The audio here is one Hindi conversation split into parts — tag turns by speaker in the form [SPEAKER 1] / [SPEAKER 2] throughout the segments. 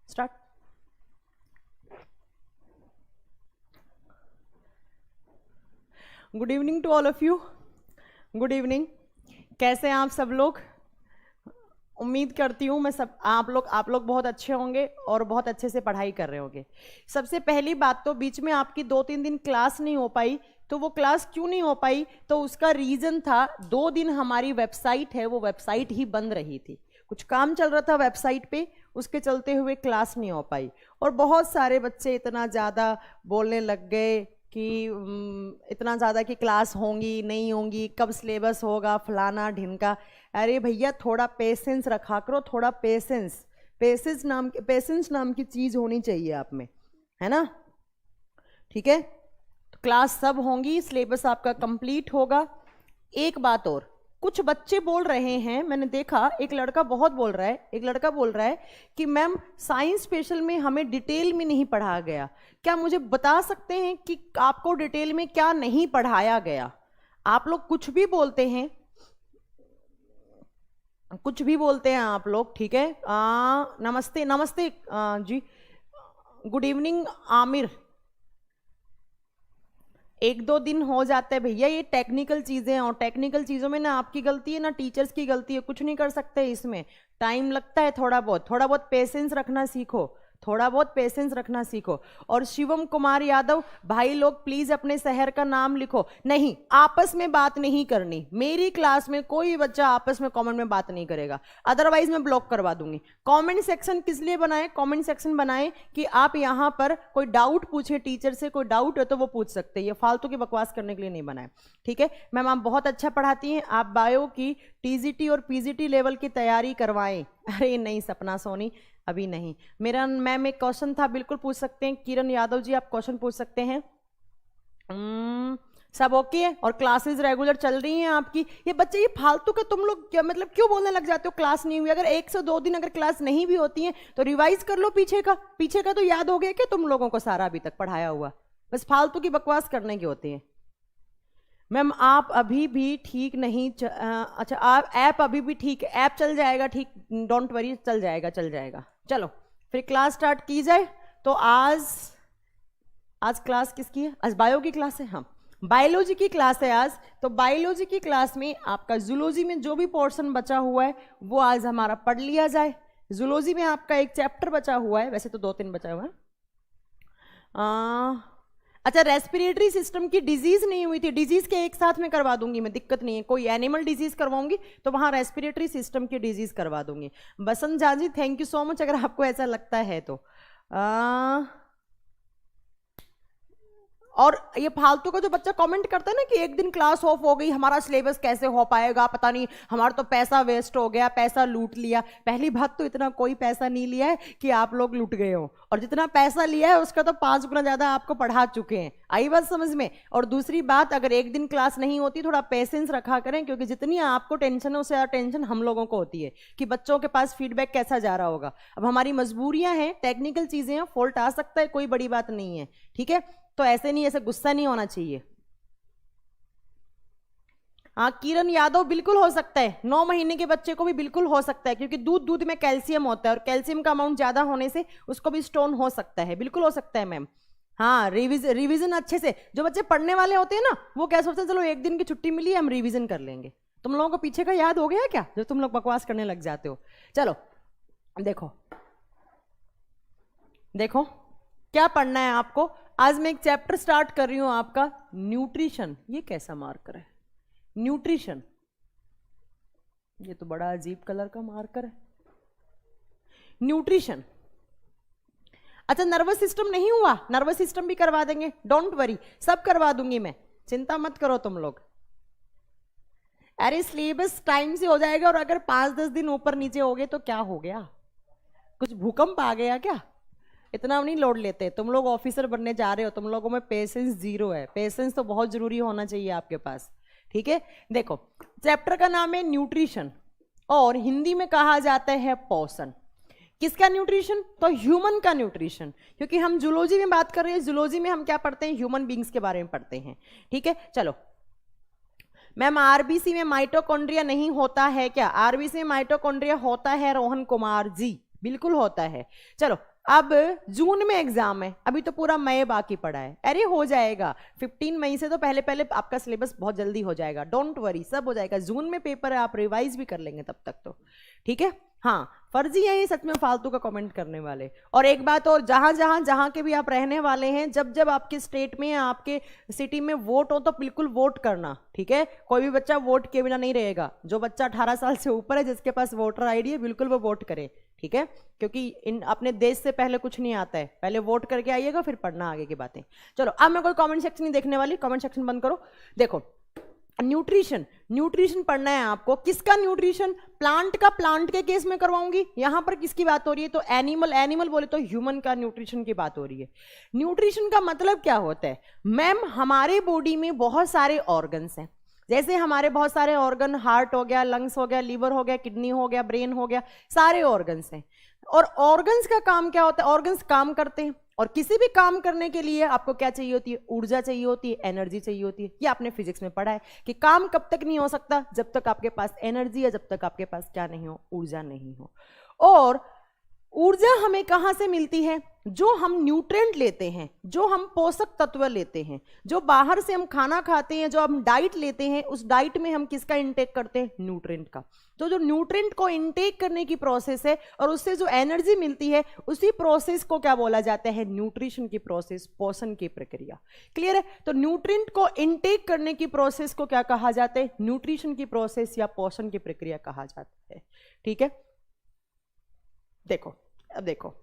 [SPEAKER 1] Start. Good evening to all of you. Good evening. कैसे हैं आप सब लोग? उम्मीद करती हूँ मैं सब आप लोग बहुत अच्छे होंगे और बहुत अच्छे से पढ़ाई कर रहे होंगे। सबसे पहली बात तो बीच में आपकी 2-3 दिन क्लास नहीं हो पाई, तो वो क्लास क्यों नहीं हो पाई? तो उसका रीज़न था 2 दिन हमारी वेबसाइट है वो वेबसाइट ही बंद रही थी, कुछ काम चल रहा था वेबसाइट पे, उसके चलते हुए क्लास नहीं हो पाई। और बहुत सारे बच्चे इतना ज़्यादा बोलने लग गए कि इतना ज़्यादा कि क्लास होंगी नहीं होंगी, कब सिलेबस होगा, फलाना ढिनका। अरे भैया थोड़ा पेशेंस रखा करो, थोड़ा पेशेंस नाम की चीज़ होनी चाहिए आप में, है ना? ठीक है, तो क्लास सब होंगी, सिलेबस आपका कंप्लीट होगा। एक बात और, कुछ बच्चे बोल रहे हैं, मैंने देखा एक लड़का बोल रहा है कि मैम साइंस स्पेशल में हमें डिटेल में नहीं पढ़ाया गया। क्या मुझे बता सकते हैं कि आपको डिटेल में क्या नहीं पढ़ाया गया? आप लोग कुछ भी बोलते हैं आप लोग, ठीक है? नमस्ते नमस्ते जी, गुड इवनिंग आमिर। 1-2 दिन हो जाते हैं भैया, ये टेक्निकल चीज़ें हैं और टेक्निकल चीज़ों में ना आपकी गलती है ना टीचर्स की गलती है, कुछ नहीं कर सकते इसमें, टाइम लगता है। थोड़ा बहुत पेशेंस रखना सीखो। और शिवम कुमार यादव भाई लोग प्लीज अपने शहर का नाम लिखो। नहीं, आपस में बात नहीं करनी, मेरी क्लास में कोई बच्चा आपस में कमेंट में बात नहीं करेगा, अदरवाइज मैं ब्लॉक करवा दूंगी। कमेंट सेक्शन किस लिए बनाए? कमेंट सेक्शन बनाए कि आप यहाँ पर कोई डाउट पूछे, टीचर से कोई डाउट है तो वो पूछ सकते हैं, ये फालतू की बकवास करने के लिए नहीं बनाए, ठीक है? मैम आप बहुत अच्छा पढ़ाती हैं, आप बायो की टीजीटी और पीजीटी लेवल की तैयारी करवाएं। अरे नहीं सपना सोनी, अभी नहीं। मेरा मैम एक क्वेश्चन था, बिल्कुल पूछ सकते हैं। किरण यादव जी आप क्वेश्चन पूछ सकते हैं। सब ओके है और क्लासेस रेगुलर चल रही हैं आपकी? ये बच्चे ये फालतू के तुम लोग क्या मतलब क्यों बोलने लग जाते हो क्लास नहीं हुई? अगर 1 से 2 दिन अगर क्लास नहीं भी होती है तो रिवाइज कर लो, पीछे का तो याद हो गया क्या तुम लोगों को सारा अभी तक पढ़ाया हुआ? बस फालतू की बकवास करने की होती है। मैम आप अभी भी ठीक नहीं अच्छा आप ऐप अभी भी ठीक, ऐप चल जाएगा ठीक, डोंट वरी, चल जाएगा। चलो फिर क्लास स्टार्ट की जाए। तो आज क्लास किसकी है? आज बायो की क्लास है। हाँ, बायोलॉजी की क्लास है आज। तो बायोलॉजी की क्लास में आपका जूलॉजी में जो भी पोर्शन बचा हुआ है वो आज हमारा पढ़ लिया जाए। जूलॉजी में आपका एक चैप्टर बचा हुआ है, वैसे तो 2-3 बचा हुआ है। अच्छा, रेस्पिरेटरी सिस्टम की डिजीज नहीं हुई थी, डिजीज के एक साथ में करवा दूंगी मैं, दिक्कत नहीं है। कोई एनिमल डिजीज करवाऊंगी तो वहां रेस्पिरेटरी सिस्टम की डिजीज करवा दूंगी। बसंत Jha ji thank you so much, अगर आपको ऐसा लगता है तो। और ये फालतू का जो बच्चा कमेंट करता है ना कि एक दिन क्लास ऑफ हो गई, हमारा सिलेबस कैसे हो पाएगा, पता नहीं, हमारा तो पैसा वेस्ट हो गया, पैसा लूट लिया। पहली बात तो इतना कोई पैसा नहीं लिया है कि आप लोग लूट गए हो, और जितना पैसा लिया है उसका तो 5 गुना ज्यादा आपको पढ़ा चुके हैं। आई बात समझ में? और दूसरी बात, अगर एक दिन क्लास नहीं होती थोड़ा पेशेंस रखा करें, क्योंकि जितनी आपको टेंशन है उससे ज्यादा टेंशन हम लोगों को होती है कि बच्चों के पास फीडबैक कैसा जा रहा होगा। अब हमारी मजबूरियां हैं, टेक्निकल चीजें हैं, फॉल्ट आ सकता है, कोई बड़ी बात नहीं है, ठीक है? तो ऐसे नहीं, ऐसे गुस्सा नहीं होना चाहिए। हाँ किरण यादव, बिल्कुल हो सकता है, 9 महीने के बच्चे को भी बिल्कुल हो सकता है, क्योंकि दूध में कैल्शियम होता है और कैल्शियम का अमाउंट ज्यादा होने से उसको भी स्टोन हो सकता है, बिल्कुल हो सकता है मैम। हाँ, रिवीजन अच्छे से, जो बच्चे पढ़ने वाले होते हैं ना वो क्या सोचते हैं, चलो एक दिन की छुट्टी मिली हम रिवीजन कर लेंगे। तुम लोगों को पीछे का याद हो गया क्या जो तुम लोग बकवास करने लग जाते हो? चलो देखो क्या पढ़ना है आपको। आज मैं एक चैप्टर स्टार्ट कर रही हूं आपका, न्यूट्रिशन। ये कैसा मार्कर है? न्यूट्रिशन, ये तो बड़ा अजीब कलर का मार्कर है। न्यूट्रिशन। अच्छा, नर्वस सिस्टम नहीं हुआ? नर्वस सिस्टम भी करवा देंगे, डोंट वरी, सब करवा दूंगी मैं, चिंता मत करो तुम लोग। अरे सिलेबस टाइम से हो जाएगा, और अगर 5-10 दिन ऊपर नीचे हो गए तो क्या हो गया? कुछ भूकंप आ गया क्या? इतना नहीं लोड लेते, तुम लोग ऑफिसर बनने जा रहे हो, तुम लोगों में पेशेंस जीरो है। पेशेंस तो बहुत जरूरी होना चाहिए आपके पास, ठीक है? देखो चैप्टर का नाम है न्यूट्रिशन, और हिंदी में कहा जाता है पोषण। किसका न्यूट्रिशन? तो ह्यूमन का न्यूट्रिशन, क्योंकि हम जूलॉजी में बात कर रहे हैं। जूलॉजी में हम क्या पढ़ते हैं? ह्यूमन बींग्स के बारे में पढ़ते हैं, ठीक है? चलो मैम आरबीसी में माइटोकॉन्ड्रिया नहीं होता है क्या? आरबीसी में माइटोकॉन्ड्रिया होता है रोहन कुमार जी, बिल्कुल होता है। चलो अब जून में एग्जाम है, अभी तो पूरा मई बाकी पड़ा है। अरे हो जाएगा, 15 मई से तो पहले पहले आपका सिलेबस बहुत जल्दी हो जाएगा, डोंट वरी, सब हो जाएगा। जून में पेपर है, आप रिवाइज भी कर लेंगे तब तक तो, ठीक है। हाँ, फर्जी है ये सच में फालतू का कमेंट करने वाले। और एक बात और, जहां के भी आप रहने वाले हैं, जब जब आपके स्टेट में, आपके सिटी में वोट हो तो बिल्कुल वोट करना, ठीक है। कोई भी बच्चा वोट के बिना नहीं रहेगा। जो बच्चा 18 साल से ऊपर है, जिसके पास वोटर आईडी है, बिल्कुल वो वोट करे, ठीक है। क्योंकि इन अपने देश से पहले कुछ नहीं आता है, पहले वोट करके आइएगा, फिर पढ़ना आगे की बातें। चलो, अब मैं कोई कमेंट सेक्शन नहीं देखने वाली, कमेंट सेक्शन बंद करो। देखो, न्यूट्रिशन, न्यूट्रिशन पढ़ना है आपको। किसका न्यूट्रिशन? प्लांट का। प्लांट के केस में करवाऊंगी। यहां पर किसकी बात हो रही है? तो एनिमल, एनिमल बोले तो ह्यूमन का न्यूट्रिशन की बात हो रही है। न्यूट्रिशन का मतलब क्या होता है? मैम, हमारे बॉडी में बहुत सारे ऑर्गन्स हैं। जैसे हमारे बहुत सारे ऑर्गन, हार्ट हो गया, लंग्स हो गया, लीवर हो गया, किडनी हो गया, ब्रेन हो गया, सारे ऑर्गन्स हैं। और ऑर्गन्स का काम क्या होता है? ऑर्गन्स काम करते हैं, और किसी भी काम करने के लिए आपको क्या चाहिए होती है? ऊर्जा चाहिए होती है, एनर्जी चाहिए होती है। ये आपने फिजिक्स में पढ़ा है कि काम कब तक नहीं हो सकता? जब तक आपके पास एनर्जी है, जब तक आपके पास क्या नहीं हो? ऊर्जा नहीं हो। और ऊर्जा हमें कहां से मिलती है? जो हम न्यूट्रिएंट लेते हैं, जो हम पोषक तत्व लेते हैं, जो बाहर से हम खाना खाते हैं, जो हम डाइट लेते हैं, उस डाइट में हम किसका इंटेक करते हैं? न्यूट्रिएंट का। तो जो न्यूट्रिएंट को इंटेक करने की प्रोसेस है और उससे जो एनर्जी मिलती है, उसी प्रोसेस को क्या बोला जाता है? न्यूट्रिशन की प्रोसेस, पोषण की प्रक्रिया। क्लियर है? तो न्यूट्रिएंट को इंटेक करने की प्रोसेस को क्या कहा जाता है? न्यूट्रिशन की प्रोसेस या पोषण की प्रक्रिया कहा जाता है, ठीक है। देखो, अब देखो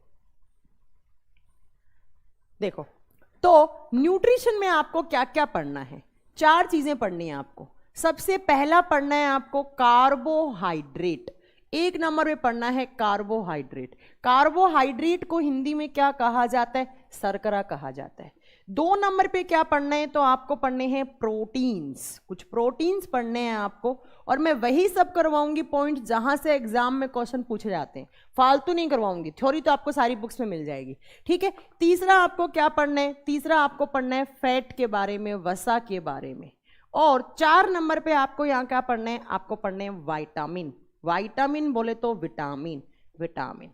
[SPEAKER 1] तो न्यूट्रिशन में आपको क्या क्या पढ़ना है? 4 चीजें पढ़नी है आपको। सबसे पहला पढ़ना है आपको कार्बोहाइड्रेट। 1 नंबर पे पढ़ना है कार्बोहाइड्रेट। कार्बोहाइड्रेट को हिंदी में क्या कहा जाता है? शर्करा कहा जाता है। 2 नंबर पे क्या पढ़ना है? तो आपको पढ़ने हैं प्रोटीन्स। कुछ प्रोटीन्स पढ़ने हैं आपको, और मैं वही सब करवाऊंगी पॉइंट जहां से एग्जाम में क्वेश्चन पूछे जाते हैं, फालतू नहीं करवाऊंगी। थ्योरी तो आपको सारी बुक्स में मिल जाएगी, ठीक है। तीसरा आपको क्या पढ़ना है? तीसरा आपको पढ़ना है फैट के बारे में, वसा के बारे में। और 4 नंबर पे आपको यहाँ क्या पढ़ना है? आपको पढ़ने हैं वाइटामिन। वाइटामिन बोले तो विटामिन, विटामिन।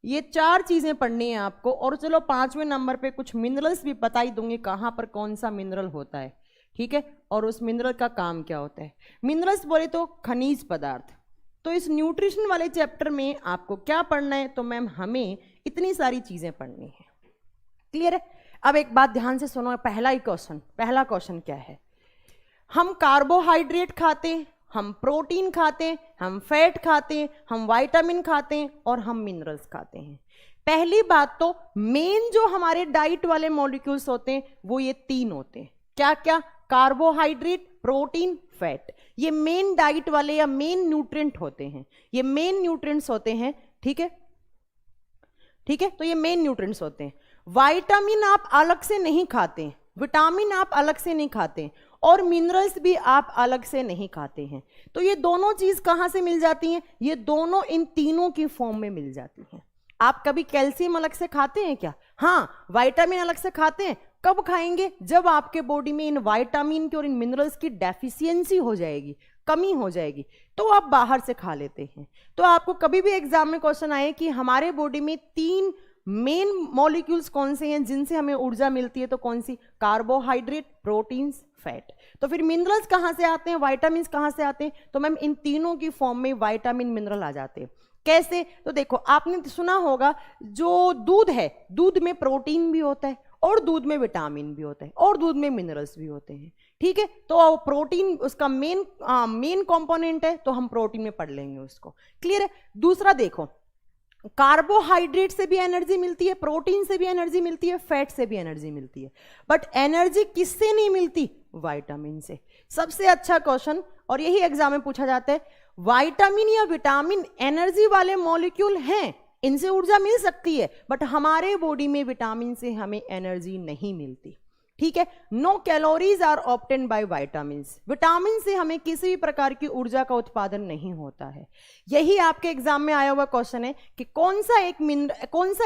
[SPEAKER 1] ये 4 चीजें पढ़नी है आपको। और चलो 5वें नंबर पे कुछ मिनरल्स भी बता ही दूंगी, कहां पर कौन सा मिनरल होता है, ठीक है, और उस मिनरल का काम क्या होता है। मिनरल्स बोले तो खनिज पदार्थ। तो इस न्यूट्रिशन वाले चैप्टर में आपको क्या पढ़ना है? तो मैम, हमें इतनी सारी चीजें पढ़नी है। क्लियर है? अब एक बात ध्यान से सुनो, पहला क्वेश्चन क्या है? हम कार्बोहाइड्रेट खाते हैं, हम प्रोटीन खाते हैं, हम फैट खाते हैं, हम विटामिन खाते हैं, और हम मिनरल्स खाते हैं। पहली बात तो मेन जो हमारे डाइट वाले मॉलिक्यूल्स होते हैं वो ये 3 होते हैं। क्या क्या? Carbohydrate, protein, fat. ये मेन डाइट वाले या मेन न्यूट्रिएंट होते हैं, ये मेन न्यूट्रिएंट्स होते हैं, ठीक है, ठीक है। तो ये मेन न्यूट्रिएंट्स होते हैं। विटामिन आप अलग से नहीं खाते, विटामिन आप अलग से नहीं खाते, और मिनरल्स भी आप अलग से नहीं खाते हैं। तो ये दोनों चीज कहां से मिल जाती हैं? ये दोनों इन तीनों की फॉर्म में मिल जाती हैं। आप कभी कैल्शियम अलग से खाते हैं क्या? हाँ। विटामिन अलग से खाते हैं? कब खाएंगे? जब आपके बॉडी में इन विटामिन की और इन मिनरल्स की डेफिशिएंसी हो जाएगी, कमी हो जाएगी, तो आप बाहर से खा लेते हैं। तो आपको कभी भी एग्जाम में क्वेश्चन आए कि हमारे बॉडी में 3 मेन मॉलिक्यूल्स कौन से हैं जिनसे हमें ऊर्जा मिलती है, तो कौन सी? Carbohydrate, proteins, fat. तो फिर मिनरल्स कहां से आते हैं? विटामिन कहां से आते हैं? तो मैम, इन तीनों की फॉर्म में विटामिन, मिनरल आ जाते हैं। कैसे? तो देखो, आपने सुना होगा जो दूध है, दूध में प्रोटीन भी होता है, और दूध में विटामिन भी होता है, और दूध में मिनरल्स भी होते हैं, ठीक है। तो प्रोटीन उसका मेन कंपोनेंट है, तो हम प्रोटीन में पढ़ लेंगे उसको। क्लियर है? दूसरा देखो, कार्बोहाइड्रेट से भी एनर्जी मिलती है, प्रोटीन से भी एनर्जी मिलती है, फैट से भी एनर्जी मिलती है, बट एनर्जी किससे नहीं मिलती? विटामिन से। सबसे अच्छा क्वेश्चन, और यही एग्जाम में पूछा जाता है, विटामिन या विटामिन एनर्जी वाले मॉलिक्यूल हैं, इनसे ऊर्जा मिल सकती है, बट हमारे बॉडी में विटामिन से हमें एनर्जी नहीं मिलती, ठीक है। No calories are obtained by vitamins. Vitamin से हमें किसी भी प्रकार की ऊर्जा का उत्पादन नहीं होता है। यही आपके एग्जाम में आया हुआ क्वेश्चन है कि कौन सा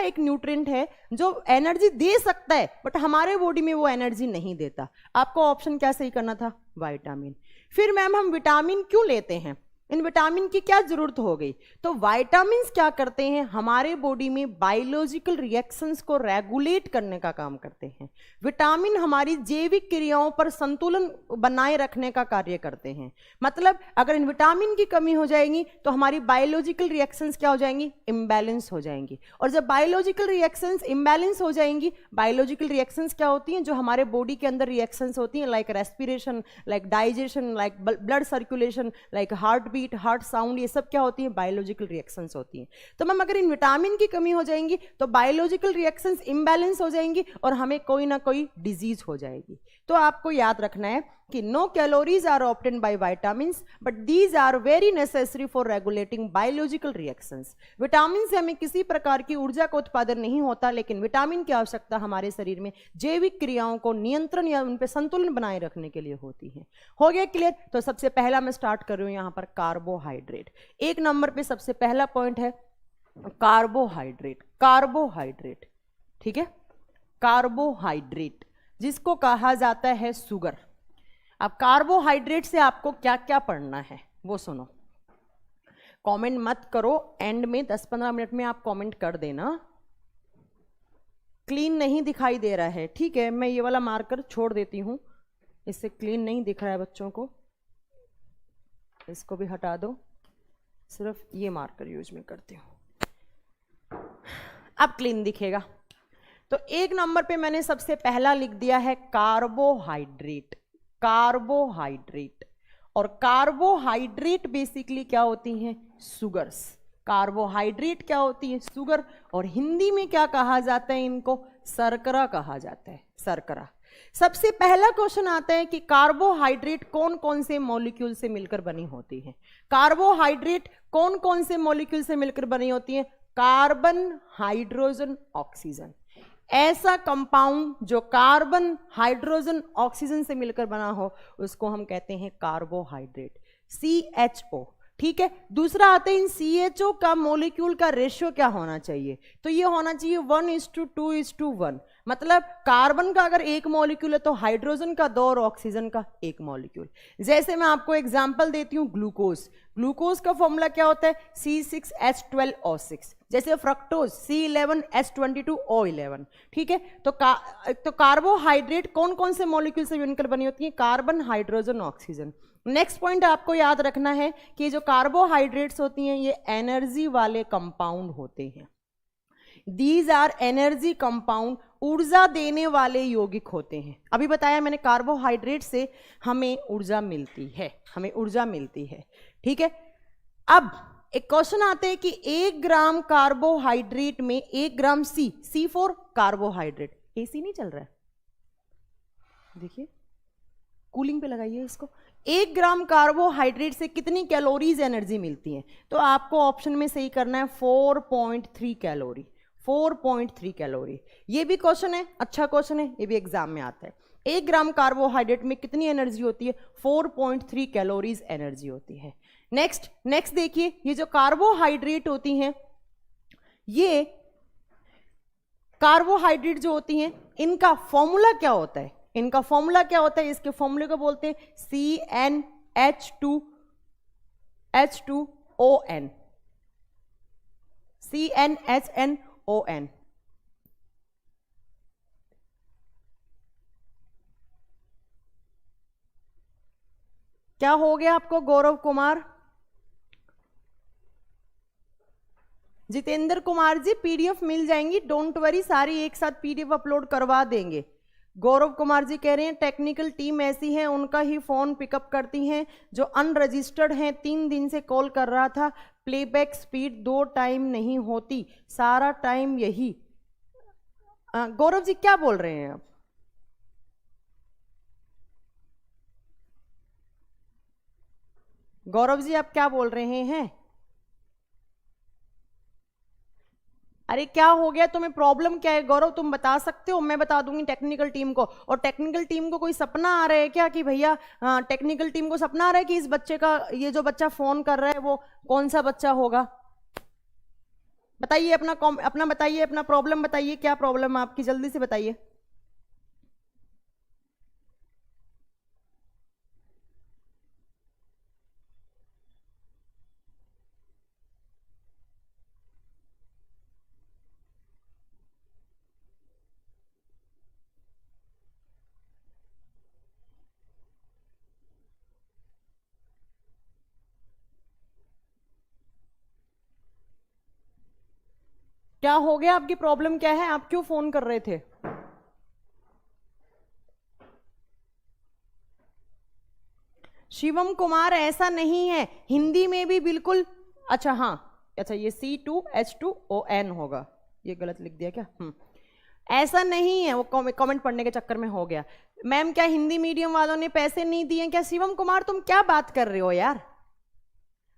[SPEAKER 1] एक न्यूट्रिएंट है जो एनर्जी दे सकता है बट हमारे बॉडी में वो एनर्जी नहीं देता। आपको ऑप्शन क्या सही करना था? विटामिन। फिर मैम, हम विटामिन क्यों लेते हैं? इन विटामिन की क्या जरूरत हो गई? तो विटामिन क्या करते हैं? हमारे बॉडी में बायोलॉजिकल रिएक्शंस को रेगुलेट करने का काम करते हैं। विटामिन हमारी जैविक क्रियाओं पर संतुलन बनाए रखने का कार्य करते हैं। मतलब अगर इन विटामिन की कमी हो जाएगी तो हमारी बायोलॉजिकल रिएक्शंस क्या हो जाएंगी? इम्बैलेंस हो जाएंगी। और जब बायोलॉजिकल रिएक्शंस इम्बैलेंस हो जाएंगी, बायोलॉजिकल रिएक्शंस क्या होती हैं? जो हमारे बॉडी के अंदर रिएक्शंस होती हैं, like respiration, like digestion, like blood circulation, like heartbeat, heart sound, ये सब क्या होती है? बायोलॉजिकल रिएक्शंस होती हैं। तो मैम अगर इन विटामिन की कमी हो जाएंगी तो बायोलॉजिकल रिएक्शंस इम्बैलेंस हो जाएंगी और हमें कोई ना कोई डिजीज हो जाएगी। तो आपको याद रखना है कि no calories are obtained by vitamins but these are very necessary for regulating biological reactions. Vitamin से हमें किसी प्रकार की ऊर्जा का उत्पादन नहीं होता, लेकिन विटामिन की आवश्यकता हमारे शरीर में जैविक क्रियाओं को नियंत्रण या उन पर संतुलन बनाए रखने के लिए होती है। हो गया क्लियर? तो सबसे पहला मैं स्टार्ट कर रही हूं यहां पर कार्बोहाइड्रेट। एक नंबर पे सबसे पहला पॉइंट है कार्बोहाइड्रेट। कार्बोहाइड्रेट, ठीक है, कार्बोहाइड्रेट जिसको कहा जाता है शुगर। अब कार्बोहाइड्रेट से आपको क्या क्या पढ़ना है वो सुनो। कमेंट मत करो, एंड में 10-15 मिनट में आप कमेंट कर देना। क्लीन नहीं दिखाई दे रहा है, ठीक है, मैं ये वाला मार्कर छोड़ देती हूं, इससे क्लीन नहीं दिख रहा है बच्चों को, इसको भी हटा दो, सिर्फ ये मार्कर यूज में करती हूं, अब क्लीन दिखेगा। तो एक नंबर पे मैंने सबसे पहला लिख दिया है कार्बोहाइड्रेट। कार्बोहाइड्रेट, और कार्बोहाइड्रेट बेसिकली क्या होती हैं? शुगर्स। कार्बोहाइड्रेट क्या होती है? शुगर। और हिंदी में क्या कहा जाता है इनको? शर्करा कहा जाता है, शर्करा। सबसे पहला क्वेश्चन आता है कि कार्बोहाइड्रेट कौन कौन से मॉलिक्यूल से मिलकर बनी होती है? कार्बोहाइड्रेट कौन कौन से मॉलिक्यूल से मिलकर बनी होती है? Carbon, hydrogen, oxygen. ऐसा कंपाउंड जो कार्बन, हाइड्रोजन, ऑक्सीजन से मिलकर बना हो उसको हम कहते हैं कार्बोहाइड्रेट, CHO, ठीक है। दूसरा आते हैं इन CHO का मॉलिक्यूल का रेशियो क्या होना चाहिए? तो ये होना चाहिए 1:2:1। मतलब कार्बन का अगर एक मॉलिक्यूल है तो हाइड्रोजन का 2 और ऑक्सीजन का 1 मॉलिक्यूल। जैसे मैं आपको एग्जांपल देती हूं, ग्लूकोज। ग्लूकोज का फॉर्मूला क्या होता है? C6H12O6। जैसे फ्रक्टोज C11H22O11, ठीक है। तो कार्बोहाइड्रेट कौन कौन से मॉलिक्यूल से मिलकर बनी होती है? Carbon, hydrogen, oxygen. Next point आपको याद रखना है कि जो कार्बोहाइड्रेट्स होती हैं ये एनर्जी वाले कंपाउंड होते हैं। दीज आर एनर्जी कंपाउंड, ऊर्जा देने वाले यौगिक होते हैं। अभी बताया मैंने कार्बोहाइड्रेट से हमें ऊर्जा मिलती है, हमें ऊर्जा मिलती है, ठीक है। अब एक क्वेश्चन आता है कि 1 ग्राम कार्बोहाइड्रेट में 1 ग्राम C फॉर कार्बोहाइड्रेट। AC नहीं चल रहा है, देखिए, कूलिंग पे लगाइए इसको। 1 ग्राम कार्बोहाइड्रेट से कितनी कैलोरीज एनर्जी मिलती है? तो आपको ऑप्शन में सही करना है 4.3 कैलोरी। 4.3 कैलोरी। ये भी क्वेश्चन है, अच्छा क्वेश्चन है, ये भी एग्जाम में आता है। 1 ग्राम कार्बोहाइड्रेट में कितनी एनर्जी होती है? 4.3 कैलोरीज एनर्जी होती है। नेक्स्ट देखिए, ये जो कार्बोहाइड्रेट होती हैं, ये कार्बोहाइड्रेट जो होती हैं इनका फॉर्मूला क्या होता है? इनका फॉर्मूला क्या होता है? इसके फॉर्मूले को बोलते हैं CnH2ON। CnHnON। क्या हो गया आपको गौरव कुमार? जितेंद्र कुमार जी, PDF मिल जाएंगी, डोंट वरी, सारी एक साथ PDF अपलोड करवा देंगे। गौरव कुमार जी कह रहे हैं टेक्निकल टीम ऐसी है, उनका ही फोन पिकअप करती हैं जो अनरजिस्टर्ड हैं। 3 दिन से कॉल कर रहा था, प्लेबैक स्पीड 2 टाइम नहीं होती, सारा टाइम यही। गौरव जी क्या बोल रहे हैं आप? गौरव जी आप क्या बोल रहे हैं? अरे क्या हो गया तुम्हें? प्रॉब्लम क्या है गौरव? तुम बता सकते हो, मैं बता दूंगी टेक्निकल टीम को। और टेक्निकल टीम को कोई सपना आ रहा है क्या कि भैया, टेक्निकल टीम को सपना आ रहा है कि इस बच्चे का, ये जो बच्चा फोन कर रहा है वो कौन सा बच्चा होगा? बताइए अपना बताइए, अपना प्रॉब्लम बताइए, क्या प्रॉब्लम है आपकी, जल्दी से बताइए। क्या हो गया? आपकी प्रॉब्लम क्या है? आप क्यों फोन कर रहे थे? शिवम कुमार, ऐसा नहीं है, हिंदी में भी बिल्कुल। अच्छा हाँ, अच्छा ये C2H2ON होगा, ये गलत लिख दिया क्या? ऐसा नहीं है, वो कमेंट पढ़ने के चक्कर में हो गया। मैम क्या हिंदी मीडियम वालों ने पैसे नहीं दिए क्या? शिवम कुमार तुम क्या बात कर रहे हो यार,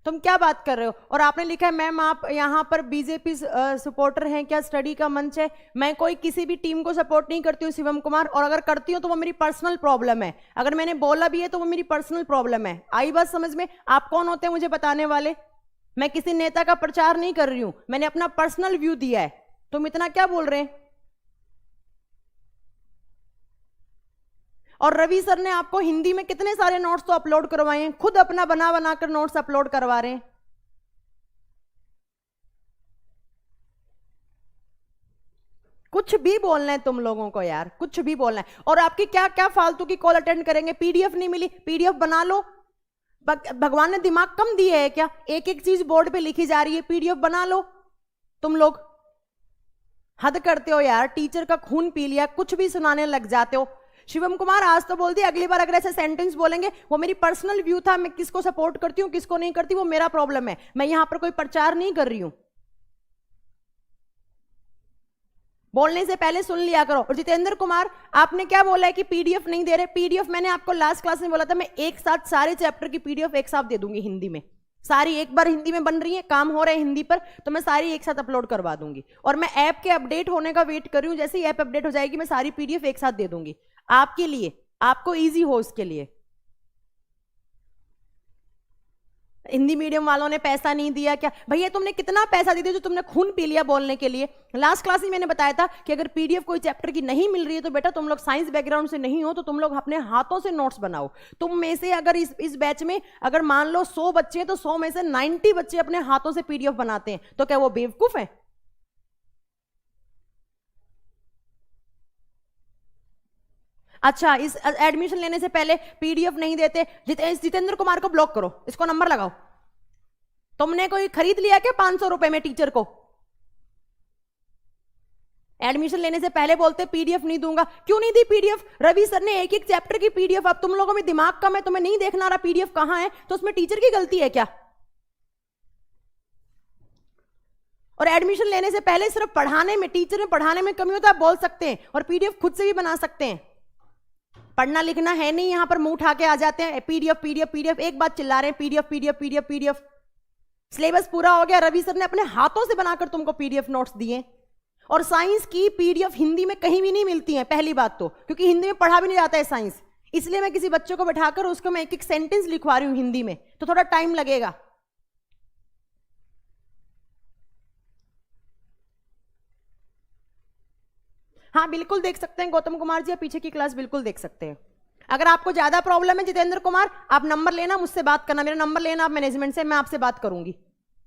[SPEAKER 1] तुम क्या बात कर रहे हो? और आपने लिखा है मैम आप यहाँ पर बीजेपी सपोर्टर हैं क्या, स्टडी का मंच है। मैं कोई किसी भी टीम को सपोर्ट नहीं करती हूँ शिवम कुमार, और अगर करती हूँ तो वो मेरी पर्सनल प्रॉब्लम है। अगर मैंने बोला भी है तो वो मेरी पर्सनल प्रॉब्लम है। आई बात समझ में? आप कौन होते हैं मुझे बताने वाले? मैं किसी नेता का प्रचार नहीं कर रही हूं, मैंने अपना पर्सनल व्यू दिया है। तुम इतना क्या बोल रहे हैं? और रवि सर ने आपको हिंदी में कितने सारे नोट्स तो अपलोड करवाए हैं, खुद अपना बना बनाकर नोट्स अपलोड करवा रहे हैं। कुछ भी बोलना है तुम लोगों को यार, कुछ भी बोलना है। और आपकी क्या क्या फालतू की कॉल अटेंड करेंगे? पीडीएफ नहीं मिली, पीडीएफ बना लो। भगवान ने दिमाग कम दिए है क्या? एक एक चीज बोर्ड पे लिखी जा रही है, पीडीएफ बना लो। तुम लोग हद करते हो यार, टीचर का खून पी लिया, कुछ भी सुनाने लग जाते हो। शिवम कुमार आज तो बोल दिया, अगली बार अगर ऐसे सेंटेंस बोलेंगे, वो मेरी पर्सनल व्यू था, मैं किसको सपोर्ट करती हूँ किसको नहीं करती वो मेरा प्रॉब्लम है। मैं यहां पर कोई प्रचार नहीं कर रही हूं। बोलने से पहले सुन लिया करो। और जितेंद्र कुमार आपने क्या बोला है कि पीडीएफ नहीं दे रहे? पीडीएफ मैंने आपको लास्ट क्लास में बोला था, मैं एक साथ सारे चैप्टर की पीडीएफ एक साथ दे दूंगी हिंदी में। सारी एक बार हिंदी में बन रही है, काम हो रहा है हिंदी पर, तो मैं सारी एक साथ अपलोड करवा दूंगी। और मैं ऐप के अपडेट होने का वेट कर रही हूं, जैसे ही ऐप अपडेट हो जाएगी मैं सारी पीडीएफ एक साथ दे दूंगी आपके लिए, आपको इजी हो उसके लिए। हिंदी मीडियम वालों ने पैसा नहीं दिया क्या? भैया तुमने कितना पैसा दे दिया जो तुमने खून पी लिया बोलने के लिए? लास्ट क्लास में मैंने बताया था कि अगर पीडीएफ कोई चैप्टर की नहीं मिल रही है तो बेटा तुम लोग साइंस बैकग्राउंड से नहीं हो तो तुम लोग अपने हाथों से नोट्स बनाओ। तुम में से अगर इस बैच में अगर मान लो 100 बच्चे हैं तो 100 में से 90 बच्चे अपने हाथों से पीडीएफ बनाते हैं, तो क्या वो बेवकूफ है? अच्छा, इस एडमिशन लेने से पहले पीडीएफ नहीं देते, जितेंद्र कुमार को ब्लॉक करो, इसको नंबर लगाओ। तुमने कोई खरीद लिया क्या 500 रुपए में टीचर को? एडमिशन लेने से पहले बोलते पीडीएफ नहीं दूंगा। क्यों नहीं दी पीडीएफ? रवि सर ने एक एक चैप्टर की पीडीएफ, अब तुम लोगों में दिमाग कम है, तुम्हें नहीं देखना रहा पीडीएफ कहां है, तो उसमें टीचर की गलती है क्या? और एडमिशन लेने से पहले सिर्फ पढ़ाने में, टीचर में पढ़ाने में कमी होता है, आप बोल सकते हैं, और पीडीएफ खुद से भी बना सकते हैं। पढ़ना लिखना है नहीं, यहां पर मुंह उठा के आ जाते हैं, पीडीएफ पीडीएफ पीडीएफ, एक बात चिल्ला रहे हैं, PDF PDF PDF PDF. Syllabus पूरा हो गया, रवि सर ने अपने हाथों से बनाकर तुमको पीडीएफ नोट्स दिए। और साइंस की पीडीएफ हिंदी में कहीं भी नहीं मिलती है, पहली बात तो, क्योंकि हिंदी में पढ़ा भी नहीं जाता है साइंस। इसलिए मैं किसी बच्चे को बैठाकर उसको मैं एक एक सेंटेंस लिखवा रही हूं हिंदी में, तो थोड़ा टाइम लगेगा। हाँ बिल्कुल देख सकते हैं गौतम कुमार जी, आप पीछे की क्लास बिल्कुल देख सकते हैं। अगर आपको ज्यादा प्रॉब्लम है जितेंद्र कुमार, आप नंबर लेना, मुझसे बात करना, मेरा नंबर लेना आप मैनेजमेंट से, मैं आपसे बात करूंगी।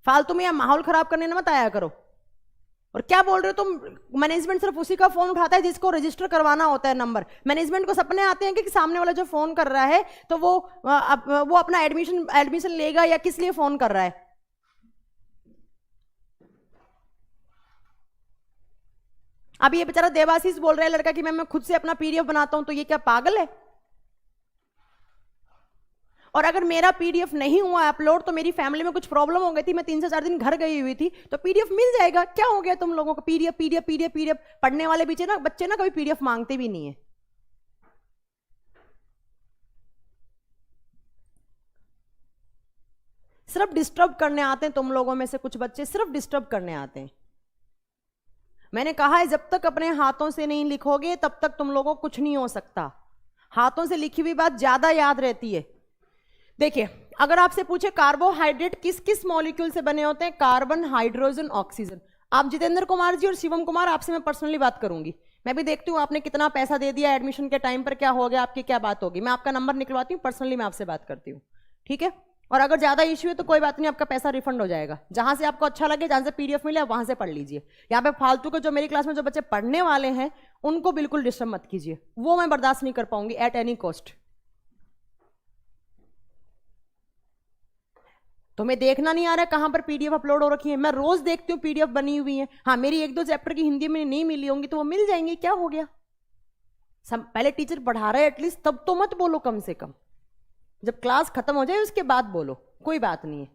[SPEAKER 1] फालतू में या माहौल खराब करने ना मत आया करो। और क्या बोल रहे हो तुम? मैनेजमेंट सिर्फ उसी का फोन उठाता है जिसको रजिस्टर करवाना होता है नंबर। मैनेजमेंट को सपने आते हैं कि सामने वाला जो फोन कर रहा है तो वो अपना एडमिशन लेगा या किस लिए फोन कर रहा है। अब ये बेचारा देवाशीष बोल रहा है लड़का कि मैं खुद से अपना पीडीएफ बनाता हूं, तो ये क्या पागल है? और अगर मेरा पीडीएफ नहीं हुआ अपलोड तो मेरी फैमिली में कुछ प्रॉब्लम हो गई थी, मैं 3 से 4 दिन घर गई हुई थी, तो पीडीएफ मिल जाएगा। क्या हो गया तुम लोगों को? पीडीएफ पीडीएफ पीडीएफ पीडीएफ पढ़ने वाले बच्चे ना कभी पीडीएफ मांगते भी नहीं है। सिर्फ डिस्टर्ब करने आते हैं तुम लोगों में से कुछ बच्चे, सिर्फ डिस्टर्ब करने आते हैं। मैंने कहा है जब तक अपने हाथों से नहीं लिखोगे तब तक तुम लोगों को कुछ नहीं हो सकता। हाथों से लिखी हुई बात ज्यादा याद रहती है। देखिए, अगर आपसे पूछे कार्बोहाइड्रेट किस किस मॉलिक्यूल से बने होते हैं, कार्बन, हाइड्रोजन, ऑक्सीजन। आप जितेंद्र कुमार जी और शिवम कुमार, आपसे मैं पर्सनली बात करूंगी। मैं भी देखती हूँ आपने कितना पैसा दे दिया एडमिशन के टाइम पर, क्या हो गया, आपकी क्या बात होगी। मैं आपका नंबर निकलवाती हूँ, पर्सनली मैं आपसे बात करती हूँ, ठीक है? और अगर ज्यादा इश्यू है तो कोई बात नहीं, आपका पैसा रिफंड हो जाएगा। जहां से आपको अच्छा लगे, जहां से पीडीएफ मिले, आप वहां से पढ़ लीजिए। यहाँ पे फालतू के जो मेरी क्लास में जो बच्चे पढ़ने वाले हैं उनको बिल्कुल डिस्टर्ब मत कीजिए, वो मैं बर्दाश्त नहीं कर पाऊंगी एट एनी कॉस्ट। तुम्हें देखना नहीं आ रहा है कहां पर पीडीएफ अपलोड हो रखी है? मैं रोज देखती हूँ पीडीएफ बनी हुई है। हाँ, मेरी 1-2 चैप्टर की हिंदी में नहीं मिली होंगी तो वो मिल जाएंगी, क्या हो गया? पहले टीचर पढ़ा रहा है एटलीस्ट तब तो मत बोलो, कम से कम जब क्लास खत्म हो जाए उसके बाद बोलो, कोई बात नहीं है।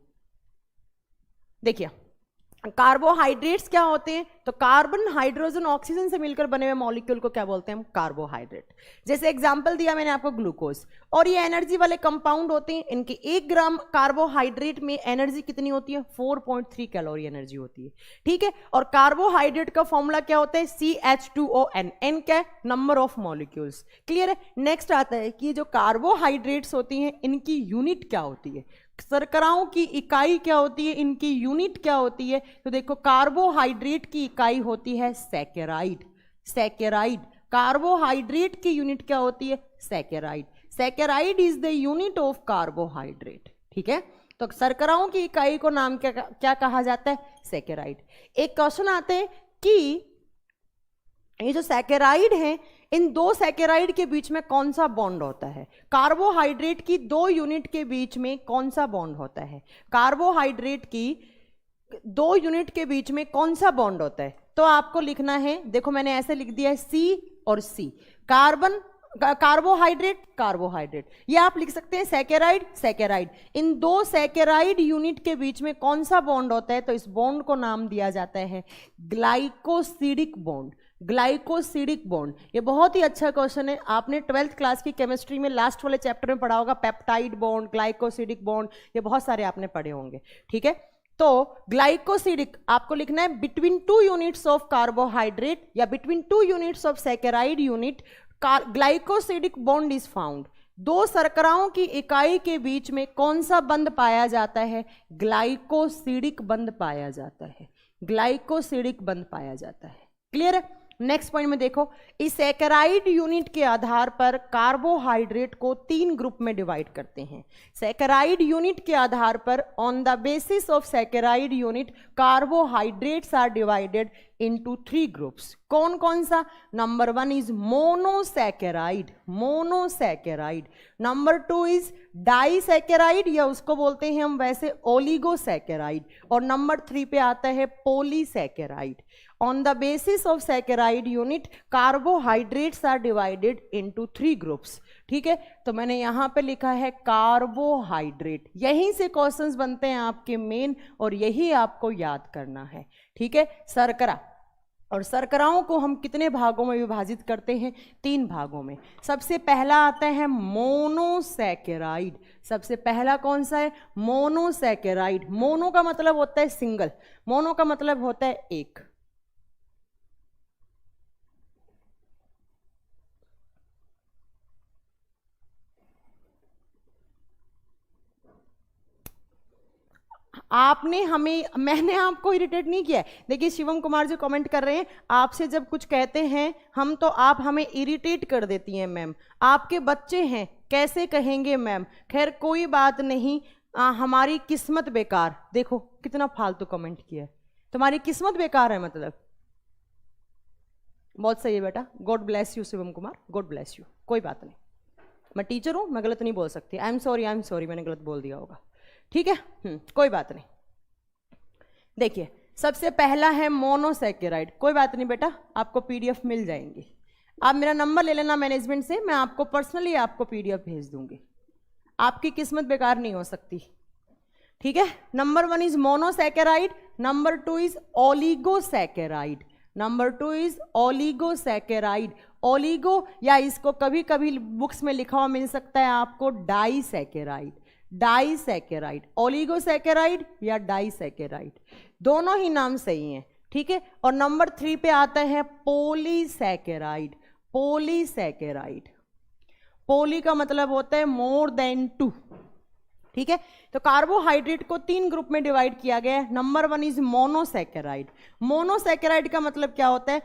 [SPEAKER 1] देखिए कार्बोहाइड्रेट्स क्या होते हैं? तो कार्बन, हाइड्रोजन, ऑक्सीजन से मिलकर बने हुए मॉलिक्यूल को क्या बोलते हैं हम? कार्बोहाइड्रेट। जैसे एग्जांपल दिया मैंने आपको ग्लूकोज, और ये एनर्जी वाले कंपाउंड होते हैं। इनके 1 ग्राम कार्बोहाइड्रेट में एनर्जी कितनी होती है? 4.3 कैलोरी एनर्जी होती है, ठीक है। और कार्बोहाइड्रेट का फॉर्मूला क्या होता है? CH2ON। N क्या है? Number of molecules. क्लियर है? नेक्स्ट आता है कि जो कार्बोहाइड्रेट्स होती हैं इनकी यूनिट क्या होती है, शर्कराओं की इकाई क्या होती है, इनकी यूनिट क्या होती है? तो देखो कार्बोहाइड्रेट की इकाई होती है सैकेराइड। सैकेराइड, कार्बोहाइड्रेट की यूनिट क्या होती है? Saccharide. Saccharide is the unit of carbohydrate, ठीक है। तो शर्कराओं की इकाई को नाम क्या कहा जाता है? सैकेराइड। एक क्वेश्चन आते हैं कि ये जो सैकेराइड है, इन 2 सैकेराइड के बीच में कौन सा बॉन्ड होता है? कार्बोहाइड्रेट की 2 यूनिट के बीच में कौन सा बॉन्ड होता है? कार्बोहाइड्रेट की 2 यूनिट के बीच में कौन सा बॉन्ड होता है? तो आपको लिखना है, देखो मैंने ऐसे लिख दिया है C और C। कार्बन, कार्बोहाइड्रेट, कार्बोहाइड्रेट, ये आप लिख सकते हैं सैकेराइड, सैकेराइड। इन 2 सैकेराइड यूनिट के बीच में कौन सा बॉन्ड होता है? तो इस बॉन्ड को नाम दिया जाता है ग्लाइकोसिडिक बॉन्ड। ग्लाइकोसिडिक बॉन्ड, ये बहुत ही अच्छा क्वेश्चन है। आपने 12th क्लास की केमिस्ट्री में लास्ट वाले चैप्टर में पढ़ा होगा, पेप्टाइड बॉन्ड, ग्लाइकोसिडिक बॉन्ड, ये बहुत सारे आपने पढ़े होंगे, ठीक है। तो ग्लाइकोसिडिक आपको लिखना है बिटवीन 2 यूनिट्स ऑफ कार्बोहाइड्रेट या between 2 units of saccharide unit glycosidic bond is found. 2 शर्कराओं की इकाई के बीच में कौन सा बंध पाया जाता है? ग्लाइकोसिडिक बंध पाया जाता है। ग्लाइकोसिडिक बंध पाया जाता है। क्लियर है? नेक्स्ट पॉइंट में देखो, इस सैकेराइड यूनिट के आधार पर कार्बोहाइड्रेट को 3 ग्रुप में डिवाइड करते हैं। सैकेराइड यूनिट के आधार पर, on the basis of saccharide unit, carbohydrates are divided into 3 groups. कौन कौन सा? Number 1 is monosaccharide, monosaccharide. Number 2 is disaccharide, या उसको बोलते हैं हम वैसे ओलिगोसैकेराइड। और नंबर 3 पे आता है polysaccharide. On the basis of saccharide unit, carbohydrates are divided into 3 groups. ठीक है, तो मैंने यहां पे लिखा है कार्बोहाइड्रेट। यहीं से क्वेश्चंस बनते हैं आपके मेन, और यही आपको याद करना है, ठीक है। शर्करा, और शर्कराओं को हम कितने भागों में विभाजित करते हैं? 3 भागों में। सबसे पहला आता है मोनोसैकेराइड। सबसे पहला कौन सा है? मोनोसैकेराइड। मोनो का मतलब होता है सिंगल, मोनो का मतलब होता है एक। आपने हमें, मैंने आपको इरिटेट नहीं किया है। देखिए शिवम कुमार जी कमेंट कर रहे हैं, आपसे जब कुछ कहते हैं हम तो आप हमें इरिटेट कर देती हैं मैम। आपके बच्चे हैं, कैसे कहेंगे मैम? खैर कोई बात नहीं, हमारी किस्मत बेकार। देखो कितना फालतू कमेंट किया है, तुम्हारी किस्मत बेकार है मतलब। बहुत सही है बेटा, God bless you Shivam Kumar, God bless you. कोई बात नहीं, मैं टीचर हूं, मैं गलत नहीं बोल सकती। I am sorry, I am sorry, मैंने गलत बोल दिया होगा, ठीक है। कोई बात नहीं। देखिए सबसे पहला है मोनोसैकेराइड। कोई बात नहीं बेटा, आपको पीडीएफ मिल जाएंगी। आप मेरा नंबर ले लेना मैनेजमेंट से, मैं आपको पर्सनली आपको पीडीएफ भेज दूंगी। आपकी किस्मत बेकार नहीं हो सकती, ठीक है। Number 1 is monosaccharide, number 2 is oligosaccharide, number 2 is oligosaccharide. Oligo, या इसको कभी कभी बुक्स में लिखा हुआ मिल सकता है आपको डाइसैकेराइड, डाइसैकेराइड। ओलिगोसैकेराइड या डाइसैकेराइड, दोनों ही नाम सही हैं, ठीक है। और नंबर 3 पे आता है पॉलीसैकेराइड, पॉलीसैकेराइड। पॉली का मतलब होता है मोर देन 2, ठीक है। तो कार्बोहाइड्रेट को 3 ग्रुप में डिवाइड किया गया है। Number 1 is monosaccharide. मोनोसैकेराइड का मतलब क्या होता है?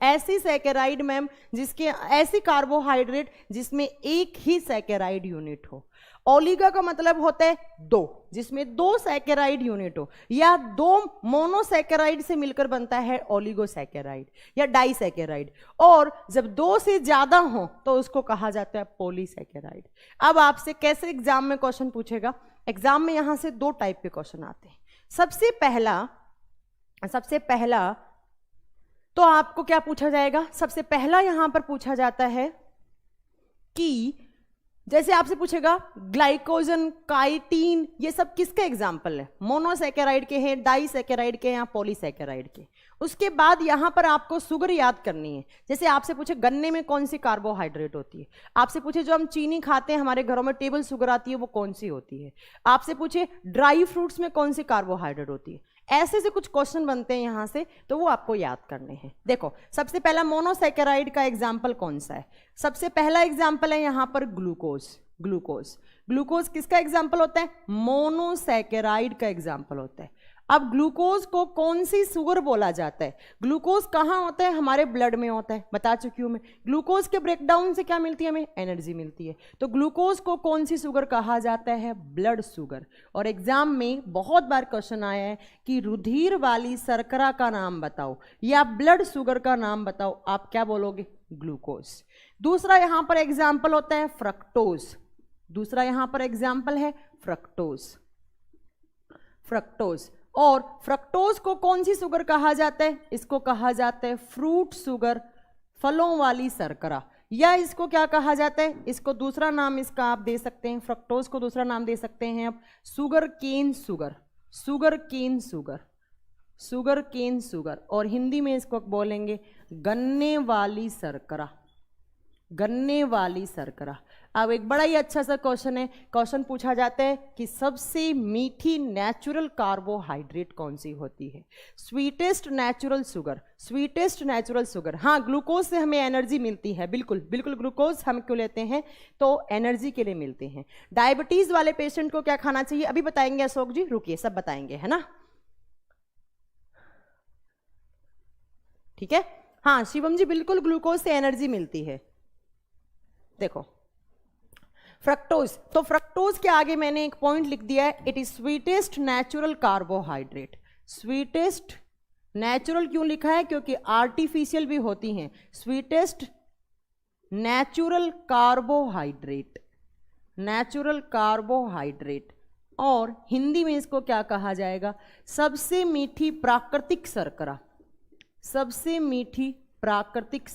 [SPEAKER 1] ऐसी सैकेराइड मैम जिसके, ऐसी कार्बोहाइड्रेट जिसमें एक ही सैकेराइड यूनिट हो। ओलिगा का मतलब होता है 2, जिसमें 2 सैकेराइड यूनिट हो, या 2 मोनोसैकेराइड से मिलकर बनता है ओलिगोसैकेराइड या डाइसैकेराइड। और जब 2 से ज्यादा हो तो उसको कहा जाता है पॉलीसैकेराइड। अब आपसे कैसे एग्जाम में क्वेश्चन पूछेगा, एग्जाम में यहां से दो टाइप के क्वेश्चन आते हैं। सबसे पहला तो आपको क्या पूछा जाएगा, सबसे पहला यहां पर पूछा जाता है कि जैसे आपसे पूछेगा ग्लाइकोजन, काइटिन, ये सब किसके एग्जाम्पल है, मोनोसैकेराइड के हैं, डाइसैकेराइड के हैं या पॉलीसैकेराइड के। उसके बाद यहां पर आपको शुगर याद करनी है। जैसे आपसे पूछे गन्ने में कौन सी कार्बोहाइड्रेट होती है, आपसे पूछे जो हम चीनी खाते हैं हमारे घरों में टेबल शुगर आती है वो कौन सी होती है, आपसे पूछे ड्राई फ्रूट्स में कौन सी कार्बोहाइड्रेट होती है, ऐसे से कुछ क्वेश्चन बनते हैं यहां से, तो वो आपको याद करने हैं। देखो सबसे पहला मोनोसैकेराइड का एग्जाम्पल कौन सा है, सबसे पहला एग्जाम्पल है यहां पर ग्लूकोज। ग्लूकोज किसका एग्जाम्पल होता है, मोनोसैकेराइड का एग्जाम्पल होता है। अब ग्लूकोज को कौन सी शुगर बोला जाता है, ग्लूकोज कहां होता है, हमारे ब्लड में होता है, बता चुकी हूं मैं। ग्लूकोज के ब्रेकडाउन से क्या मिलती है, हमें एनर्जी मिलती है। तो ग्लूकोज को कौन सी शुगर कहा जाता है, ब्लड शुगर। और एग्जाम में बहुत बार क्वेश्चन आया है कि रुधिर वाली शर्करा का नाम बताओ या ब्लड शुगर का नाम बताओ, आप क्या बोलोगे, ग्लूकोज। दूसरा यहां पर एग्जाम्पल होता है फ्रक्टोज, दूसरा यहां पर एग्जाम्पल है फ्रक्टोज। और फ्रक्टोज को कौन सी शुगर कहा जाता है, इसको कहा जाता है फ्रूट शुगर, फलों वाली शर्करा, या इसको क्या कहा जाता है, इसको दूसरा नाम इसका आप दे सकते हैं, फ्रक्टोज को दूसरा नाम दे सकते हैं आप शुगर केन शुगर, और हिंदी में इसको बोलेंगे गन्ने वाली शर्करा। अब एक बड़ा ही अच्छा सा क्वेश्चन है, क्वेश्चन पूछा जाता है कि सबसे मीठी नेचुरल कार्बोहाइड्रेट कौन सी होती है, स्वीटेस्ट नेचुरल शुगर। हाँ, ग्लूकोज से हमें एनर्जी मिलती है, बिल्कुल ग्लूकोज हम क्यों लेते हैं, तो एनर्जी के लिए मिलते हैं। डायबिटीज वाले पेशेंट को क्या खाना चाहिए, अभी बताएंगे अशोक जी, रुकिए सब बताएंगे, है ना, ठीक है। हाँ शिवम जी, बिल्कुल ग्लूकोज से एनर्जी मिलती है। देखो फ्रक्टोज, तो फ्रक्टोज के आगे मैंने एक पॉइंट लिख दिया है, it is sweetest natural carbohydrate. Sweetest natural क्यों लिखा है, क्योंकि आर्टिफिशियल भी होती हैं। स्वीटेस्ट नेचुरल कार्बोहाइड्रेट, और हिंदी में इसको क्या कहा जाएगा, सबसे मीठी प्राकृतिक शर्करा, सबसे मीठी प्राकृतिक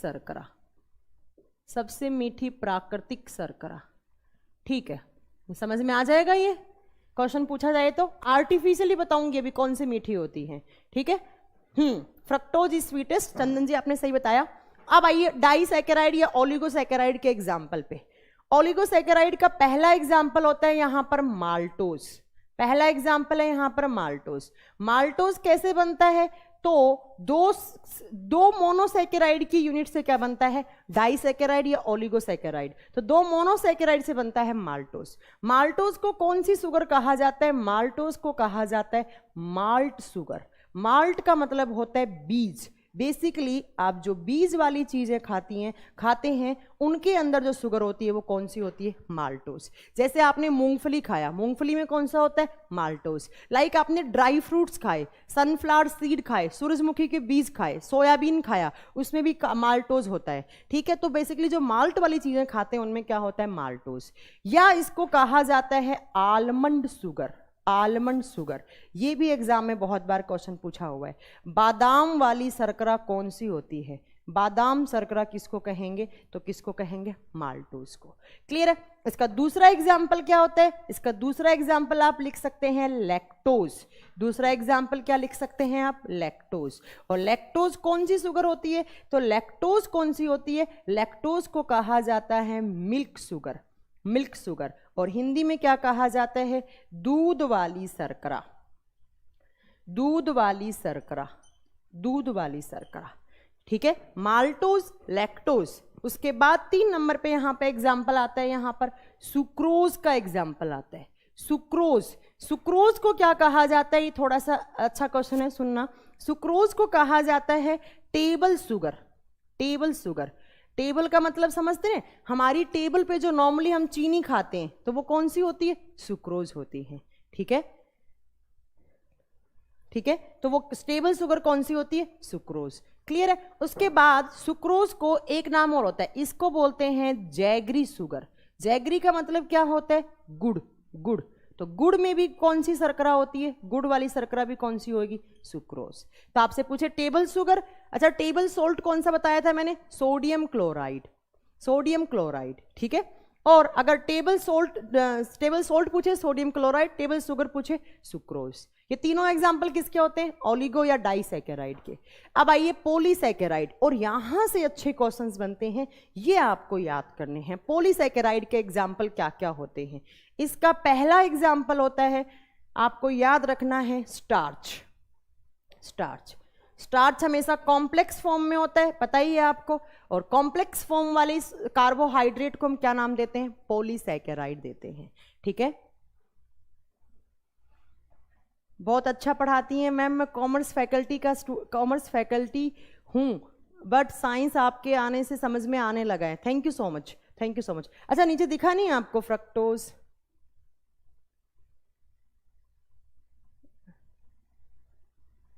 [SPEAKER 1] शर्करा। ठीक है, समझ में आ जाएगा। ये क्वेश्चन पूछा जाए तो आर्टिफिशियली बताऊंगी अभी कौन सी मीठी होती है, ठीक है। फ्रक्टोज इज स्वीटेस्ट, चंदन जी आपने सही बताया। अब आइए डाइसैकेराइड या ओलिगोसैकेराइड के एग्जाम्पल पे। ओलिगोसैकेराइड का पहला एग्जाम्पल होता है यहां पर माल्टोज, पहला एग्जाम्पल है यहां पर माल्टोज। माल्टोज कैसे बनता है, तो दो मोनोसैकेराइड की यूनिट से क्या बनता है, डाइसैकेराइड या ओलिगोसैकेराइड, तो दो मोनोसैकेराइड से बनता है माल्टोज। माल्टोज को कौन सी शुगर कहा जाता है, माल्टोज को कहा जाता है माल्ट शुगर। माल्ट का मतलब होता है बीज, बेसिकली आप जो बीज वाली चीजें खाते हैं उनके अंदर जो शुगर होती है वो कौन सी होती है, माल्टोज। जैसे आपने मूंगफली खाया, मूंगफली में कौन सा होता है, माल्टोज। लाइक आपने ड्राई फ्रूट्स खाए, सनफ्लावर सीड खाए, सूरजमुखी के बीज खाए, सोयाबीन खाया, उसमें भी माल्टोज होता है, ठीक है। तो बेसिकली जो माल्ट वाली चीजें खाते हैं उनमें क्या होता है, माल्टोज। या इसको कहा जाता है आलमंड शुगर, ये भी एग्जाम में बहुत बार क्वेश्चन पूछा हुआ है। बादाम वाली शर्करा कौन सी होती है, बादाम शर्करा किसको कहेंगे, तो किसको कहेंगे, माल्टोज को। क्लियर है। इसका दूसरा एग्जाम्पल क्या होता है, इसका दूसरा एग्जाम्पल आप लिख सकते हैं लैक्टोज। दूसरा एग्जाम्पल क्या लिख सकते हैं आप, लैक्टोज। और लैक्टोज कौन सी शुगर होती है, तो लैक्टोज कौन सी होती है, लैक्टोज को कहा जाता है मिल्क शुगर, और हिंदी में क्या कहा जाता है, दूध वाली शर्करा, ठीक है। Maltose, lactose. उसके बाद 3 नंबर पे यहां पे एग्जाम्पल आता है, यहां पर सुक्रोज का एग्जाम्पल आता है। सुक्रोज को क्या कहा जाता है, ये थोड़ा सा अच्छा क्वेश्चन है, सुनना। सुक्रोज को कहा जाता है टेबल शुगर। टेबल का मतलब समझते हैं, हमारी टेबल पे जो नॉर्मली हम चीनी खाते हैं तो वो कौन सी होती है, सुक्रोज होती है, ठीक है। तो वो टेबल शुगर कौन सी होती है, सुक्रोज। क्लियर है। उसके बाद सुक्रोज को एक नाम और होता है, इसको बोलते हैं जैगरी शुगर। जैगरी का मतलब क्या होता है, गुड़। तो गुड़ में भी कौन सी शर्करा होती है? गुड़ वाली शर्करा भी कौन सी होगी? सुक्रोज। तो आपसे पूछे टेबल शुगर, अच्छा टेबल सोल्ट कौन सा बताया था मैंने? सोडियम क्लोराइड, सोडियम क्लोराइड, ठीक है। और अगर टेबल सोल्ट पूछे सोडियम क्लोराइड, टेबल शुगर पूछे सुक्रोज। ये तीनों एग्जाम्पल किसके होते हैं? ओलिगो या डाइसैकेराइड के। अब आइए पॉलीसैकेराइड, और यहां से अच्छे क्वेश्चंस बनते हैं, ये आपको याद करने हैं। पॉलीसैकेराइड के एग्जाम्पल क्या क्या होते हैं? इसका पहला एग्जाम्पल होता है, आपको याद रखना है, स्टार्च। स्टार्च, स्टार्च हमेशा कॉम्प्लेक्स फॉर्म में होता है, पता ही है आपको, और कॉम्प्लेक्स फॉर्म वाले कार्बोहाइड्रेट को हम क्या नाम देते हैं? पॉलीसैकेराइड देते हैं, ठीक है। बहुत अच्छा पढ़ाती हैं मैम, मैं कॉमर्स फैकल्टी हूँ, बट साइंस आपके आने से समझ में आने लगा है। Thank you so much, thank you so much. अच्छा नीचे दिखा नहीं आपको फ्रक्टोज?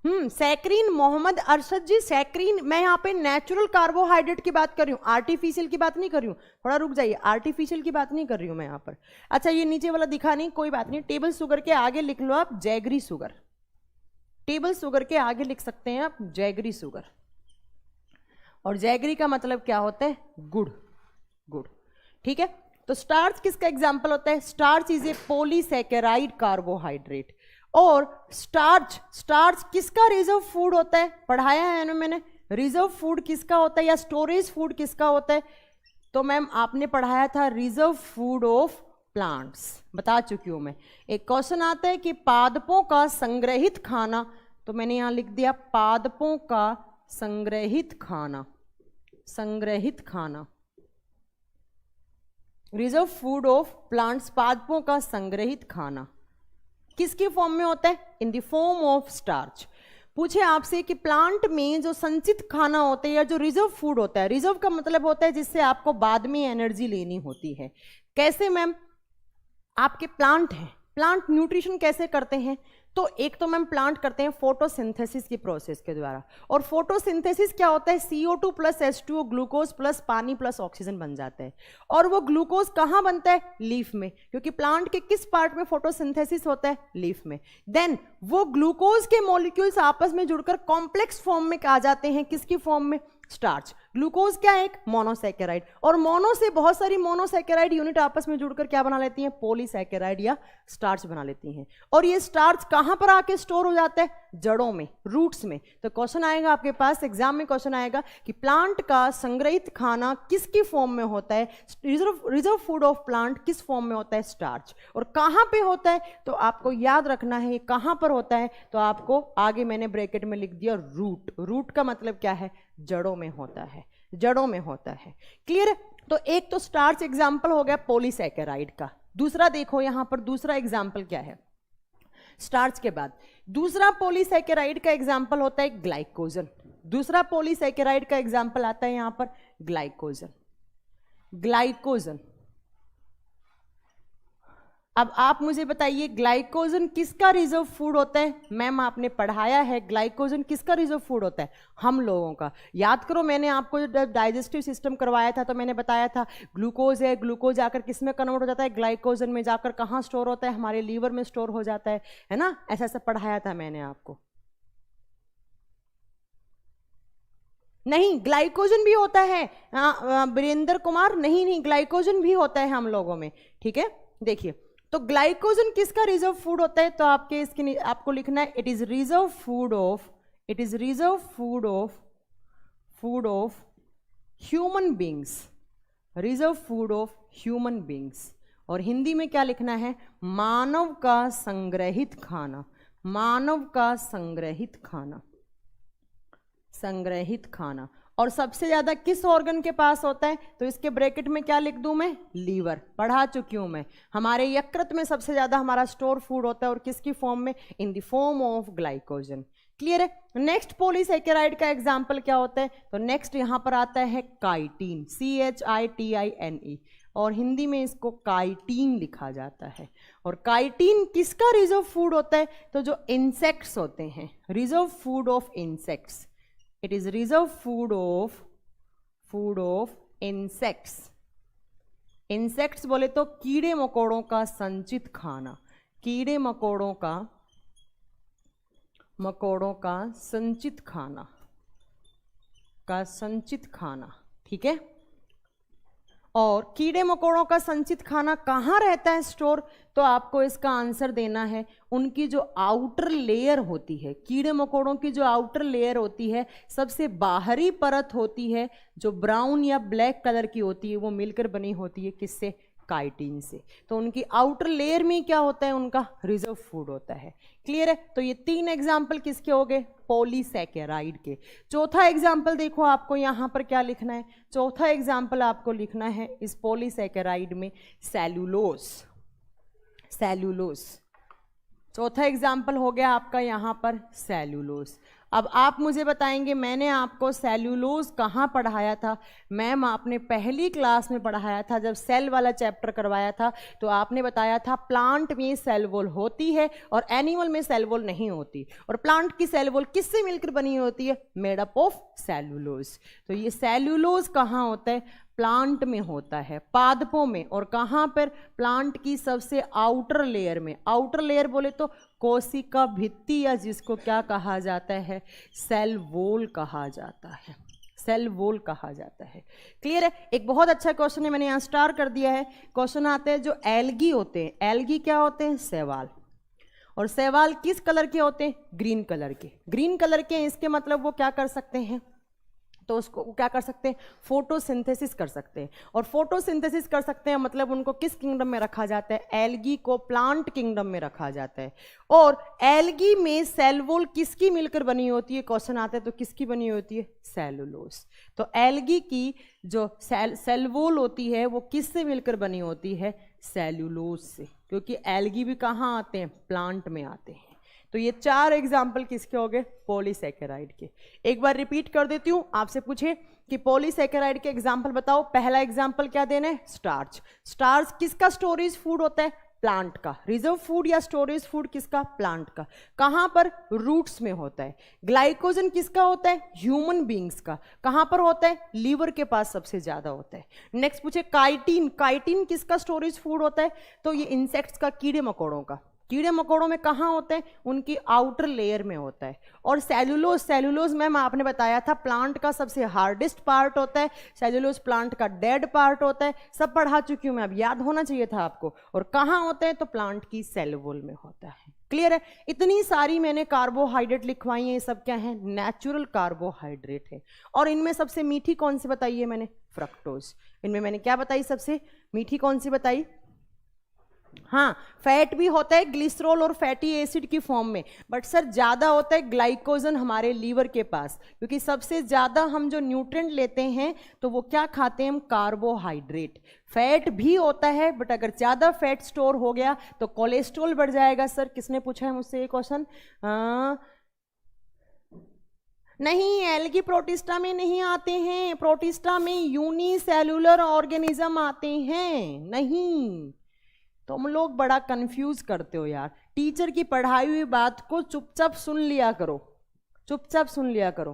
[SPEAKER 1] सैक्रीन, मोहम्मद अरशद जी, सैक्रीन मैं यहाँ पे नेचुरल कार्बोहाइड्रेट की बात कर रही हूँ, आर्टिफिशियल की बात नहीं कर रही हूँ, थोड़ा रुक जाइए, आर्टिफिशियल की बात नहीं कर रही हूँ मैं यहाँ पर। अच्छा ये नीचे वाला दिखा नहीं, कोई बात नहीं, टेबल शुगर के आगे लिख लो आप जैगरी शुगर, टेबल शुगर के आगे लिख सकते हैं आप जैगरी शुगर। और जैगरी का मतलब क्या होता है? गुड़, गुड़, ठीक है। तो स्टार्च किसका एग्जाम्पल होता है? Starch is a polysaccharide carbohydrate. और स्टार्च, स्टार्च किसका रिजर्व फूड होता है? पढ़ाया है ना मैंने, रिजर्व फूड किसका होता है या स्टोरेज फूड किसका होता है? तो मैम आपने पढ़ाया था रिजर्व फूड ऑफ प्लांट्स, बता चुकी हूं मैं। एक क्वेश्चन आता है कि पादपों का संग्रहित खाना, तो मैंने यहां लिख दिया पादपों का संग्रहित खाना, संग्रहित खाना, रिजर्व फूड ऑफ प्लांट्स, पादपों का संग्रहित खाना किसके फॉर्म में होता है? In the form of starch. पूछे आपसे कि प्लांट में जो संचित खाना होता है या जो रिजर्व फूड होता है, रिजर्व का मतलब होता है जिससे आपको बाद में एनर्जी लेनी होती है। कैसे मैम? आपके प्लांट हैं, प्लांट न्यूट्रिशन कैसे करते हैं? तो एक तो मैम प्लांट करते हैं फोटोसिंथेसिस की प्रोसेस के द्वारा, और फोटोसिंथेसिस क्या होता है? CO2 plus H2O, glucose plus पानी प्लस ऑक्सीजन बन जाता है। और वो ग्लूकोज कहाँ बनता है? लीफ में, क्योंकि प्लांट के किस पार्ट में फोटोसिंथेसिस होता है? लीफ में। देन वो ग्लूकोज के मॉलिक्यूल्स आपस में जुड़कर कॉम्प्लेक्स फॉर्म में आ जाते हैं, किसकी फॉर्म में? स्टार्च। ग्लूकोज क्या है? एक मोनोसैकेराइड, और मोनो से बहुत सारी मोनोसैकेराइड यूनिट आपस में जुड़कर क्या बना लेती हैं? पॉलीसैकेराइड या स्टार्च बना लेती हैं। और ये स्टार्च कहां पर आके स्टोर हो जाता है? जड़ों में, रूट्स में। तो क्वेश्चन आएगा आपके पास एग्जाम में, क्वेश्चन आएगा कि प्लांट का संग्रहित खाना किसकी फॉर्म में होता है? रिजर्व फूड ऑफ प्लांट किस फॉर्म में होता है? स्टार्च। और कहां पे होता है? तो आपको याद रखना है ये कहां पर होता है, तो आपको आगे मैंने ब्रैकेट में लिख दिया रूट। रूट का मतलब क्या है? जड़ों में होता है, जड़ों में होता है। क्लियर है? तो एक तो स्टार्च एग्जाम्पल हो गया पॉलीसैकेराइड का। दूसरा देखो यहां पर, दूसरा एग्जाम्पल क्या है स्टार्च के बाद? दूसरा पॉलीसैकेराइड का एग्जाम्पल होता है ग्लाइकोजन। दूसरा पॉलीसैकेराइड का एग्जाम्पल आता है यहां पर ग्लाइकोजन। ग्लाइकोजन, अब आप मुझे बताइए ग्लाइकोजन किसका रिजर्व फूड होता है? मैम आपने पढ़ाया है ग्लाइकोजन किसका रिजर्व फूड होता है? हम लोगों का। याद करो मैंने आपको जब डाइजेस्टिव सिस्टम करवाया था तो मैंने बताया था ग्लूकोज है, ग्लूकोज जाकर किस में कन्वर्ट हो जाता है? ग्लाइकोजन में जाकर कहाँ स्टोर होता है? हमारे लीवर में स्टोर हो जाता है ना? ऐसा ऐसा पढ़ाया था मैंने आपको। नहीं, ग्लाइकोजन भी होता है वीरेंद्र कुमार, नहीं नहीं ग्लाइकोजन भी होता है हम लोगों में, ठीक है। देखिए तो ग्लाइकोजन किसका रिजर्व फूड होता है? तो आपके इसके आपको लिखना है it is reserve food of, it is reserve food of human beings, reserve food of human beings. और हिंदी में क्या लिखना है? मानव का संग्रहित खाना, मानव का संग्रहित खाना, संग्रहित खाना। और सबसे ज्यादा किस ऑर्गन के पास होता है? तो इसके ब्रैकेट में क्या लिख दूं मैं? लीवर। पढ़ा चुकी हूं मैं। हमारे यकृत में सबसे ज्यादा हमारा स्टोर फूड होता है, और किसकी फॉर्म में? In the form of glycogen. Clear है? नेक्स्ट पॉलीसैकेराइड का एग्जाम्पल क्या होता है? तो नेक्स्ट यहां पर आता है काइटीन, CHITINE, और हिंदी में इसको काइटीन लिखा जाता है। और काइटीन किसका रिजर्व फूड होता है? तो जो इंसेक्ट्स होते हैं, reserve food of insects, it is reserve food of insects. Insects बोले तो कीड़े मकोड़ों का संचित खाना, कीड़े मकोड़ों का संचित खाना, ठीक है। और कीड़े मकोड़ों का संचित खाना कहाँ रहता है स्टोर, तो आपको इसका आंसर देना है उनकी जो आउटर लेयर होती है, कीड़े मकोड़ों की जो आउटर लेयर होती है, सबसे बाहरी परत होती है जो ब्राउन या ब्लैक कलर की होती है, वो मिलकर बनी होती है किससे, काइटिन से। तो उनकी आउटर लेयर में क्या होता है, उनका रिजर्व फूड होता है। क्लियर है। तो ये 3 एग्जाम्पल किसके हो गए, पॉलीसैकेराइड के। चौथा एग्जाम्पल देखो आपको यहां पर क्या लिखना है, चौथा एग्जाम्पल आपको लिखना है इस पॉलीसैकेराइड में सेल्यूलोज। चौथा एग्जाम्पल हो गया आपका यहां पर सेल्यूलोज। अब आप मुझे बताएंगे, मैंने आपको सेल्यूलोज कहाँ पढ़ाया था, मैम आपने पहली क्लास में पढ़ाया था जब सेल वाला चैप्टर करवाया था, तो आपने बताया था प्लांट में सेल वॉल होती है और एनिमल में सेल वॉल नहीं होती, और प्लांट की सेल वॉल किससे मिलकर बनी होती है, मेड अप ऑफ सेल्यूलोज। तो ये सेल्यूलोज कहाँ होता है, प्लांट में होता है, पादपों में, और कहाँ पर, प्लांट की सबसे आउटर लेयर में। आउटर लेयर बोले तो कोशिका भित्ति, या जिसको क्या कहा जाता है, सेल वॉल कहा जाता है, सेल वॉल कहा जाता है। क्लियर है। एक बहुत अच्छा क्वेश्चन है, मैंने यहाँ स्टार कर दिया है। क्वेश्चन आते हैं जो एल्गी होते हैं, एल्गी क्या होते हैं, शैवाल, और शैवाल किस कलर के होते हैं, ग्रीन कलर के। ग्रीन कलर के, इसके मतलब वो क्या कर सकते हैं, तो उसको क्या कर सकते हैं, फोटोसिंथेसिस कर सकते हैं। और फोटोसिंथेसिस कर सकते हैं मतलब उनको किस किंगडम में रखा जाता है, एल्गी को प्लांट किंगडम में रखा जाता है। और एल्गी में सेल वॉल किसकी मिलकर बनी होती है, क्वेश्चन आता है तो किसकी बनी होती है, सेलुलोज। तो एल्गी की जो सेल वॉल होती है वो किससे मिलकर बनी होती है, सेल्यूलोज से, क्योंकि एल्गी भी कहाँ आते हैं, प्लांट में आते हैं। तो ये 4 एग्जाम्पल किसके हो गए, पॉलीसैकेराइड के। एक बार रिपीट कर देती हूँ, आपसे पूछे कि पॉलीसैकेराइड के एग्जाम्पल बताओ, पहला एग्जाम्पल क्या देना है, स्टार्च। स्टार्च किसका स्टोरेज फूड होता है, प्लांट का। रिजर्व फूड या स्टोरेज फूड किसका, प्लांट का। कहाँ पर, रूट्स में होता है। ग्लाइकोजन किसका होता है, ह्यूमन बींग्स का। कहाँ पर होता है, लीवर के पास सबसे ज्यादा होता है। नेक्स्ट पूछे काइटिन, काइटिन किसका स्टोरेज फूड होता है, तो ये इंसेक्ट्स का, कीड़े मकोड़ों का। कीड़े मकोड़ों में कहाँ होते हैं, उनकी आउटर लेयर में होता है। और सेल्यूलोज, सेल्यूलोज मैम आपने बताया था प्लांट का सबसे हार्डेस्ट पार्ट होता है, सेल्यूलोज प्लांट का डेड पार्ट होता है, सब पढ़ा चुकी हूँ मैं, अब याद होना चाहिए था आपको। और कहाँ होते हैं, तो प्लांट की सेल वॉल में होता है। क्लियर है। इतनी सारी मैंने कार्बोहाइड्रेट लिखवाई है, ये सब क्या है, नेचुरल कार्बोहाइड्रेट है। और इनमें सबसे मीठी कौन सी बताई है मैंने, फ्रक्टोज। इनमें मैंने क्या बताई, सबसे मीठी कौन सी बताई, हाँ फैट भी होता है ग्लिसरॉल और फैटी एसिड की फॉर्म में, बट सर ज्यादा होता है ग्लाइकोजन हमारे लीवर के पास, क्योंकि सबसे ज्यादा हम जो न्यूट्रिएंट लेते हैं तो वो क्या खाते हैं हम, कार्बोहाइड्रेट। फैट भी होता है, बट अगर ज्यादा फैट स्टोर हो गया तो कोलेस्ट्रॉल बढ़ जाएगा। सर किसने पूछा है मुझसे ये क्वेश्चन, नहीं, एल्गी प्रोटिस्टा में नहीं आते हैं, प्रोटिस्टा में यूनिसेलुलर ऑर्गेनिज्म आते हैं। नहीं, तुम लोग बड़ा कंफ्यूज करते हो यार। टीचर की पढ़ाई हुई बात को चुपचाप सुन लिया करो, चुपचाप सुन लिया करो।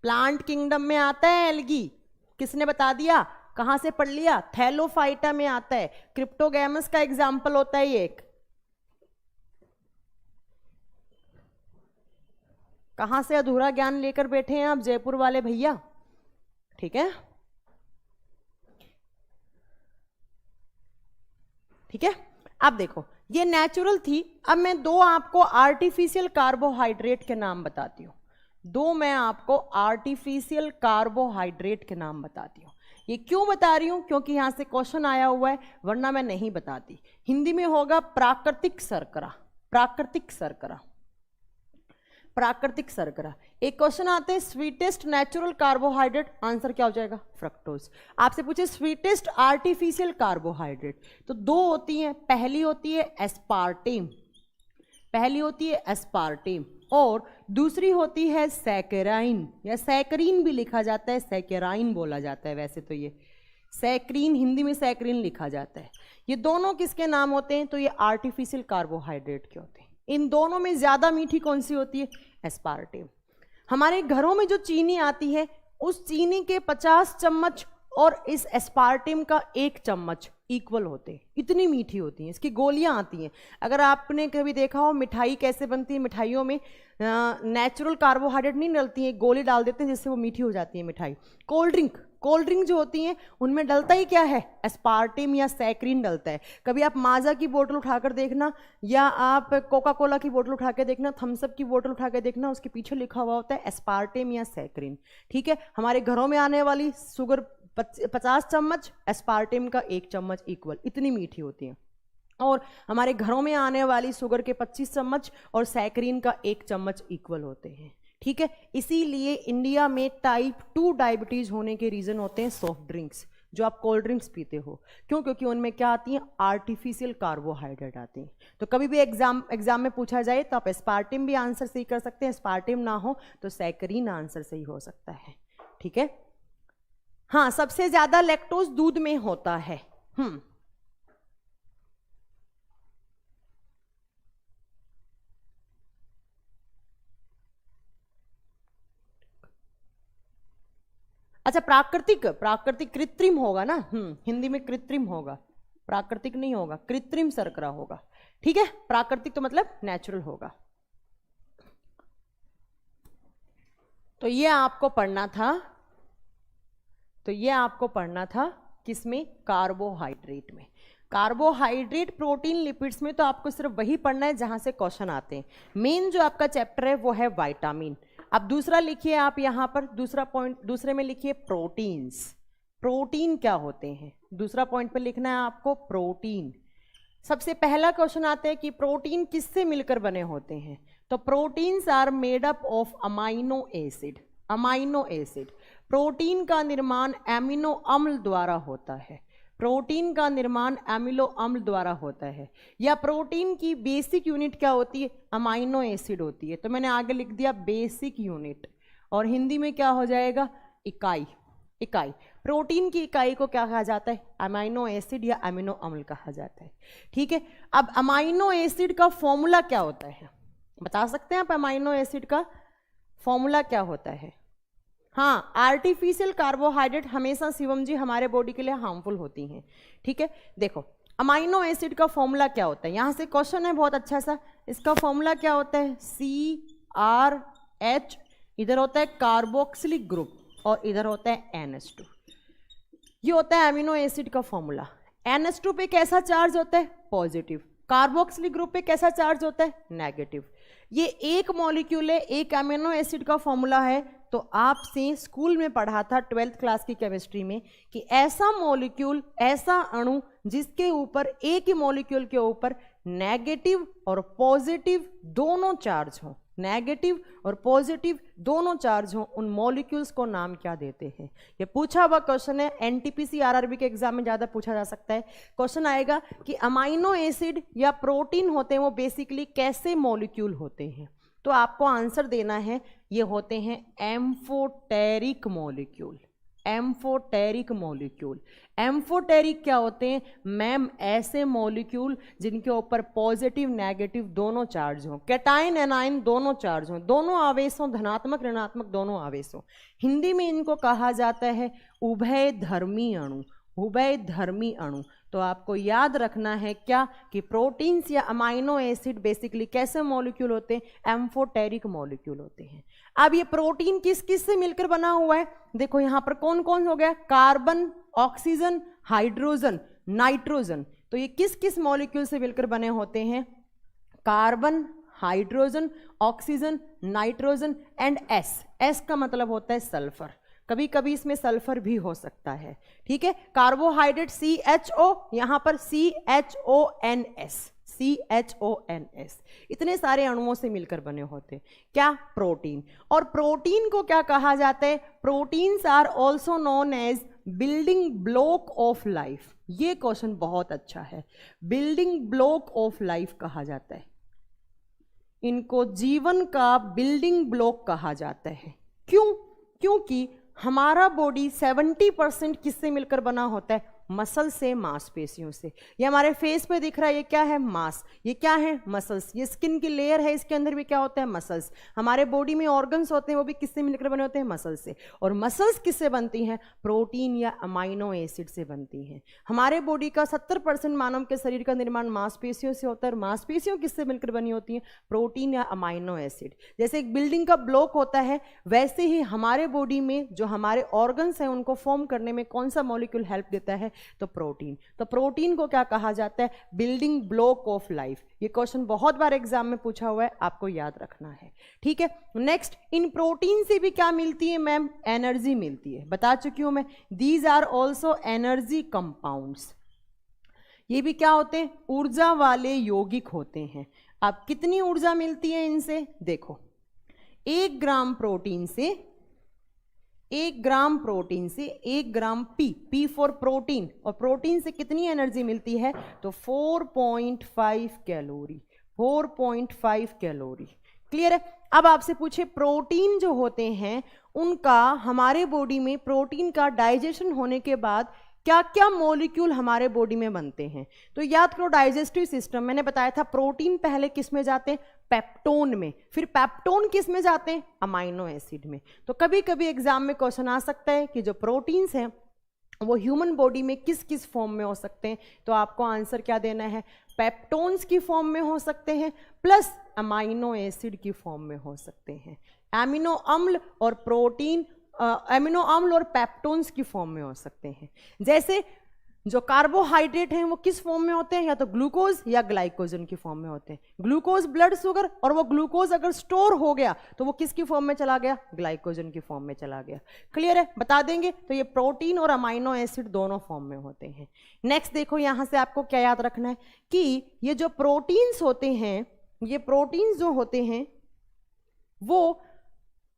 [SPEAKER 1] प्लांट किंगडम में आता है एल्गी, किसने बता दिया, कहां से पढ़ लिया, थैलोफाइटा में आता है। क्रिप्टोगैमस का एग्जाम्पल होता है ये एक। कहां से अधूरा ज्ञान लेकर बैठे हैं आप जयपुर वाले भैया, ठीक है, ठीक है। अब देखो ये नेचुरल थी, अब मैं 2 आपको आर्टिफिशियल कार्बोहाइड्रेट के नाम बताती हूँ। 2 मैं आपको आर्टिफिशियल कार्बोहाइड्रेट के नाम बताती हूँ। ये क्यों बता रही हूं, क्योंकि यहां से क्वेश्चन आया हुआ है, वरना मैं नहीं बताती। हिंदी में होगा प्राकृतिक शर्करा, प्राकृतिक शर्करा, प्राकृतिक शर्करा। एक क्वेश्चन आते हैं स्वीटेस्ट नेचुरल कार्बोहाइड्रेट, आंसर क्या हो जाएगा, फ्रक्टोज। आपसे पूछे स्वीटेस्ट आर्टिफिशियल कार्बोहाइड्रेट, तो 2 होती हैं, पहली होती है एस्पार्टेम, पहली होती है एस्पार्टेम, और दूसरी होती है सैकेराइन, या सैकरीन भी लिखा जाता है, सैकेराइन बोला जाता है वैसे तो, ये सैकरीन, हिंदी में सैकरीन लिखा जाता है। ये दोनों किसके नाम होते हैं, तो ये आर्टिफिशियल कार्बोहाइड्रेट के होते हैं। इन दोनों में ज्यादा मीठी कौन सी होती है, एस्पार्टेम। हमारे घरों में जो चीनी आती है उस चीनी के 50 चम्मच और इस एस्पार्टिम का 1 चम्मच इक्वल होते हैं। इतनी मीठी होती हैं, इसकी गोलियां आती हैं। अगर आपने कभी देखा हो मिठाई कैसे बनती है, मिठाइयों में नेचुरल कार्बोहाइड्रेट नहीं डलती है, गोली डाल देते हैं जिससे वो मीठी हो जाती है मिठाई। कोल्ड ड्रिंक जो होती हैं उनमें डलता ही क्या है, एस्पार्टिम या सैक्रिन डलता है। कभी आप माजा की बोतल उठाकर देखना या आप कोका कोला की बोतल उठा के देखना, थम्स अप की बोतल उठा के देखना, उसके पीछे लिखा हुआ होता है एस्पार्टिम या सैक्रिन। ठीक है, हमारे घरों में आने वाली शुगर 50 चम्मच, एस्पार्टिम का 1 चम्मच इक्वल, इतनी मीठी होती है। और हमारे घरों में आने वाली शुगर के 25 चम्मच और सैक्रिन का 1 चम्मच इक्वल होते हैं। ठीक है, इसीलिए इंडिया में टाइप 2 डायबिटीज होने के रीजन होते हैं सॉफ्ट ड्रिंक्स, जो आप कोल्ड ड्रिंक्स पीते हो। क्यों? क्योंकि उनमें क्या आती हैं, आर्टिफिशियल कार्बोहाइड्रेट आती हैं। तो कभी भी एग्जाम में पूछा जाए तो आप एस्पार्टिम भी आंसर सही कर सकते हैं, एस्पार्टिम ना हो तो सैक्रिन आंसर सही हो सकता है। ठीक है, हाँ, सबसे ज्यादा लैक्टोज दूध में होता है। अच्छा, प्राकृतिक कृत्रिम होगा ना, हिंदी में कृत्रिम होगा, प्राकृतिक नहीं होगा, कृत्रिम शर्करा होगा। ठीक है, प्राकृतिक तो मतलब नेचुरल होगा। तो ये आपको पढ़ना था किसमें, कार्बोहाइड्रेट में। कार्बोहाइड्रेट, प्रोटीन, लिपिड्स में तो आपको सिर्फ वही पढ़ना है जहां से क्वेश्चन आते हैं। मेन जो आपका चैप्टर है वो है विटामिन। अब दूसरा लिखिए आप यहां पर, दूसरा पॉइंट, दूसरे में लिखिए प्रोटीन्स। प्रोटीन क्या होते हैं, दूसरा पॉइंट पे लिखना है आपको प्रोटीन। सबसे पहला क्वेश्चन आता है कि प्रोटीन किससे मिलकर बने होते हैं, तो proteins are made up of amino acid. Amino acid, protein का निर्माण एमिनो अम्ल द्वारा होता है। प्रोटीन का निर्माण एमिनो अम्ल द्वारा होता है। या प्रोटीन की बेसिक यूनिट क्या होती है, अमाइनो एसिड होती है। तो मैंने आगे लिख दिया बेसिक यूनिट, और हिंदी में क्या हो जाएगा, इकाई। इकाई, प्रोटीन की इकाई को क्या कहा जाता है, अमाइनो एसिड या अमीनो अम्ल कहा जाता है। ठीक है, अब अमाइनो एसिड का फॉर्मूला क्या होता है, बता सकते हैं आप अमाइनो एसिड का फॉर्मूला क्या होता है? हाँ, आर्टिफिशियल कार्बोहाइड्रेट हमेशा शिवम जी हमारे बॉडी के लिए हार्मफुल होती हैं। ठीक है, देखो अमाइनो एसिड का फॉर्मूला क्या होता है, यहां से क्वेश्चन है बहुत अच्छा सा। इसका फॉर्मूला क्या होता है, CRH, इधर होता है कार्बोक्सिलिक ग्रुप और इधर होता है NH2। ये होता है अमीनो एसिड का फॉर्मूला। NH2 पे कैसा चार्ज होता है, पॉजिटिव। कार्बोक्सिलिक ग्रुप पे कैसा चार्ज होता है, नेगेटिव। ये एक मॉलिक्यूल है, एक अमीनो एसिड का फॉर्मूला है। तो आपसे स्कूल में पढ़ा था 12th क्लास की केमिस्ट्री में कि ऐसा मॉलिक्यूल, ऐसा अणु जिसके ऊपर, एक ही मॉलिक्यूल के ऊपर नेगेटिव और पॉजिटिव दोनों चार्ज हो, नेगेटिव और पॉजिटिव दोनों चार्ज हो, उन मॉलिक्यूल्स को नाम क्या देते हैं? ये पूछा हुआ क्वेश्चन है, NTPC RRB के एग्जाम में ज्यादा पूछा जा सकता है। क्वेश्चन आएगा कि अमाइनो एसिड या प्रोटीन होते हैं वो बेसिकली कैसे मॉलिक्यूल होते हैं, तो आपको आंसर देना है ये होते हैं amphoteric molecule. Amphoteric molecule, amphoteric क्या होते हैं मैम, ऐसे मॉलिक्यूल जिनके ऊपर पॉजिटिव नेगेटिव दोनों चार्ज हो, कैटाइन एनाइन दोनों चार्ज हो, दोनों आवेश हो, धनात्मक ऋणात्मक दोनों आवेश हो। हिंदी में इनको कहा जाता है उभयधर्मी अणु। उभयधर्मी अणु। तो आपको याद रखना है क्या कि प्रोटीन्स या अमाइनो एसिड बेसिकली कैसे मॉलिक्यूल होते हैं, एम्फोटेरिक मॉलिक्यूल होते हैं। अब ये प्रोटीन किस किस से मिलकर बना हुआ है, देखो यहां पर कौन कौन हो गया, कार्बन, ऑक्सीजन, हाइड्रोजन, नाइट्रोजन। तो ये किस किस मॉलिक्यूल से मिलकर बने होते हैं, carbon, hydrogen, oxygen, nitrogen and S का मतलब होता है सल्फर। कभी कभी इसमें सल्फर भी हो सकता है। ठीक है, कार्बोहाइड्रेट CHO, यहां पर CHONS, CHONS। इतने सारे अणुओं से मिलकर बने होते हैं क्या, प्रोटीन। और प्रोटीन को क्या कहा जाता है, proteins are also known as building block of life. ये क्वेश्चन बहुत अच्छा है, बिल्डिंग ब्लॉक ऑफ लाइफ कहा जाता है इनको, जीवन का बिल्डिंग ब्लॉक कहा जाता है। क्यों? क्योंकि हमारा बॉडी 70% किससे मिलकर बना होता है, मसल से, मांसपेशियों से। ये हमारे फेस पे दिख रहा है, ये क्या है? मांस। ये क्या है? मसल्स। ये स्किन की लेयर है, इसके अंदर भी क्या होता है? मसल्स। हमारे बॉडी में ऑर्गन्स होते हैं, वो भी किससे मिलकर बने होते हैं? मसल से। और मसल्स किससे बनती हैं? प्रोटीन या अमाइनो एसिड से बनती हैं। हमारे बॉडी का 70% मानव के शरीर का निर्माण मांसपेशियों से होता है, और मांसपेशियों किससे मिलकर बनी होती हैं? प्रोटीन या अमाइनो एसिड। जैसे एक बिल्डिंग का ब्लॉक होता है, वैसे ही हमारे बॉडी में जो हमारे ऑर्गन्स हैं उनको फॉर्म करने में कौन सा मॉलिक्यूल हेल्प देता है? तो प्रोटीन। तो प्रोटीन को क्या कहा जाता है? Building block of life. ये क्वेश्चन बहुत बार एग्जाम में पूछा हुआ है, आपको याद रखना है, ठीक है। नेक्स्ट, इन प्रोटीन से भी क्या मिलती है मैम? एनर्जी मिलती है, बता चुकी हूं मैं। These are also energy compounds. ये भी क्या होते हैं? ऊर्जा वाले यौगिक होते हैं। अब कितनी ऊर्जा मिलती है इनसे? देखो, 1 ग्राम प्रोटीन से 1 ग्राम पी फॉर प्रोटीन, और प्रोटीन से कितनी एनर्जी मिलती है? तो 4.5 कैलोरी। 4.5 कैलोरी। क्लियर है? अब आपसे पूछे, प्रोटीन जो होते हैं उनका हमारे बॉडी में, प्रोटीन का डाइजेशन होने के बाद क्या क्या मॉलिक्यूल हमारे बॉडी में बनते हैं? तो याद करो, डाइजेस्टिव सिस्टम मैंने बताया था, प्रोटीन पहले किस में जाते हैं? पेप्टोन में। फिर पेप्टोन किस में जाते हैं? अमाइनो एसिड में। तो कभी कभी एग्जाम में क्वेश्चन आ सकता है कि जो प्रोटीन्स हैं वो ह्यूमन बॉडी में किस किस फॉर्म में हो सकते हैं, तो आपको आंसर क्या देना है? पेप्टोन्स की फॉर्म में हो सकते हैं, प्लस अमाइनो एसिड की फॉर्म में हो सकते हैं। एमिनो अम्ल और प्रोटीन, एमिनो अम्ल और पेप्टोन्स की फॉर्म में हो सकते हैं। जैसे जो कार्बोहाइड्रेट हैं वो किस फॉर्म में होते हैं? या तो ग्लूकोज या ग्लाइकोजन की फॉर्म में होते हैं। ग्लूकोज ब्लड शुगर, और वो ग्लूकोज अगर स्टोर हो गया तो वो किसकी फॉर्म में चला गया? ग्लाइकोजन की फॉर्म में चला गया। क्लियर है? बता देंगे। तो ये प्रोटीन और अमाइनो एसिड दोनों फॉर्म में होते हैं। नेक्स्ट देखो, यहां से आपको क्या याद रखना है कि ये जो प्रोटीन्स होते हैं, ये प्रोटीन्स जो होते हैं वो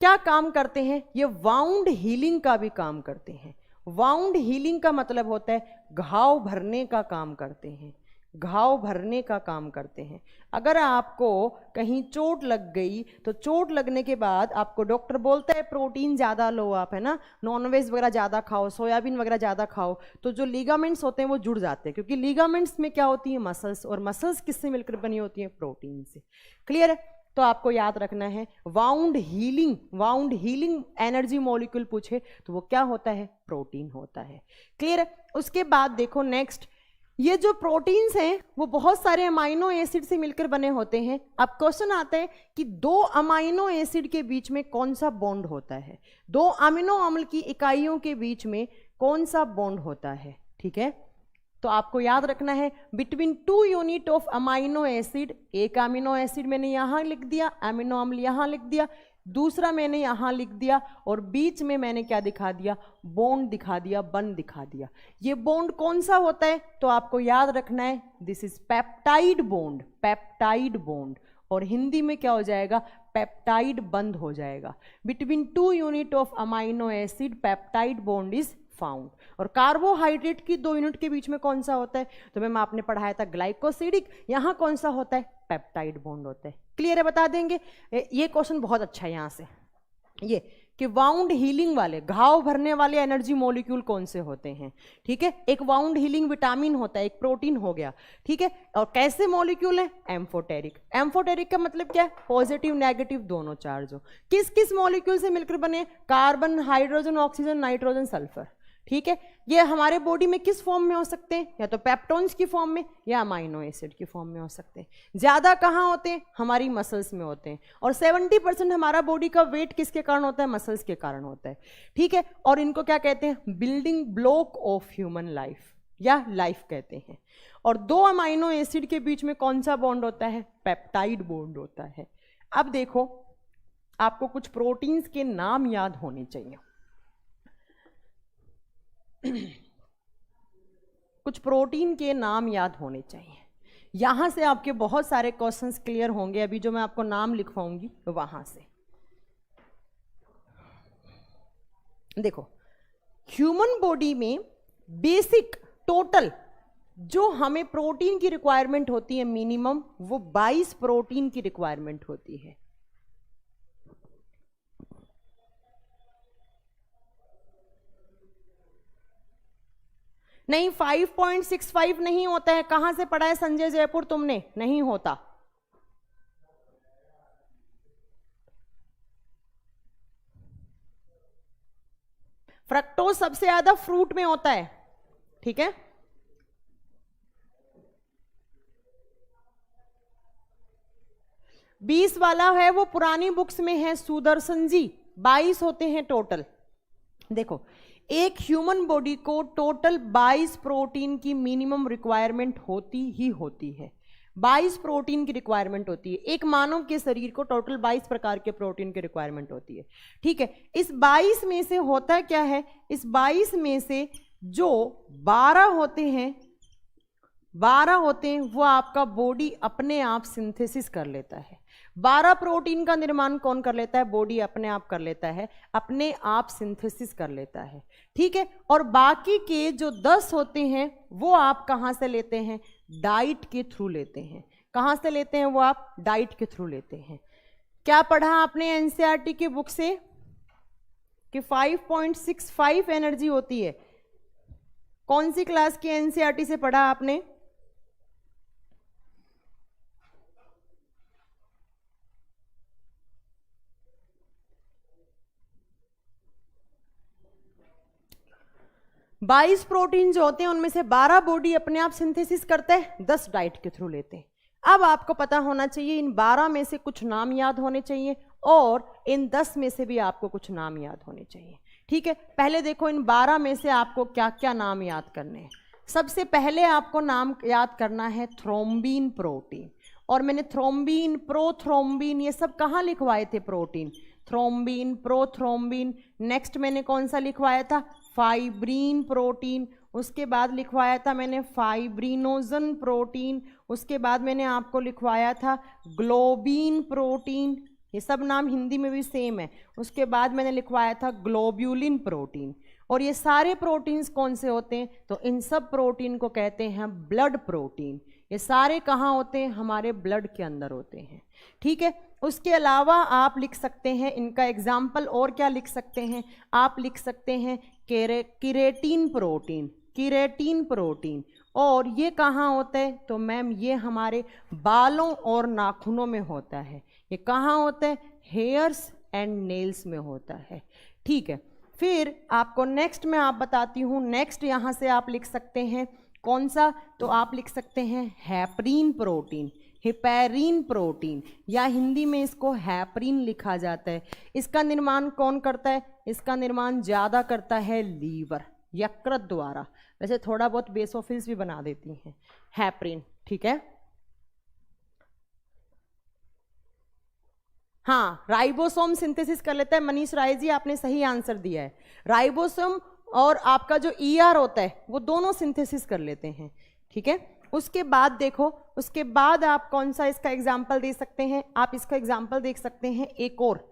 [SPEAKER 1] क्या काम करते हैं? ये वाउंड हीलिंग का भी काम करते हैं। वाउंड हीलिंग का मतलब होता है घाव भरने का काम करते हैं। घाव भरने का काम करते हैं। अगर आपको कहीं चोट लग गई तो चोट लगने के बाद आपको डॉक्टर बोलता है प्रोटीन ज़्यादा लो आप, है ना, नॉनवेज वगैरह ज़्यादा खाओ, सोयाबीन वगैरह ज़्यादा खाओ, तो जो लिगामेंट्स होते हैं वो जुड़ जाते हैं, क्योंकि लिगामेंट्स में क्या होती है? मसल्स, और मसल्स किससे मिलकर बनी होती हैं? प्रोटीन से। क्लियर है? तो आपको याद रखना है, वाउंड हीलिंग एनर्जी मॉलिक्यूल पूछे तो वो क्या होता है? प्रोटीन होता है। क्लियर है? उसके बाद देखो नेक्स्ट, ये जो प्रोटीन्स हैं वो बहुत सारे अमाइनो एसिड से मिलकर बने होते हैं। अब क्वेश्चन आता है कि 2 अमाइनो एसिड के बीच में कौन सा बॉन्ड होता है? 2 अमीनो अम्ल की इकाइयों के बीच में कौन सा बॉन्ड होता है? ठीक है, तो आपको याद रखना है between 2 unit of amino acid, एक अमीनो एसिड मैंने यहां लिख दिया, अमीनो अम्ल यहां लिख दिया, दूसरा मैंने यहां लिख दिया, और बीच में मैंने क्या दिखा दिया? बॉन्ड दिखा दिया, बंध दिखा दिया। ये बॉन्ड कौन सा होता है? तो आपको याद रखना है this is peptide bond. Peptide bond, और हिंदी में क्या हो जाएगा? पेप्टाइड बंध हो जाएगा। Between 2 unit of amino acid peptide bond is found. और कार्बोहाइड्रेट की 2 यूनिट के बीच में कौन सा होता है? तो मैम आपने पढ़ाया था ग्लाइकोसिडिक, यहां कौन सा होता है? पेप्टाइड बॉन्ड होता है। क्लियर है? बता देंगे। ये क्वेश्चन बहुत अच्छा है यहां से, ये कि वाउंड हीलिंग वाले, घाव भरने वाले एनर्जी मॉलिक्यूल कौन से होते हैं? ठीक है, एक वाउंड हीलिंग विटामिन होता है, एक प्रोटीन हो गया। ठीक है, और कैसे मॉलिक्यूल है? एम्फोटेरिक। एम्फोटेरिक का मतलब क्या है? पॉजिटिव नेगेटिव दोनों चार्ज हो। किस किस मॉलिक्यूल से मिलकर बने? Carbon, hydrogen, oxygen, nitrogen, sulphur. ठीक है, ये हमारे बॉडी में किस फॉर्म में हो सकते हैं? या तो पेप्टोन्स की फॉर्म में या अमाइनो एसिड की फॉर्म में हो सकते हैं। ज्यादा कहाँ होते हैं? हमारी मसल्स में होते हैं। और 70% हमारा बॉडी का वेट किसके कारण होता है? मसल्स के कारण होता है। ठीक है, और इनको क्या कहते हैं? Building block of human life या लाइफ कहते हैं। और 2 अमाइनो एसिड के बीच में कौन सा बॉन्ड होता है? पेप्टाइड बॉन्ड होता है। अब देखो, आपको कुछ प्रोटीन्स के नाम याद होने चाहिए। कुछ प्रोटीन के नाम याद होने चाहिए। यहां से आपके बहुत सारे क्वेश्चंस क्लियर होंगे, अभी जो मैं आपको नाम लिखवाऊंगी वहां से। देखो, ह्यूमन बॉडी में बेसिक टोटल जो हमें प्रोटीन की रिक्वायरमेंट होती है मिनिमम, वो 22 प्रोटीन की रिक्वायरमेंट होती है। नहीं 5.65 नहीं होता है। कहां से पढ़ा है संजय जयपुर तुमने? नहीं होता। फ्रक्टोज सबसे ज्यादा फ्रूट में होता है, ठीक है। बीस वाला है वो पुरानी बुक्स में है सुदर्शन जी, 22 होते हैं टोटल। देखो एक ह्यूमन बॉडी को टोटल 22 प्रोटीन की मिनिमम रिक्वायरमेंट होती ही होती है। 22 प्रोटीन की रिक्वायरमेंट होती है। एक मानव के शरीर को टोटल 22 प्रकार के प्रोटीन की रिक्वायरमेंट होती है, ठीक है। इस 22 में से होता क्या है, इस 22 में से जो 12 होते हैं वो आपका बॉडी अपने आप सिंथेसिस कर लेता है। 12 प्रोटीन का निर्माण कौन कर लेता है? बॉडी अपने आप कर लेता है, अपने आप सिंथेसिस कर लेता है, ठीक है। और बाकी के जो 10 होते हैं वो आप कहां से लेते हैं? डाइट के थ्रू लेते हैं। कहां से लेते हैं वो? आप डाइट के थ्रू लेते हैं। क्या पढ़ा आपने एनसीईआरटी की बुक से कि 5.65 एनर्जी होती है? कौन सी क्लास की एनसीईआरटी से पढ़ा आपने? बाईस प्रोटीन जो होते हैं उनमें से 12 बॉडी अपने आप सिंथेसिस करते हैं, 10 डाइट के थ्रू लेते हैं। अब आपको पता होना चाहिए इन 12 में से कुछ नाम याद होने चाहिए और इन 10 में से भी आपको कुछ नाम याद होने चाहिए, ठीक है। पहले देखो इन 12 में से आपको क्या क्या नाम याद करने हैं। सबसे पहले आपको नाम याद करना है थ्रोम्बिन प्रोटीन। और मैंने थ्रोम्बिन, प्रोथ्रोम्बिन ये सब कहाँ लिखवाए थे? Protein, thrombin, prothrombin. नेक्स्ट मैंने कौन सा लिखवाया था? Fibrin protein. उसके बाद लिखवाया था मैंने फाइब्रिनोजन प्रोटीन। उसके बाद मैंने आपको लिखवाया था ग्लोबिन प्रोटीन। ये सब नाम हिंदी में भी सेम है। उसके बाद मैंने लिखवाया था ग्लोब्यूलिन प्रोटीन। और ये सारे प्रोटीन्स कौन से होते हैं? तो इन सब प्रोटीन को कहते हैं ब्लड प्रोटीन। ये सारे कहाँ होते हैं? हमारे ब्लड के अंदर होते हैं, ठीक है। उसके अलावा आप लिख सकते हैं इनका एग्जाम्पल, और क्या लिख सकते हैं? आप लिख सकते हैं केरेटिन प्रोटीन, केरेटिन प्रोटीन। और ये कहाँ होता है? तो मैम ये हमारे बालों और नाखूनों में होता है। ये कहाँ होता है? हेयर्स एंड नेल्स में होता है, ठीक है। फिर आपको नेक्स्ट में आप बताती हूँ। नेक्स्ट यहाँ से आप लिख सकते हैं कौन सा? तो आप लिख सकते हैं हैपरीन प्रोटीन, हिपैरीन प्रोटीन, या हिंदी में इसको हैपरीन लिखा जाता है। इसका निर्माण कौन करता है? इसका निर्माण ज़्यादा करता है लीवर, यकृत द्वारा। वैसे थोड़ा बहुत बेसोफिल्स भी बना देती हैं हैपरीन, ठीक है। हाँ, राइबोसोम सिंथेसिस कर लेता है। मनीष राय जी आपने सही आंसर दिया है। राइबोसोम और आपका जो ईआर होता है वो दोनों सिंथेसिस कर लेते हैं, ठीक है। उसके बाद देखो, उसके बाद आप कौन सा इसका एग्जाम्पल दे सकते हैं? आप इसका एग्जाम्पल देख सकते हैं एक और,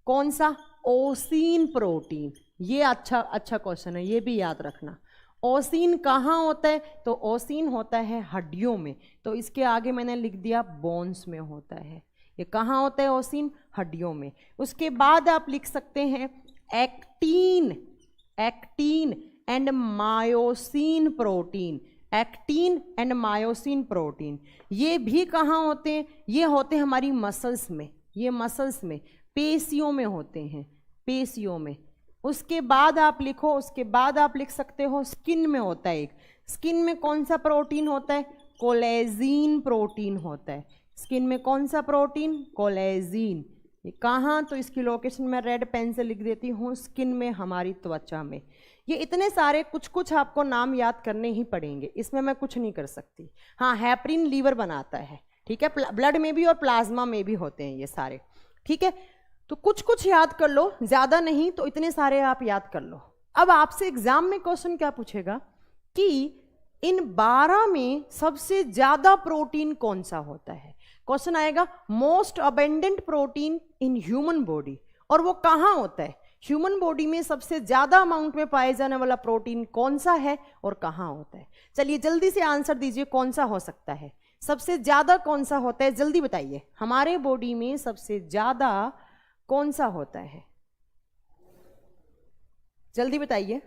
[SPEAKER 1] कौन सा? Ossein protein. ये अच्छा क्वेश्चन है, ये भी याद रखना। ओसीन कहाँ होता है? तो ओसीन होता है हड्डियों में। तो इसके आगे मैंने लिख दिया बोन्स में होता है। ये कहाँ होता है ओसीन? हड्डियों में। उसके बाद आप लिख सकते हैं actin, actin and myosin protein, actin and myosin protein. ये भी कहाँ होते हैं? ये होते हैं हमारी मसल्स में, ये मसल्स में, पेशियों में होते हैं, पेशियों में। उसके बाद आप लिखो, उसके बाद आप लिख सकते हो स्किन में होता है एक। स्किन में कौन सा प्रोटीन होता है? कोलेजीन प्रोटीन होता है। स्किन में कौन सा प्रोटीन? कोलेजीन। ये कहाँ? तो इसकी लोकेशन मैं रेड पेन से लिख देती हूँ, स्किन में, हमारी त्वचा में। ये इतने सारे कुछ कुछ आपको नाम याद करने ही पड़ेंगे, इसमें मैं कुछ नहीं कर सकती। हाँ, हैपरिन लीवर बनाता है, ठीक है। ब्लड में भी और प्लाज्मा में भी होते हैं ये सारे, ठीक है। तो कुछ कुछ याद कर लो, ज्यादा नहीं तो इतने सारे आप याद कर लो। अब आपसे एग्जाम में क्वेश्चन क्या पूछेगा कि इन 12 में सबसे ज्यादा प्रोटीन कौन सा होता है? क्वेश्चन आएगा most abundant protein in human body, और वो कहाँ होता है? ह्यूमन बॉडी में सबसे ज्यादा अमाउंट में पाए जाने वाला प्रोटीन कौन सा है और कहाँ होता है? चलिए जल्दी से आंसर दीजिए, कौन सा हो सकता है? सबसे ज्यादा कौन सा होता है? जल्दी बताइए, हमारे बॉडी में सबसे ज्यादा कौन सा होता है? जल्दी बताइए।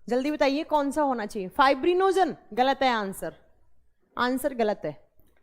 [SPEAKER 1] जल्दी बताइए कौन सा होना चाहिए? फाइब्रिनोजन। गलत है आंसर, आंसर गलत है।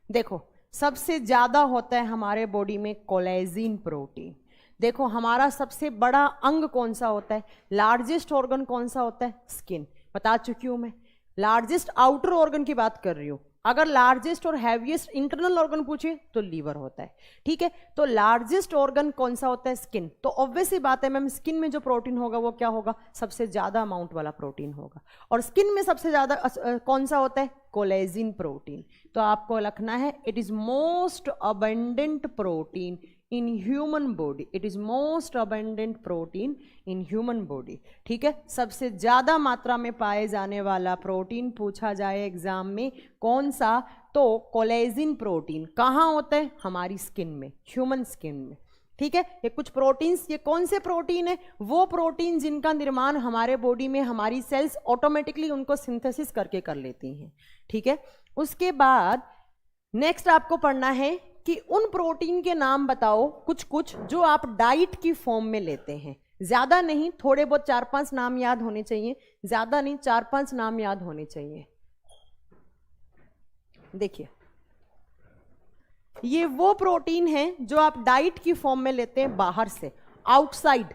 [SPEAKER 1] देखो सबसे ज्यादा होता है हमारे बॉडी में कोलेजिन प्रोटीन। देखो हमारा सबसे बड़ा अंग कौन सा होता है, लार्जेस्ट ऑर्गन कौन सा होता है? स्किन। बता चुकी हूं मैं, लार्जेस्ट आउटर ऑर्गन की बात कर रही हूं। अगर लार्जेस्ट और हैवीएस्ट इंटरनल ऑर्गन पूछे तो लीवर होता है, ठीक है। तो लार्जेस्ट ऑर्गन कौन सा होता है? स्किन। तो ऑब्वियस सी बात है मैम, स्किन में जो प्रोटीन होगा वो क्या होगा? सबसे ज्यादा अमाउंट वाला प्रोटीन होगा। और स्किन में सबसे ज्यादा कौन सा होता है? Collagen protein. तो आपको लिखना है it is most abundant protein in human body. It is most abundant protein in human body, ठीक है। सबसे ज्यादा मात्रा में पाए जाने वाला प्रोटीन पूछा जाए एग्जाम में कौन सा, तो कोलेजिन प्रोटीन। कहाँ होता है? हमारी स्किन में, ह्यूमन स्किन में, ठीक है। ये कुछ प्रोटीन्स, ये कौन से प्रोटीन है? वो प्रोटीन जिनका निर्माण हमारे बॉडी में हमारी सेल्स ऑटोमेटिकली उनको सिंथेसिस करके कर लेती हैं, ठीक है। उसके बाद नेक्स्ट आपको पढ़ना है कि उन प्रोटीन के नाम बताओ कुछ कुछ जो आप डाइट की फॉर्म में लेते हैं। ज्यादा नहीं, थोड़े बहुत 4-5 नाम याद होने चाहिए, ज्यादा नहीं, 4-5 नाम याद होने चाहिए। देखिए ये वो प्रोटीन है जो आप डाइट की फॉर्म में लेते हैं बाहर से, आउटसाइड।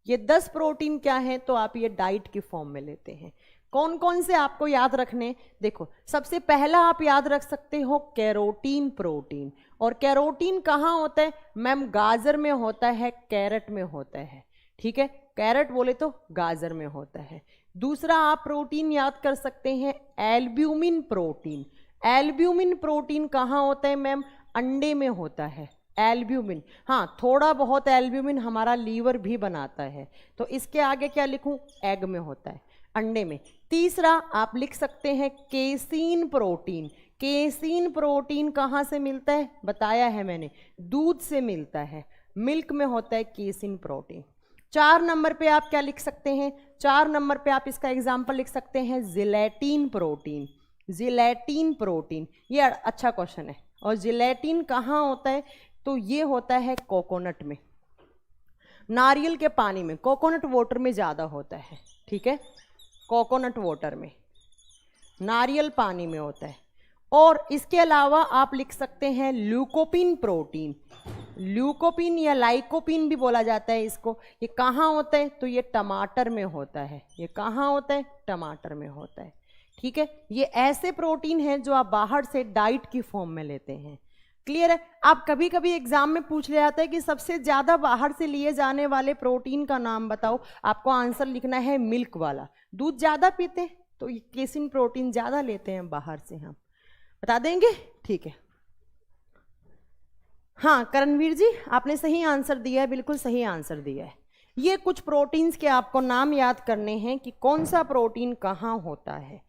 [SPEAKER 1] ये 10 प्रोटीन क्या है, तो आप ये डाइट की फॉर्म में लेते हैं। कौन कौन से आपको याद रखने? देखो सबसे पहला आप याद रख सकते हो कैरोटीन प्रोटीन। और कैरोटीन कहाँ होता है मैम? गाजर में होता है, कैरेट में होता है, ठीक है। कैरेट बोले तो गाजर में होता है। दूसरा आप प्रोटीन याद कर सकते हैं एल्ब्यूमिन प्रोटीन। एल्ब्यूमिन प्रोटीन कहाँ होता है मैम? अंडे में होता है एल्ब्यूमिन। हाँ थोड़ा बहुत एल्ब्यूमिन हमारा लीवर भी बनाता है, तो इसके आगे क्या लिखूं? एग में होता है, अंडे में। तीसरा आप लिख सकते हैं केसीन प्रोटीन। केसीन प्रोटीन कहाँ से मिलता है? बताया है मैंने, दूध से मिलता है, मिल्क में होता है केसीन प्रोटीन। 4 नंबर पे आप क्या लिख सकते हैं? 4 नंबर पे आप इसका एग्जाम्पल लिख सकते हैं जिलेटिन प्रोटीन। जिलेटिन प्रोटीन, ये अच्छा क्वेश्चन है। और जिलेटिन कहाँ होता है? तो ये होता है कोकोनट में, नारियल के पानी में, कोकोनट वाटर में ज्यादा होता है, ठीक है। कोकोनट वाटर में, नारियल पानी में होता है। और इसके अलावा आप लिख सकते हैं ल्यूकोपिन प्रोटीन। ल्यूकोपिन या लाइकोपिन भी बोला जाता है इसको। ये कहाँ होता है? तो ये टमाटर में होता है। ये कहाँ होता है? टमाटर में होता है, ठीक है। ये ऐसे प्रोटीन हैं जो आप बाहर से डाइट की फॉर्म में लेते हैं। क्लियर है? आप कभी कभी एग्जाम में पूछ ले जाता है कि सबसे ज्यादा बाहर से लिए जाने वाले प्रोटीन का नाम बताओ। आपको आंसर लिखना है मिल्क वाला। दूध ज्यादा पीते हैं तो केसिन प्रोटीन ज्यादा लेते हैं बाहर से, हम बता देंगे, ठीक है। हाँ करणवीर जी आपने सही आंसर दिया है, बिल्कुल सही आंसर दिया है। ये कुछ प्रोटीन्स के आपको नाम याद करने हैं कि कौन सा प्रोटीन कहाँ होता है।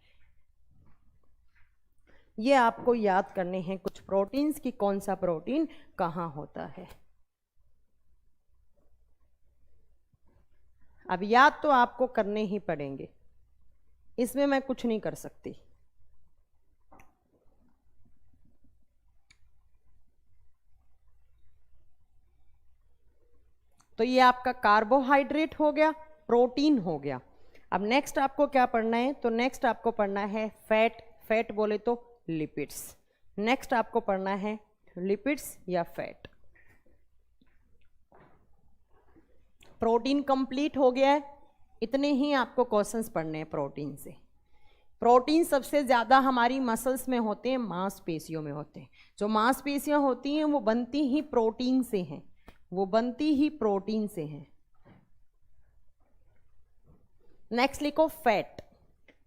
[SPEAKER 1] ये आपको याद करने हैं कुछ प्रोटीन्स की कौन सा प्रोटीन कहाँ होता है। अब याद तो आपको करने ही पड़ेंगे, इसमें मैं कुछ नहीं कर सकती। तो ये आपका कार्बोहाइड्रेट हो गया, प्रोटीन हो गया। अब नेक्स्ट आपको क्या पढ़ना है? तो नेक्स्ट आपको पढ़ना है फैट। फैट बोले तो लिपिड्स। नेक्स्ट आपको पढ़ना है लिपिड्स या फैट। प्रोटीन कंप्लीट हो गया है, इतने ही आपको क्वेश्चंस पढ़ने हैं प्रोटीन से। प्रोटीन सबसे ज़्यादा हमारी मसल्स में होते हैं, मांसपेशियों में होते हैं। जो मांसपेशियां होती हैं वो बनती ही प्रोटीन से हैं, वो बनती ही प्रोटीन से हैं। नेक्स्ट लिखो फैट।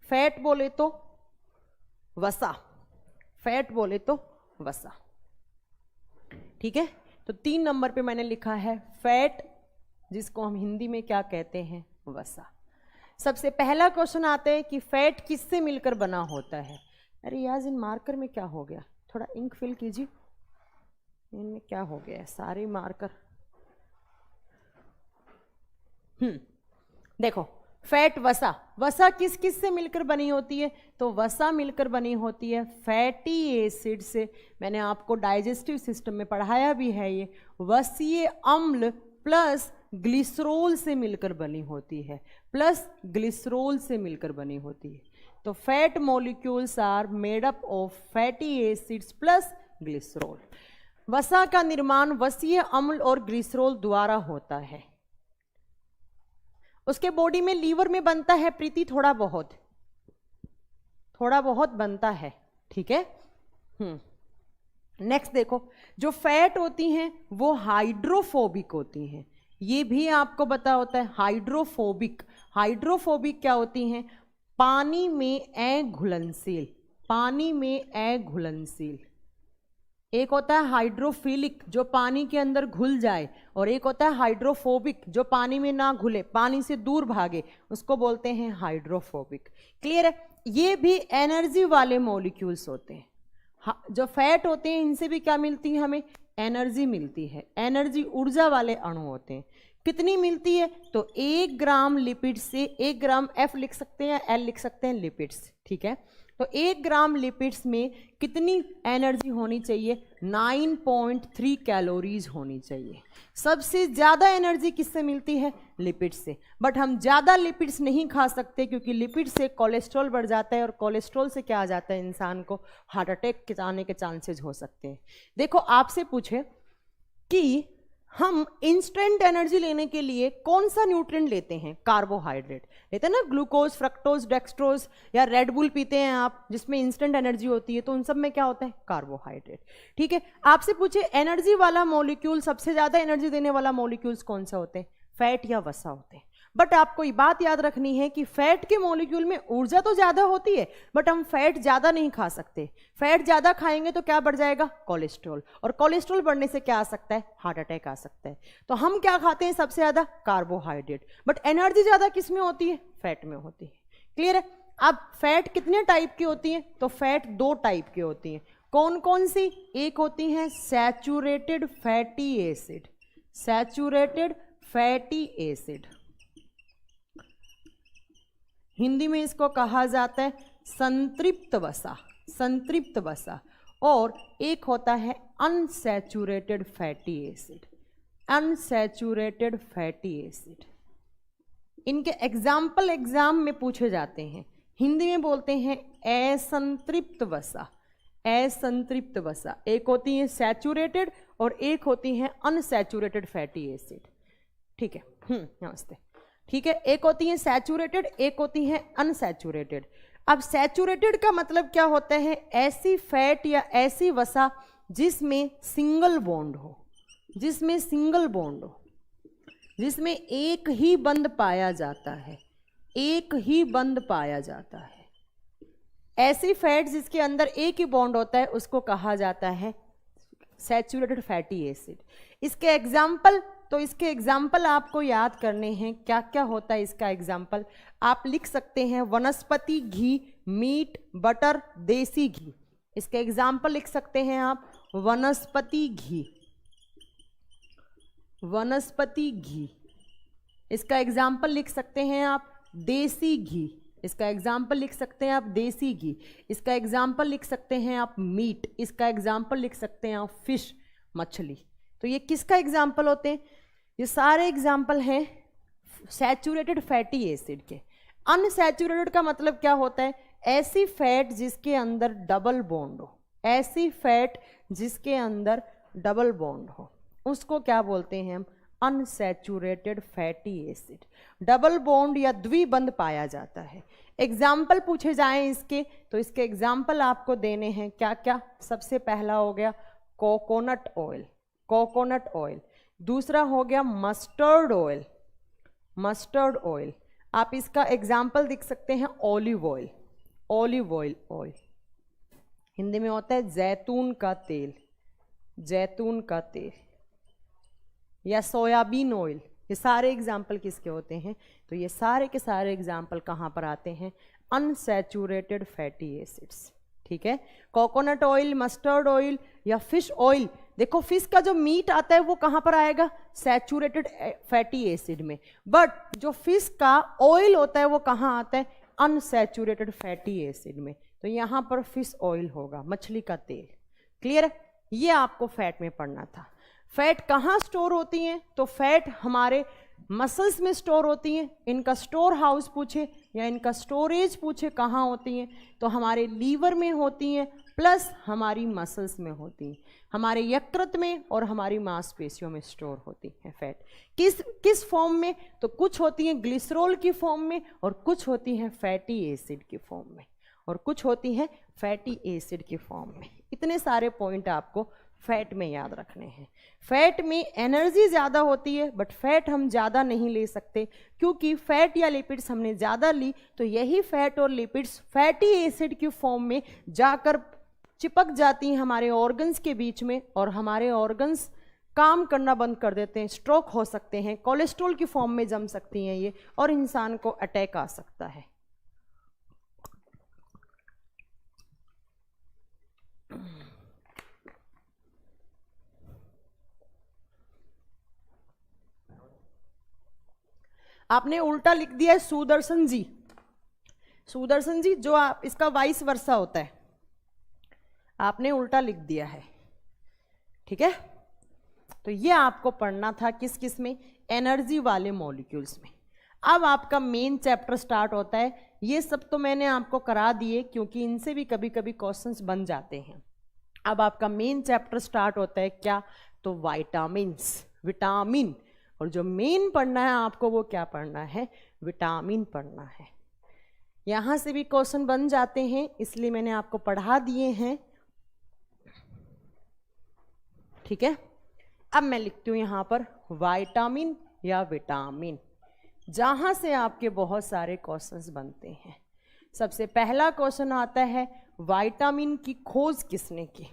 [SPEAKER 1] फैट बोले तो वसा, फैट बोले तो वसा, ठीक है। तो 3 नंबर पे मैंने लिखा है फैट, जिसको हम हिंदी में क्या कहते हैं? वसा। सबसे पहला क्वेश्चन आता है कि फैट किससे मिलकर बना होता है। अरे यार इन मार्कर में क्या हो गया, थोड़ा इंक फिल कीजिए, इनमें क्या हो गया है, सारे मार्कर। देखो फैट वसा, वसा किस किस से मिलकर बनी होती है? तो वसा मिलकर बनी होती है फैटी एसिड से। मैंने आपको डाइजेस्टिव सिस्टम में पढ़ाया भी है, ये वसीय अम्ल प्लस ग्लिसरॉल से मिलकर बनी होती है, प्लस ग्लिसरॉल से मिलकर बनी होती है। तो fat molecules are made up of fatty acids plus glycerol. वसा का निर्माण वसीय अम्ल और ग्लिसरॉल द्वारा होता है। उसके बॉडी में, लीवर में बनता है प्रीति, थोड़ा बहुत बनता है, ठीक है। नेक्स्ट देखो, जो फैट होती हैं वो हाइड्रोफोबिक होती हैं, ये भी आपको पता होता है। हाइड्रोफोबिक क्या होती हैं? पानी में अघुलनशील, एक होता है हाइड्रोफिलिक जो पानी के अंदर घुल जाए, और एक होता है हाइड्रोफोबिक जो पानी में ना घुले, पानी से दूर भागे, उसको बोलते हैं हाइड्रोफोबिक। क्लियर है? ये भी एनर्जी वाले मॉलिक्यूल्स होते हैं। जो फैट होते हैं इनसे भी क्या मिलती है? हमें एनर्जी मिलती है। एनर्जी ऊर्जा वाले अणु होते हैं। कितनी मिलती है? तो 1 ग्राम लिपिड से, 1 ग्राम F लिख सकते हैं, L लिख सकते हैं, लिपिड्स, ठीक है। तो 1 ग्राम लिपिड्स में कितनी एनर्जी होनी चाहिए? 9.3 कैलोरीज होनी चाहिए। सबसे ज़्यादा एनर्जी किससे मिलती है? लिपिड से। बट हम ज़्यादा लिपिड्स नहीं खा सकते क्योंकि लिपिड से कोलेस्ट्रॉल बढ़ जाता है, और कोलेस्ट्रॉल से क्या आ जाता है? इंसान को हार्ट अटैक के आने के चांसेस हो सकते हैं। देखो, आपसे पूछे कि हम इंस्टेंट एनर्जी लेने के लिए कौन सा न्यूट्रिएंट लेते हैं? कार्बोहाइड्रेट लेते हैं ना, ग्लूकोज, फ्रक्टोज, डेक्सट्रोज, या रेड बुल पीते हैं आप जिसमें इंस्टेंट एनर्जी होती है, तो उन सब में क्या होता है? कार्बोहाइड्रेट, ठीक है। आपसे पूछे एनर्जी वाला मॉलिक्यूल, सबसे ज्यादा एनर्जी देने वाला मॉलिक्यूल्स कौन सा होते हैं? फैट या वसा होते हैं। बट आपको ये बात याद रखनी है कि फैट के मॉलिक्यूल में ऊर्जा तो ज्यादा होती है, बट हम फैट ज्यादा नहीं खा सकते। फैट ज्यादा खाएंगे तो क्या बढ़ जाएगा? कोलेस्ट्रॉल, और कोलेस्ट्रॉल बढ़ने से क्या आ सकता है? हार्ट अटैक आ सकता है। तो हम क्या खाते हैं सबसे ज्यादा? कार्बोहाइड्रेट। बट एनर्जी ज्यादा किस में होती है? फैट में होती है। क्लियर है? अब फैट कितने टाइप की होती है? तो फैट 2 टाइप की होती है। कौन कौन सी? एक होती है saturated fatty acid, saturated fatty acid, Hindi में इसको कहा जाता है संतृप्त वसा, संतृप्त वसा। और एक होता है unsaturated fatty acid, unsaturated fatty acid. इनके एग्जाम्पल एग्जाम में पूछे जाते हैं। हिंदी में बोलते हैं असंतृप्त वसा, असंतृप्त वसा। एक होती है सैचुरेटेड और एक होती है अनसैचुरेटेड फैटी एसिड, ठीक है। नमस्ते, ठीक है। एक होती है सैचुरेटेड, एक होती है अनसैचुरेटेड। अब सैचुरेटेड का मतलब क्या होता है? ऐसी फैट या ऐसी वसा जिसमें सिंगल बॉन्ड हो, जिसमें सिंगल बॉन्ड हो, जिसमें एक ही बंध पाया जाता है, एक ही बंध पाया जाता है। ऐसी फैट जिसके अंदर एक ही बॉन्ड होता है उसको कहा जाता है सैचुरेटेड फैटी एसिड। इसके एग्जाम्पल, तो इसके एग्जाम्पल आपको याद करने हैं। क्या क्या होता है इसका एग्जाम्पल? आप लिख सकते हैं वनस्पति घी, मीट, बटर, देसी घी। इसके एग्जाम्पल लिख सकते हैं आप वनस्पति घी, वनस्पति घी। इसका एग्जाम्पल लिख सकते हैं आप देसी घी, इसका एग्जाम्पल लिख सकते हैं आप देसी घी। इसका एग्जाम्पल लिख सकते हैं आप मीट, इसका एग्जाम्पल लिख सकते हैं आप फिश, मछली। तो ये किसका एग्जाम्पल होते हैं? ये सारे एग्जाम्पल हैं सैचुरेटेड फैटी एसिड के। अनसैचुरेटेड का मतलब क्या होता है? ऐसी फैट जिसके अंदर डबल बॉन्ड हो, ऐसी फैट जिसके अंदर डबल बॉन्ड हो, उसको क्या बोलते हैं हम? Unsaturated fatty acid. Double bond या द्विबंध पाया जाता है। एग्जाम्पल पूछे जाएं इसके, तो इसके एग्जाम्पल आपको देने हैं क्या क्या? सबसे पहला हो गया कोकोनट ऑयल, कोकोनट ऑयल। दूसरा हो गया मस्टर्ड ऑयल, मस्टर्ड ऑयल। आप इसका एग्जाम्पल देख सकते हैं olive oil, olive oil, oil Hindi में होता है जैतून का तेल, जैतून का तेल, या सोयाबीन ऑयल। ये सारे एग्जाम्पल किसके होते हैं? तो ये सारे के सारे एग्जाम्पल कहाँ पर आते हैं? अनसैचुरेटेड फैटी एसिड्स, ठीक है। कोकोनट ऑयल, मस्टर्ड ऑयल या फिश ऑयल। देखो फिश का जो मीट आता है वो कहाँ पर आएगा? सैचुरेटेड फैटी एसिड में। बट जो फिश का ऑयल होता है वो कहाँ आता है? अनसैचुरेटेड फैटी एसिड में। तो यहाँ पर फिश ऑयल होगा, मछली का तेल। क्लियर है? ये आपको फैट में पढ़ना था। फैट कहाँ स्टोर होती हैं? तो फैट हमारे मसल्स में स्टोर होती हैं। इनका स्टोर हाउस पूछे या इनका स्टोरेज पूछे कहाँ होती हैं, तो हमारे लीवर में होती हैं, प्लस हमारी मसल्स में होती हैं, हमारे यकृत में और हमारी मांसपेशियों में स्टोर होती हैं फैट। किस फॉर्म में, तो कुछ होती हैं ग्लिसरॉल की फॉर्म में, और कुछ होती हैं फैटी एसिड की फॉर्म में, और कुछ होती हैं फैटी एसिड की फॉर्म में। इतने सारे पॉइंट आपको फैट में याद रखने हैं। फैट में एनर्जी ज़्यादा होती है, बट फैट हम ज़्यादा नहीं ले सकते, क्योंकि फैट या लिपिड्स हमने ज़्यादा ली तो यही फैट और लिपिड्स फैटी एसिड की फॉर्म में जाकर चिपक जाती हैं हमारे ऑर्गन्स के बीच में, और हमारे ऑर्गन्स काम करना बंद कर देते हैं, स्ट्रोक हो सकते हैं, कोलेस्ट्रॉल की फॉर्म में जम सकती हैं ये, और इंसान को अटैक आ सकता है। आपने उल्टा लिख दिया है सुदर्शन जी। सुदर्शन जी जो आप, इसका वाइस वर्सा होता है, आपने उल्टा लिख दिया है, ठीक है। तो ये आपको पढ़ना था किस किस में, एनर्जी वाले मॉलिक्यूल्स में। अब आपका मेन चैप्टर स्टार्ट होता है। ये सब तो मैंने आपको करा दिए क्योंकि इनसे भी कभी कभी क्वेश्चंस बन जाते हैं। अब आपका मेन चैप्टर स्टार्ट होता है क्या, तो वाइटामिन्स, विटामिन। और जो मेन पढ़ना है आपको वो क्या पढ़ना है, विटामिन पढ़ना है। यहां से भी क्वेश्चन बन जाते हैं, इसलिए मैंने आपको पढ़ा दिए हैं, ठीक है। अब मैं लिखती हूं यहां पर विटामिन या विटामिन, जहां से आपके बहुत सारे क्वेश्चंस बनते हैं। सबसे पहला क्वेश्चन आता है, विटामिन की खोज किसने की।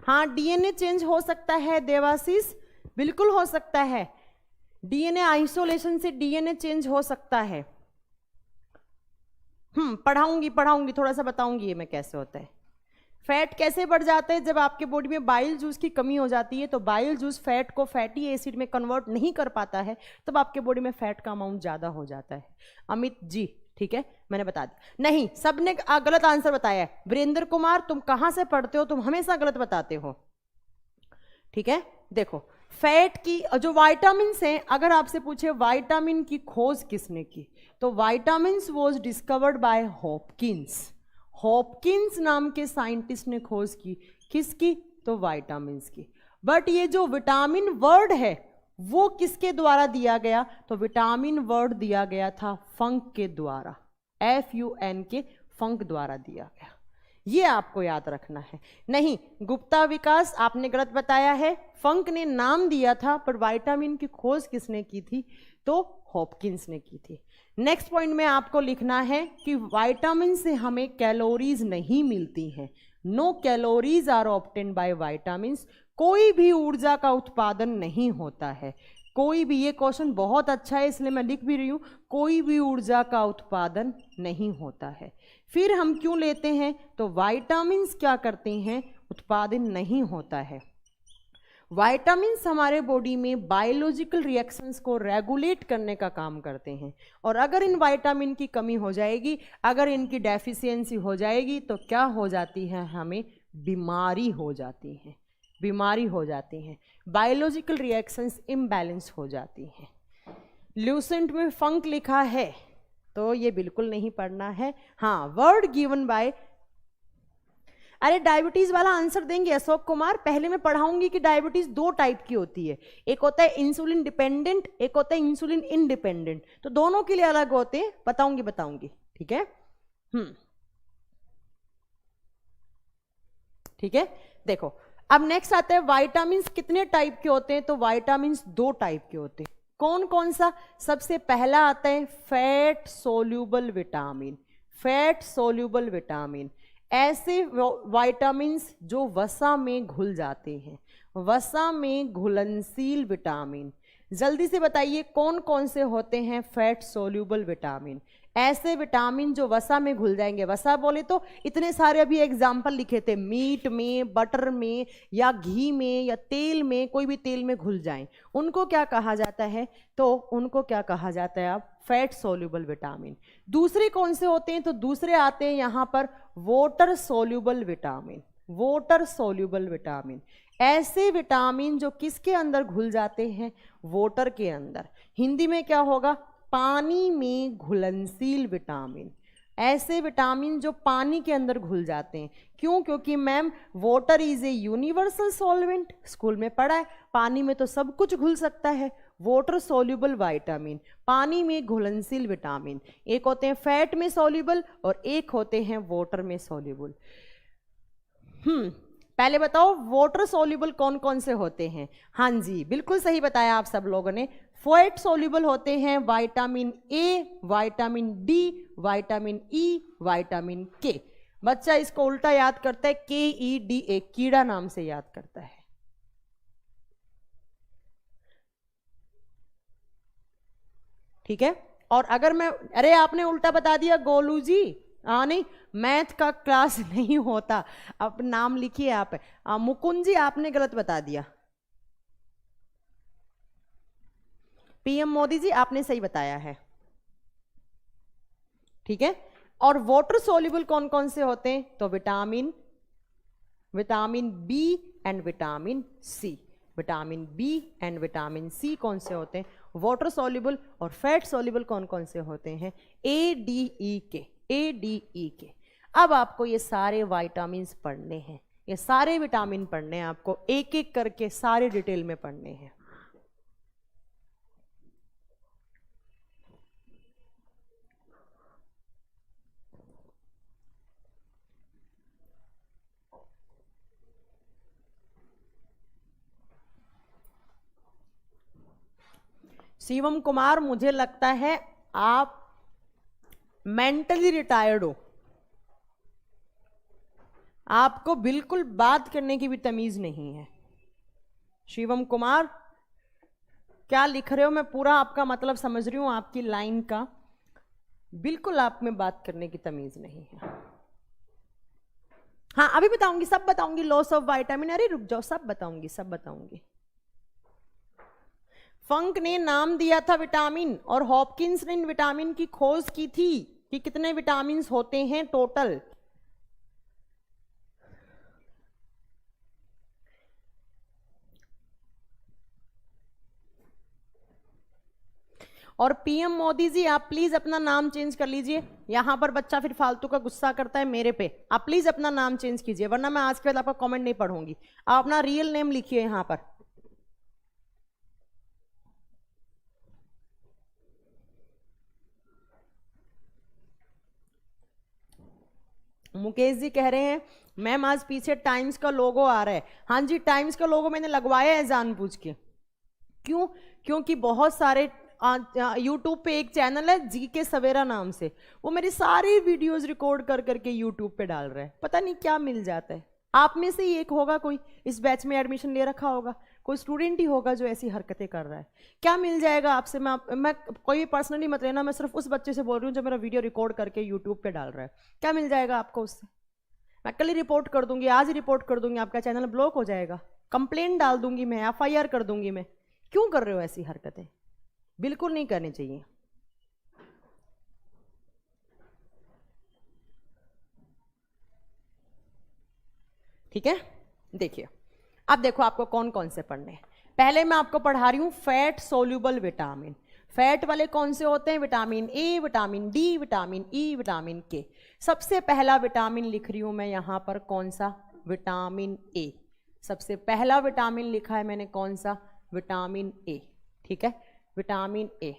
[SPEAKER 1] हाँ, डीएनए चेंज हो सकता है देवाशीष, बिल्कुल हो सकता है। डीएनए आइसोलेशन से डीएनए चेंज हो सकता है। पढ़ाऊंगी थोड़ा सा बताऊंगी ये मैं कैसे होता है। फैट कैसे बढ़ जाता है, जब आपके बॉडी में बाइल जूस की कमी हो जाती है, तो बाइल जूस फैट को फैटी एसिड में कन्वर्ट नहीं कर पाता है, तब आपके बॉडी में फैट का अमाउंट ज्यादा हो जाता है। अमित जी, ठीक है, मैंने बता दिया। नहीं, सबने गलत आंसर बताया है। वीरेंद्र कुमार, तुम कहां से पढ़ते हो, तुम हमेशा गलत बताते हो, ठीक है। देखो, फैट की जो विटामिन हैं, अगर आपसे पूछे विटामिन की खोज किसने की, तो vitamin was discovered by Hopkins. Hopkins नाम के साइंटिस्ट ने खोज की, किसकी, तो विटामिन की। बट ये जो विटामिन वर्ड है वो किसके द्वारा दिया गया, तो विटामिन वर्ड दिया गया था फंक के द्वारा, FUN के, फंक द्वारा दिया गया। ये आपको याद रखना है। नहीं, गुप्ता विकास आपने गलत बताया है, फंक ने नाम दिया था, पर विटामिन की खोज किसने की थी, तो हॉपकिंस ने की थी। नेक्स्ट पॉइंट में आपको लिखना है कि विटामिन से हमें कैलोरीज नहीं मिलती हैं। No calories are obtained by vitamins. कोई भी ऊर्जा का उत्पादन नहीं होता है, कोई भी। ये क्वेश्चन बहुत अच्छा है इसलिए मैं लिख भी रही हूं, कोई भी ऊर्जा का उत्पादन नहीं होता है। फिर हम क्यों लेते हैं, तो विटामिन्स क्या करते हैं, उत्पादन नहीं होता है। विटामिन्स हमारे बॉडी में बायोलॉजिकल रिएक्शंस को रेगुलेट करने का काम करते हैं, और अगर इन विटामिन की कमी हो जाएगी, अगर इनकी डेफिशिएंसी हो जाएगी, तो क्या हो जाती है, हमें बीमारी हो जाती है, बीमारी हो जाती है, बायोलॉजिकल रिएक्शंस इम्बैलेंस हो जाती हैं। ल्यूसेंट में फंक लिखा है तो ये बिल्कुल नहीं पढ़ना है। हाँ, वर्ड गिवन बाय, अरे डायबिटीज वाला आंसर देंगे अशोक कुमार। पहले मैं पढ़ाऊंगी कि डायबिटीज दो टाइप की होती है, एक होता है इंसुलिन डिपेंडेंट, एक होता है इंसुलिन इंडिपेंडेंट, तो दोनों के लिए अलग होते हैं, बताऊंगी, ठीक है। ठीक है, देखो अब नेक्स्ट आता है विटामिन कितने टाइप के होते हैं, तो विटामिन दो टाइप के होते हैं। कौन कौन सा, सबसे पहला आता है fat soluble vitamin. Fat soluble vitamin ऐसे विटामिन्स जो वसा में घुल जाते हैं, वसा में घुलनशील विटामिन। जल्दी से बताइए कौन कौन से होते हैं फैट सोल्यूबल विटामिन। ऐसे विटामिन जो वसा में घुल जाएंगे। वसा बोले तो इतने सारे अभी एग्जाम्पल लिखे थे, मीट में, बटर में, या घी में, या तेल में, कोई भी तेल में घुल जाएं, उनको क्या कहा जाता है? तो उनको क्या कहा जाता है? आप फैट सोल्यूबल विटामिन। दूसरे कौन से होते हैं? तो दूसरे आते हैं यहां पर water soluble vitamin. Water soluble vitamin, ऐसे विटामिन जो किसके अंदर घुल जाते हैं? वाटर के अंदर। हिंदी में क्या होगा? पानी में घुलनशील विटामिन। ऐसे विटामिन जो पानी के अंदर घुल जाते हैं। क्यों? क्योंकि ma'am water is a universal solvent, school में पढ़ा है, पानी में तो सब कुछ घुल सकता है। वाटर सोल्यूबल विटामिन, पानी में घुलनशील विटामिन। एक होते हैं फैट में सोल्यूबल और एक होते हैं वाटर में सोल्यूबल। पहले बताओ वाटर सोल्यूबल कौन कौन से होते हैं? हाँ जी, बिल्कुल सही बताया आप सब लोगों ने। फैट सोल्यूबल होते हैं vitamin A, vitamin D, vitamin E, vitamin के। बच्चा इसको उल्टा याद करता है, KEDA, कीड़ा नाम से याद करता है। ठीक है। और अगर मैं, अरे आपने उल्टा बता दिया गोलू जी। नहीं, मैथ का क्लास नहीं होता। अब नाम लिखिए आप। मुकुंद जी आपने गलत बता दिया। PM मोदी जी आपने सही बताया है। ठीक है। और वाटर सोल्यूबल कौन कौन से होते हैं? तो vitamin B and vitamin C. Vitamin B and vitamin C कौन से होते हैं? Water soluble. और फैट सोल्यूबल कौन कौन से होते हैं? ADE के। अब आपको ये सारे विटामिन पढ़ने हैं, ये सारे विटामिन पढ़ने हैं आपको, एक एक करके सारे डिटेल में पढ़ने हैं। शिवम कुमार, मुझे लगता है आप मेंटली रिटायर्ड हो। आपको बिल्कुल बात करने की भी तमीज नहीं है। शिवम कुमार, क्या लिख रहे हो? मैं पूरा आपका मतलब समझ रही हूं आपकी लाइन का, बिल्कुल आप में बात करने की तमीज नहीं है। हाँ अभी बताऊंगी, सब बताऊंगी। लॉस ऑफ विटामिन, अरे रुक जाओ, सब बताऊंगी, सब बताऊंगी। फंक ने नाम दिया था विटामिन, और हॉपकिंस ने इन विटामिन की खोज की थी कि कितने विटामिन होते हैं टोटल। और PM मोदी जी आप प्लीज अपना नाम चेंज कर लीजिए। यहां पर बच्चा फिर फालतू का गुस्सा करता है मेरे पे। आप प्लीज अपना नाम चेंज कीजिए, वरना मैं आज के बाद आपका कमेंट नहीं पढ़ूंगी। आप अपना रियल नेम लिखिए यहां पर। मुकेश जी कह रहे हैं मैम आज पीछे टाइम्स का लोगो आ रहा है। हाँ जी, टाइम्स का लोगो मैंने लगवाया है जानबूझ के। क्यों? क्योंकि बहुत सारे यूट्यूब पे एक चैनल है GK सवेरा नाम से, वो मेरी सारी वीडियोस रिकॉर्ड कर करके यूट्यूब पे डाल रहा है। पता नहीं क्या मिल जाता है। आप में से ही एक होगा कोई इस बैच में एडमिशन ले रखा होगा, कोई स्टूडेंट ही होगा जो ऐसी हरकतें कर रहा है। क्या मिल जाएगा आपसे? मैं कोई पर्सनली मत लेना, मैं सिर्फ उस बच्चे से बोल रही हूँ जो मेरा वीडियो रिकॉर्ड करके यूट्यूब पे डाल रहा है। क्या मिल जाएगा आपको उससे? मैं कल ही रिपोर्ट कर दूंगी, आज ही रिपोर्ट कर दूंगी, आपका चैनल ब्लॉक हो जाएगा, कंप्लेंट डाल दूंगी मैं, FIR कर दूंगी मैं। क्यों कर रहे हो ऐसी हरकतें? बिल्कुल नहीं करनी चाहिए। ठीक है, देखिए अब देखो आपको कौन कौन से पढ़ने हैं। पहले मैं आपको पढ़ा रही हूं फैट सोल्यूबल विटामिन। फैट वाले कौन से होते हैं? Vitamin A, vitamin D, vitamin E, vitamin के। सबसे पहला विटामिन लिख रही हूं मैं यहां पर, कौन सा? Vitamin A. सबसे पहला विटामिन लिखा है मैंने, कौन सा? Vitamin A. ठीक है, विटामिन ए।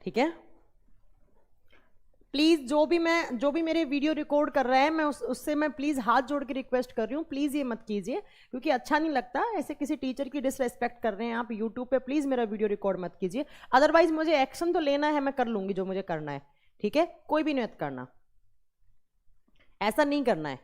[SPEAKER 1] ठीक है। प्लीज जो भी मेरे वीडियो रिकॉर्ड कर रहा है, मैं उससे मैं प्लीज हाथ जोड़ के रिक्वेस्ट कर रही हूँ, प्लीज ये मत कीजिए, क्योंकि अच्छा नहीं लगता ऐसे किसी टीचर की डिसरेस्पेक्ट कर रहे हैं आप यूट्यूब पे। प्लीज मेरा वीडियो रिकॉर्ड मत कीजिए, अदरवाइज मुझे एक्शन तो लेना है, मैं कर लूंगी जो मुझे करना है, ठीक है? कोई भी नहीं करना, ऐसा नहीं करना है।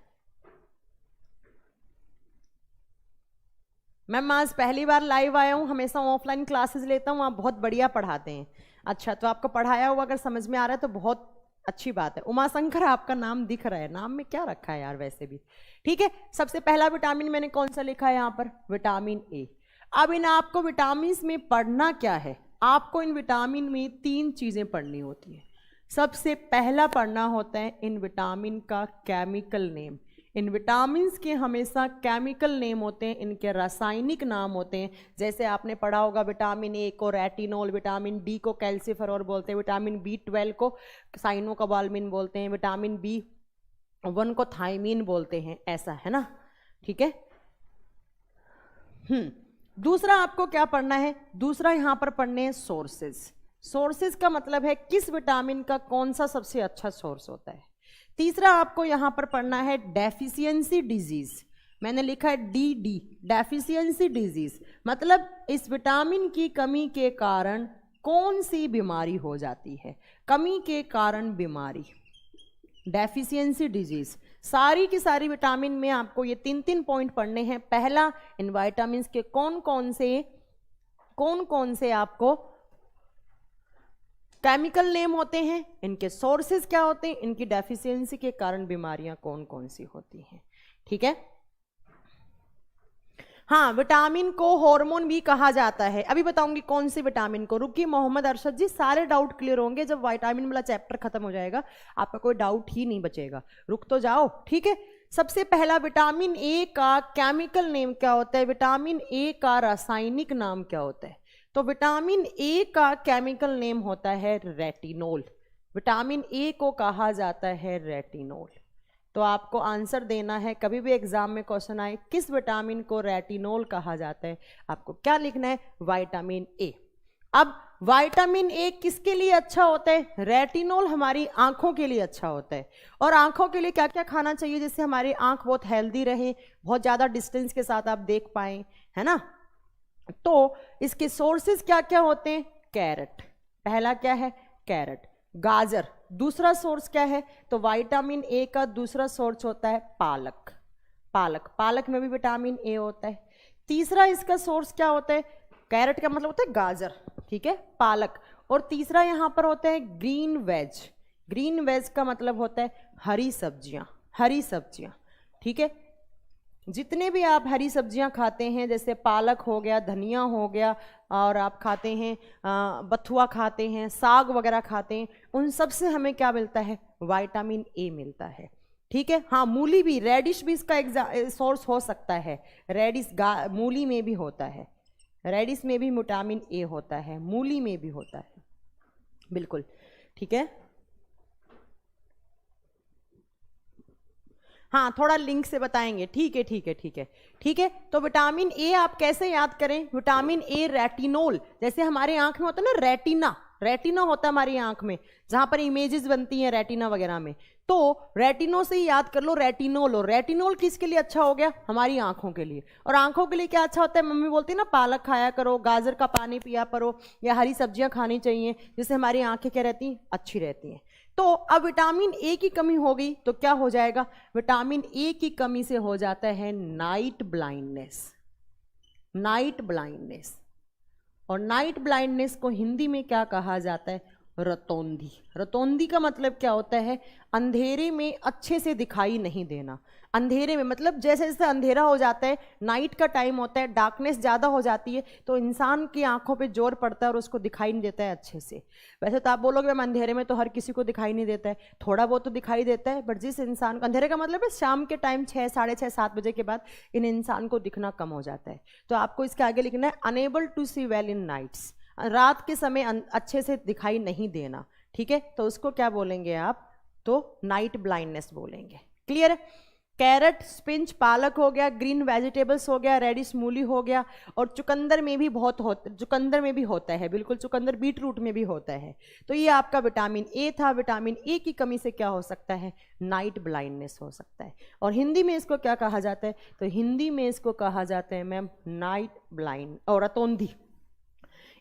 [SPEAKER 1] मैम आज पहली बार लाइव आया हूँ, हमेशा ऑफलाइन क्लासेस लेता हूँ, आप बहुत बढ़िया पढ़ाते हैं। अच्छा, तो आपको पढ़ाया हुआ अगर समझ में आ रहा है तो बहुत अच्छी बात है। उमाशंकर आपका नाम दिख रहा है, नाम में क्या रखा है यार वैसे भी, ठीक है? सबसे पहला विटामिन मैंने कौन सा लिखा है यहाँ पर? Vitamin A. अब इन आपको विटामिन में पढ़ना क्या है? आपको इन विटामिन में 3 चीजें पढ़नी होती है। सबसे पहला पढ़ना होता है इन विटामिन का केमिकल नेम। इन विटामिन्स के हमेशा केमिकल नेम होते हैं, इनके रासायनिक नाम होते हैं। जैसे आपने पढ़ा होगा विटामिन ए को रेटिनोल, विटामिन डी को कैल्सिफेरॉल बोलते हैं, विटामिन B12 को साइनोकोबाल्मिन बोलते हैं, विटामिन B1 को थायमीन बोलते हैं, ऐसा है ना, ठीक है? दूसरा आपको क्या पढ़ना है? दूसरा यहां पर पढ़ने हैं सोर्सेज। सोर्सेज का मतलब है किस विटामिन का कौन सा सबसे अच्छा सोर्स होता है। तीसरा आपको यहां पर पढ़ना है डेफिशिएंसी डिजीज, मैंने लिखा है DD, डेफिशिएंसी डिजीज, मतलब इस विटामिन की कमी के कारण कौन सी बीमारी हो जाती है, कमी के कारण बीमारी, डेफिशिएंसी डिजीज। सारी की सारी विटामिन में आपको ये 3 पॉइंट पढ़ने हैं। पहला, इन विटामिन के कौन कौन से आपको केमिकल नेम होते हैं, इनके सोर्सेज क्या होते हैं, इनकी डेफिशिएंसी के कारण बीमारियां कौन कौन सी होती हैं, ठीक है? हाँ, विटामिन को हार्मोन भी कहा जाता है। अभी बताऊंगी कौन से विटामिन को। रुकिए मोहम्मद अरशद जी, सारे डाउट क्लियर होंगे जब विटामिन वाला चैप्टर खत्म हो जाएगा, आपका कोई डाउट ही नहीं बचेगा। रुक तो जाओ, ठीक है? सबसे पहला, विटामिन ए का केमिकल नेम क्या होता है, विटामिन ए का रासायनिक नाम क्या होता है? तो विटामिन ए का केमिकल नेम होता है रेटिनोल। विटामिन ए को कहा जाता है रेटिनोल। तो आपको आंसर देना है, कभी भी एग्जाम में क्वेश्चन आए किस विटामिन को रेटिनोल कहा जाता है, आपको क्या लिखना है? Vitamin A. अब विटामिन ए किसके लिए अच्छा होता है? रेटिनोल हमारी आंखों के लिए अच्छा होता है। और आंखों के लिए क्या क्या खाना चाहिए जिससे हमारी आंख बहुत हेल्दी रहे, बहुत ज्यादा डिस्टेंस के साथ आप देख पाए, है ना? तो इसके सोर्सेज क्या क्या होते हैं? कैरेट, पहला क्या है? कैरेट। गाजर, दूसरा सोर्स क्या है? तो विटामिन ए का दूसरा सोर्स होता है पालक। पालक में भी विटामिन ए होता है। तीसरा इसका सोर्स क्या होता है? कैरेट का मतलब होता है गाजर, ठीक है, पालक। और तीसरा यहां पर होता है ग्रीन वेज। ग्रीन वेज का मतलब होता है हरी सब्जियां, ठीक है? जितने भी आप हरी सब्जियां खाते हैं, जैसे पालक हो गया, धनिया हो गया, और आप खाते हैं बथुआ खाते हैं, साग वगैरह खाते हैं, उन सब से हमें क्या मिलता है? विटामिन ए मिलता है, ठीक है? हाँ, मूली भी, रेडिश भी इसका सोर्स हो सकता है। रेडिश मूली में भी होता है, रेडिश में भी विटामिन ए होता है, मूली में भी होता है, बिल्कुल, ठीक है? हाँ, थोड़ा लिंक से बताएंगे, ठीक है। तो विटामिन ए आप कैसे याद करें? विटामिन ए रेटिनोल, जैसे हमारे आंख में होता है ना रेटिना होता है हमारी आंख में, जहां पर इमेजेस बनती हैं रेटिना वगैरह में, तो रेटिनो से ही याद कर लो रेटिनोल। और रेटिनोल किसके लिए अच्छा हो गया? हमारी आंखों के लिए। और आंखों के लिए क्या अच्छा होता है? मम्मी बोलती है ना, पालक खाया करो, गाजर का पानी पिया करो, या हरी सब्जियां खानी चाहिए, जिससे हमारी आंखें क्या रहती हैं? अच्छी रहती हैं। तो अब विटामिन ए की कमी हो गई तो क्या हो जाएगा? विटामिन ए की कमी से हो जाता है नाइट ब्लाइंडनेस। और नाइट ब्लाइंडनेस को हिंदी में क्या कहा जाता है? रतौंधी। रतौंधी का मतलब क्या होता है? अंधेरे में अच्छे से दिखाई नहीं देना। अंधेरे में मतलब जैसे जैसे अंधेरा हो जाता है, नाइट का टाइम होता है, डार्कनेस ज़्यादा हो जाती है, तो इंसान की आंखों पे जोर पड़ता है और उसको दिखाई नहीं देता है अच्छे से। वैसे तो आप बोलोगे मैम अंधेरे में तो हर किसी को दिखाई नहीं देता है, थोड़ा बहुत तो दिखाई देता है, बट जिस इंसान को अंधेरे का मतलब है शाम के टाइम 6, 6:30, 7 बजे के बाद इन इंसान को दिखना कम हो जाता है। तो आपको इसके आगे लिखना है unable to see well in nights, रात के समय अच्छे से दिखाई नहीं देना, ठीक है? तो उसको क्या बोलेंगे आप? तो नाइट ब्लाइंडनेस बोलेंगे। क्लियर है? कैरेट, स्पिंच, पालक हो गया, ग्रीन वेजिटेबल्स हो गया, रेडिश मूली हो गया, और चुकंदर में भी चुकंदर में भी होता है, बिल्कुल चुकंदर बीट रूट में भी होता है। तो ये आपका विटामिन ए था। विटामिन ए की कमी से क्या हो सकता है? नाइट ब्लाइंडनेस हो सकता है। और हिंदी में इसको क्या कहा जाता है? तो हिंदी में इसको कहा जाता है मैम नाइट ब्लाइंड और रतौंधी।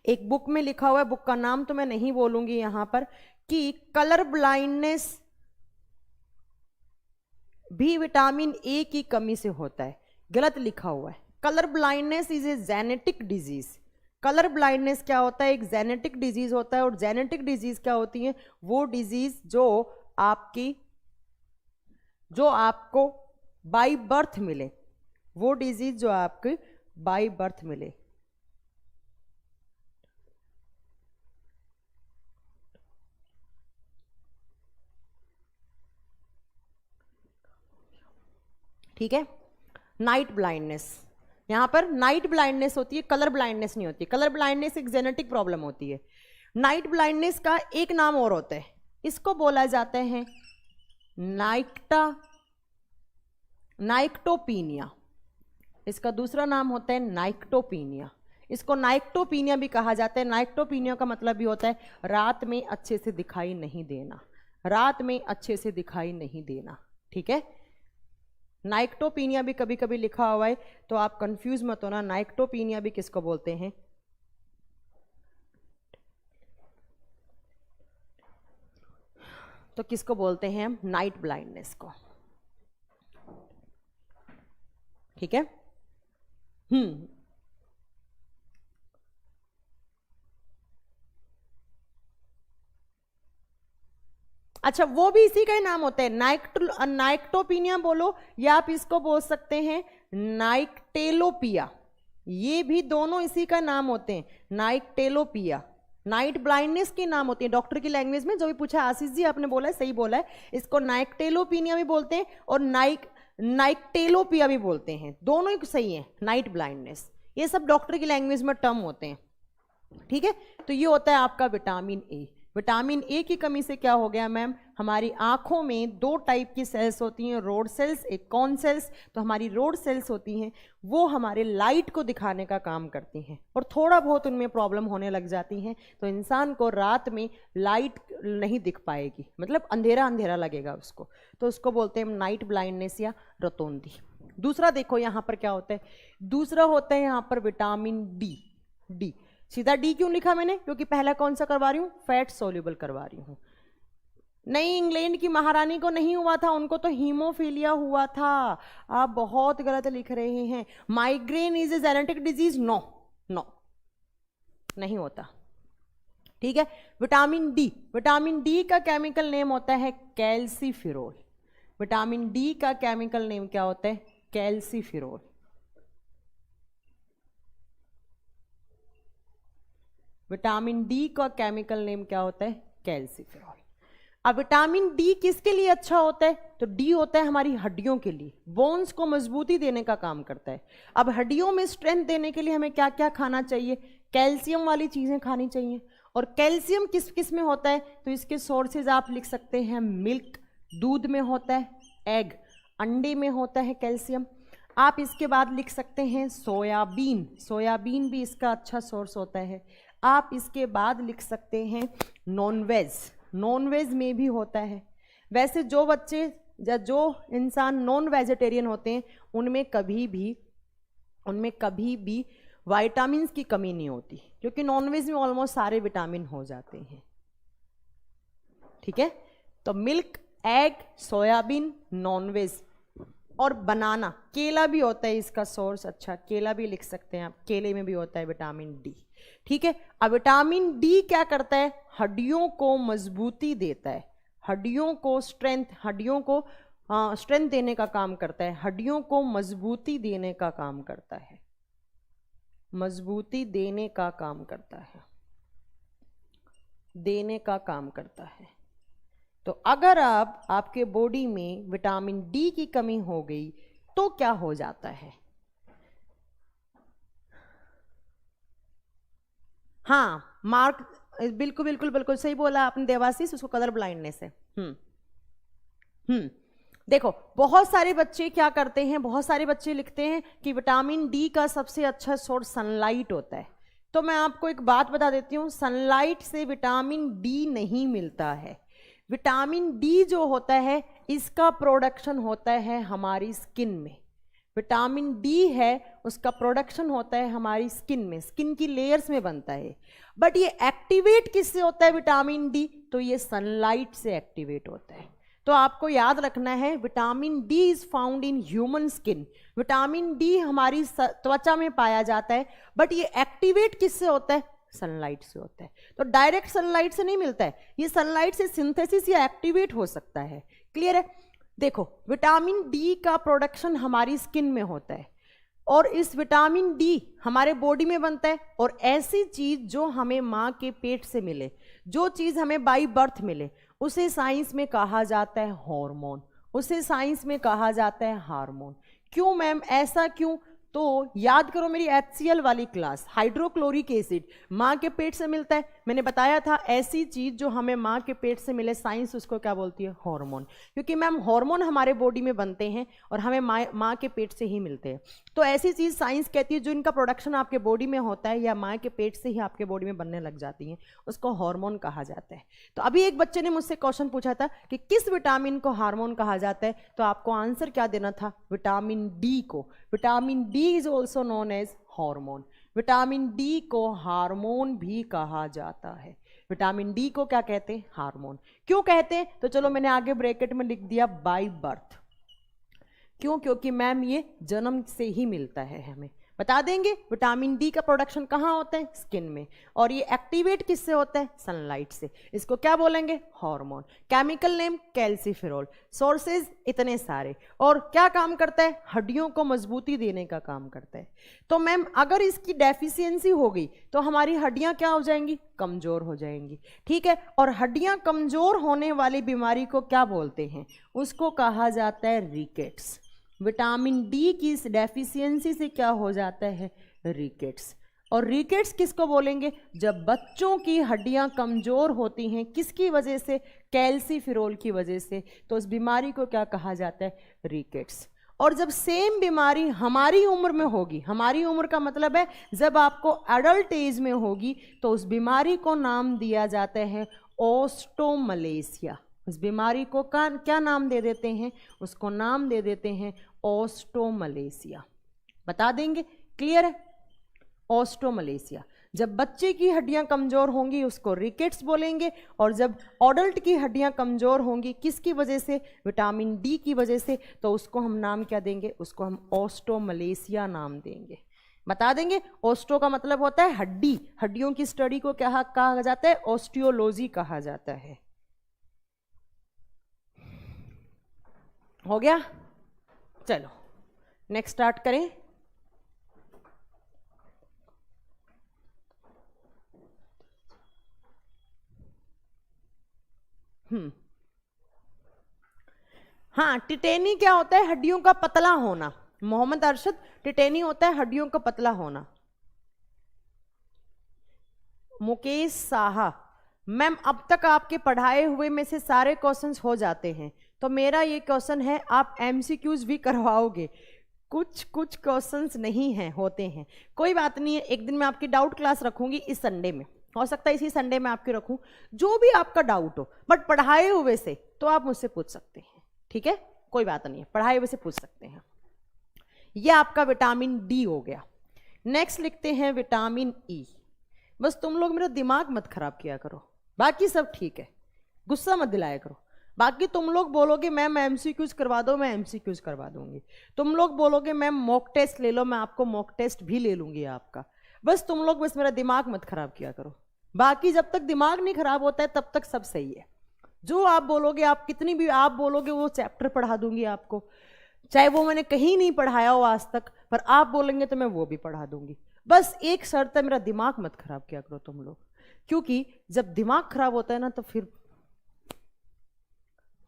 [SPEAKER 1] एक बुक में लिखा हुआ है, बुक का नाम तो मैं नहीं बोलूंगी यहां पर, कि कलर ब्लाइंडनेस भी विटामिन ए की कमी से होता है। गलत लिखा हुआ है। Colour blindness is a genetic disease. Colour blindness क्या होता है? एक जेनेटिक डिजीज होता है। और जेनेटिक डिजीज क्या होती है? वो डिजीज जो आपको बाय बर्थ मिले, वो डिजीज जो आपके बाय बर्थ मिले। ठीक है, नाइट ब्लाइंडनेस, यहां पर नाइट ब्लाइंडनेस होती है, कलर ब्लाइंडनेस नहीं होती। कलर ब्लाइंडनेस एक जेनेटिक प्रॉब्लम होती है। नाइट ब्लाइंडनेस का एक नाम और होता है, इसको बोला जाता है नाइक्टोपीनिया। इसका दूसरा नाम होता है नाइक्टोपीनिया। इसको नाइक्टोपीनिया भी कहा जाता है। नाइक्टोपीनिया का मतलब भी होता है रात में अच्छे से दिखाई नहीं देना, रात में अच्छे से दिखाई नहीं देना। ठीक है, नाइक्टोपीनिया भी कभी कभी लिखा हुआ है, तो आप कंफ्यूज मत होना। नाइक्टोपीनिया भी किसको बोलते हैं? तो किसको बोलते हैं हम? नाइट ब्लाइंडनेस को। ठीक है। अच्छा, वो भी इसी का ही नाम होता है, नाइक्टोपीनिया बोलो, या आप इसको बोल सकते हैं नाइक्टेलोपिया। ये भी दोनों इसी का नाम होते हैं, नाइक्टेलोपिया। नाइट ब्लाइंडनेस के नाम होते हैं डॉक्टर की लैंग्वेज में। जो भी पूछा आशीष जी आपने बोला है, सही बोला है। इसको नाइक्टेलोपीनिया भी बोलते हैं और नाइक्टेलोपिया भी बोलते हैं, दोनों ही सही है। नाइट ब्लाइंडनेस, ये सब डॉक्टर की लैंग्वेज में टर्म होते हैं। ठीक है, तो ये होता है आपका विटामिन ए। विटामिन ए की कमी से क्या हो गया मैम? हमारी आंखों में दो टाइप की सेल्स होती हैं, रोड सेल्स, एक कॉन सेल्स। तो हमारी रोड सेल्स होती हैं, वो हमारे लाइट को दिखाने का काम करती हैं, और थोड़ा बहुत उनमें प्रॉब्लम होने लग जाती हैं, तो इंसान को रात में लाइट नहीं दिख पाएगी, मतलब अंधेरा अंधेरा लगेगा उसको, तो उसको बोलते हैं नाइट ब्लाइंडनेस या रतौंधी। दूसरा देखो यहाँ पर क्या होता है, दूसरा होता है यहाँ पर विटामिन डी। सीधा डी क्यों लिखा मैंने? क्योंकि पहला कौन सा करवा रही हूं? फैट सोल्यूबल करवा रही हूं। नहीं, इंग्लैंड की महारानी को नहीं हुआ था, उनको तो हीमोफीलिया हुआ था। आप बहुत गलत लिख रहे हैं। Migraine is a genetic disease? No, नहीं होता। ठीक है, विटामिन डी का केमिकल नेम होता है कैल्सीफिरोल। विटामिन डी का केमिकल नेम क्या होता है? कैल्सीफिरोल। विटामिन डी का केमिकल नेम क्या होता है? कैल्सीफिरोल। अब विटामिन डी किसके लिए अच्छा होता है? तो डी होता है हमारी हड्डियों के लिए, बोन्स को मजबूती देने का काम करता है। अब हड्डियों में स्ट्रेंथ देने के लिए हमें क्या क्या खाना चाहिए? कैल्शियम वाली चीजें खानी चाहिए। और कैल्शियम किस किस में होता है? तो इसके सोर्सेज आप लिख सकते हैं, मिल्क, दूध में होता है, एग, अंडे में होता है कैल्शियम। आप इसके बाद लिख सकते हैं सोयाबीन भी इसका अच्छा सोर्स होता है। आप इसके बाद लिख सकते हैं नॉनवेज में भी होता है। वैसे जो बच्चे या जो इंसान नॉन वेजिटेरियन होते हैं उनमें कभी भी विटामिन की कमी नहीं होती, क्योंकि नॉनवेज में ऑलमोस्ट सारे विटामिन हो जाते हैं। ठीक है, तो मिल्क, एग, सोयाबीन, नॉनवेज और बनाना, केला भी होता है इसका सोर्स। अच्छा, केला भी लिख सकते हैं आप, केले में भी होता है विटामिन डी। ठीक है, अब विटामिन डी क्या करता है? हड्डियों को मजबूती देता है, हड्डियों को स्ट्रेंथ देने का काम करता है, हड्डियों को मजबूती देने का काम करता है, देने का काम करता है। तो अगर आपके बॉडी में विटामिन डी की कमी हो गई तो क्या हो जाता है? हाँ, मार्क, बिल्कुल सही बोला आपने देवाशीष, उसको कलर ब्लाइंडनेस है। देखो बहुत सारे बच्चे क्या करते हैं, बहुत सारे बच्चे लिखते हैं कि विटामिन डी का सबसे अच्छा सोर्स सनलाइट होता है। तो मैं आपको एक बात बता देती हूँ, सनलाइट से विटामिन डी नहीं मिलता है। विटामिन डी जो होता है इसका प्रोडक्शन होता है हमारी स्किन में। विटामिन डी है उसका प्रोडक्शन होता है हमारी स्किन में, स्किन की लेयर्स में बनता है। बट ये एक्टिवेट किससे होता है विटामिन डी? तो ये सनलाइट से एक्टिवेट होता है। तो आपको याद रखना है vitamin D is found in human skin. Vitamin D हमारी त्वचा में पाया जाता है, बट ये एक्टिवेट किससे होता है? सनलाइट से होता है। तो डायरेक्ट सनलाइट से नहीं मिलता है, ये सनलाइट से सिंथेसिस या एक्टिवेट हो सकता है। क्लियर है? देखो विटामिन डी का प्रोडक्शन हमारी स्किन में होता है और इस विटामिन डी हमारे बॉडी में बनता है। और ऐसी चीज जो हमें माँ के पेट से मिले, जो चीज हमें बाई बर्थ मिले, उसे साइंस में कहा जाता है हार्मोन, उसे साइंस में कहा जाता है हार्मोन। क्यों मैम, ऐसा क्यों? तो याद करो मेरी HCl वाली क्लास, हाइड्रोक्लोरिक एसिड माँ के पेट से मिलता है। मैंने बताया था ऐसी चीज जो हमें माँ के पेट से मिले, साइंस उसको क्या बोलती है? हार्मोन। क्योंकि मैम हार्मोन हमारे बॉडी में बनते हैं और हमें माँ के पेट से ही मिलते हैं। तो ऐसी चीज साइंस कहती है जो इनका प्रोडक्शन आपके बॉडी में होता है या माँ के पेट से ही आपके बॉडी में बनने लग जाती हैं, उसको हार्मोन कहा जाता है। तो अभी एक बच्चे ने मुझसे क्वेश्चन पूछा था कि किस विटामिन को हार्मोन कहा जाता है, तो आपको आंसर क्या देना था? विटामिन डी को। Vitamin D is also known as hormone. Vitamin D को हार्मोन भी कहा जाता है। विटामिन डी को क्या कहते हैं? हार्मोन। क्यों कहते हैं? तो चलो मैंने आगे ब्रैकेट में लिख दिया बाय बर्थ। क्यों? क्योंकि मैम ये जन्म से ही मिलता है हमें। बता देंगे विटामिन डी का प्रोडक्शन कहाँ होता है? स्किन में। और ये एक्टिवेट किससे होता है? सनलाइट से। इसको क्या बोलेंगे? Hormone. Chemical name calciferol. Sources इतने सारे। और क्या काम करता है? हड्डियों को मजबूती देने का काम करता है। तो मैम अगर इसकी डेफिशिएंसी हो गई तो हमारी हड्डियां क्या हो जाएंगी? कमजोर हो जाएंगी। ठीक है? और हड्डियां कमजोर होने वाली बीमारी को क्या बोलते हैं? उसको कहा जाता है रिकेट्स। विटामिन डी की इस डेफिशिएंसी से क्या हो जाता है? रिकेट्स। और रिकेट्स किसको बोलेंगे? जब बच्चों की हड्डियां कमजोर होती हैं, किसकी वजह से? कैल्सीफेरॉल की वजह से। तो उस बीमारी को क्या कहा जाता है? रिकेट्स। और जब सेम बीमारी हमारी उम्र में होगी, हमारी उम्र का मतलब है जब आपको एडल्ट एज में होगी, तो उस बीमारी को नाम दिया जाता है ओस्टोमलेशिया। उस बीमारी को क्या नाम दे देते हैं? उसको नाम दे देते हैं ओस्टोमलेशिया। बता देंगे? क्लियर है? ओस्टोमलेशिया। जब बच्चे की हड्डियां कमजोर होंगी उसको रिकेट्स बोलेंगे, और जब एडल्ट की हड्डियां कमजोर होंगी किसकी वजह से? विटामिन डी की वजह से, तो उसको हम नाम क्या देंगे? उसको हम ओस्टोमलेशिया नाम देंगे। बता देंगे? ओस्टो का मतलब होता है हड्डी, हड्डियों की स्टडी को क्या कहा जाता है? ऑस्टियोलॉजी कहा जाता है। हो गया? चलो नेक्स्ट स्टार्ट करें। हाँ, टिटेनी क्या होता है? हड्डियों का पतला होना। मोहम्मद अरशद, टिटेनी होता है हड्डियों का पतला होना। मुकेश साहा, मैम अब तक आपके पढ़ाए हुए में से सारे क्वेश्चंस हो जाते हैं, तो मेरा ये क्वेश्चन है आप एमसीक्यूज भी करवाओगे? कुछ कुछ क्वेश्चंस नहीं हैं, होते हैं, कोई बात नहीं है। एक दिन मैं आपकी डाउट क्लास रखूंगी इस संडे में, हो सकता है इसी संडे में आपकी रखूं, जो भी आपका डाउट हो, बट पढ़ाए हुए से तो आप मुझसे पूछ सकते हैं। ठीक है? कोई बात नहीं है, पढ़ाए हुए से पूछ सकते हैं। ये आपका विटामिन डी हो गया। नेक्स्ट लिखते हैं विटामिन ई। बस तुम लोग मेरा दिमाग मत खराब किया करो, बाकी सब ठीक है, गुस्सा मत दिलाया करो। बाकी तुम लोग बोलोगे मैम एमसीक्यूज करवा दो, मैं एमसीक्यूज करवा दूंगी। तुम लोग बोलोगे मैम मॉक टेस्ट ले लो, मैं आपको मॉक टेस्ट भी ले लूंगी आपका। बस तुम लोग बस मेरा दिमाग मत खराब किया करो। बाकी जब तक दिमाग नहीं खराब होता है तब तक सब सही है। जो आप बोलोगे, आप कितनी भी आप बोलोगे वो चैप्टर पढ़ा दूंगी आपको, चाहे वो मैंने कहीं नहीं पढ़ाया हो आज तक, पर आप बोलेंगे तो मैं वो भी पढ़ा दूंगी। बस एक शर्त है, मेरा दिमाग मत खराब किया करो तुम लोग, क्योंकि जब दिमाग खराब होता है ना तो फिर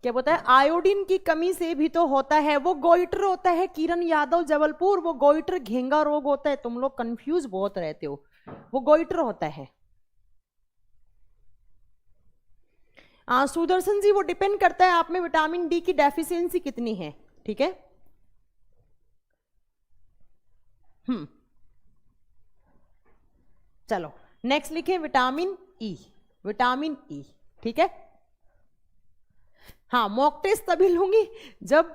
[SPEAKER 1] क्या बोलता है, आयोडीन की कमी से भी तो होता है, वो गोइटर होता है। किरण यादव जबलपुर, वो गोइटर घेंगा रोग होता है। तुम लोग कंफ्यूज बहुत रहते हो, वो गोइटर होता है। सुदर्शन जी वो डिपेंड करता है आप में विटामिन डी की डेफिशिएंसी कितनी है, ठीक है। चलो नेक्स्ट लिखे विटामिन ई, विटामिन ई, ठीक है। हाँ मॉक टेस्ट तभी लूंगी जब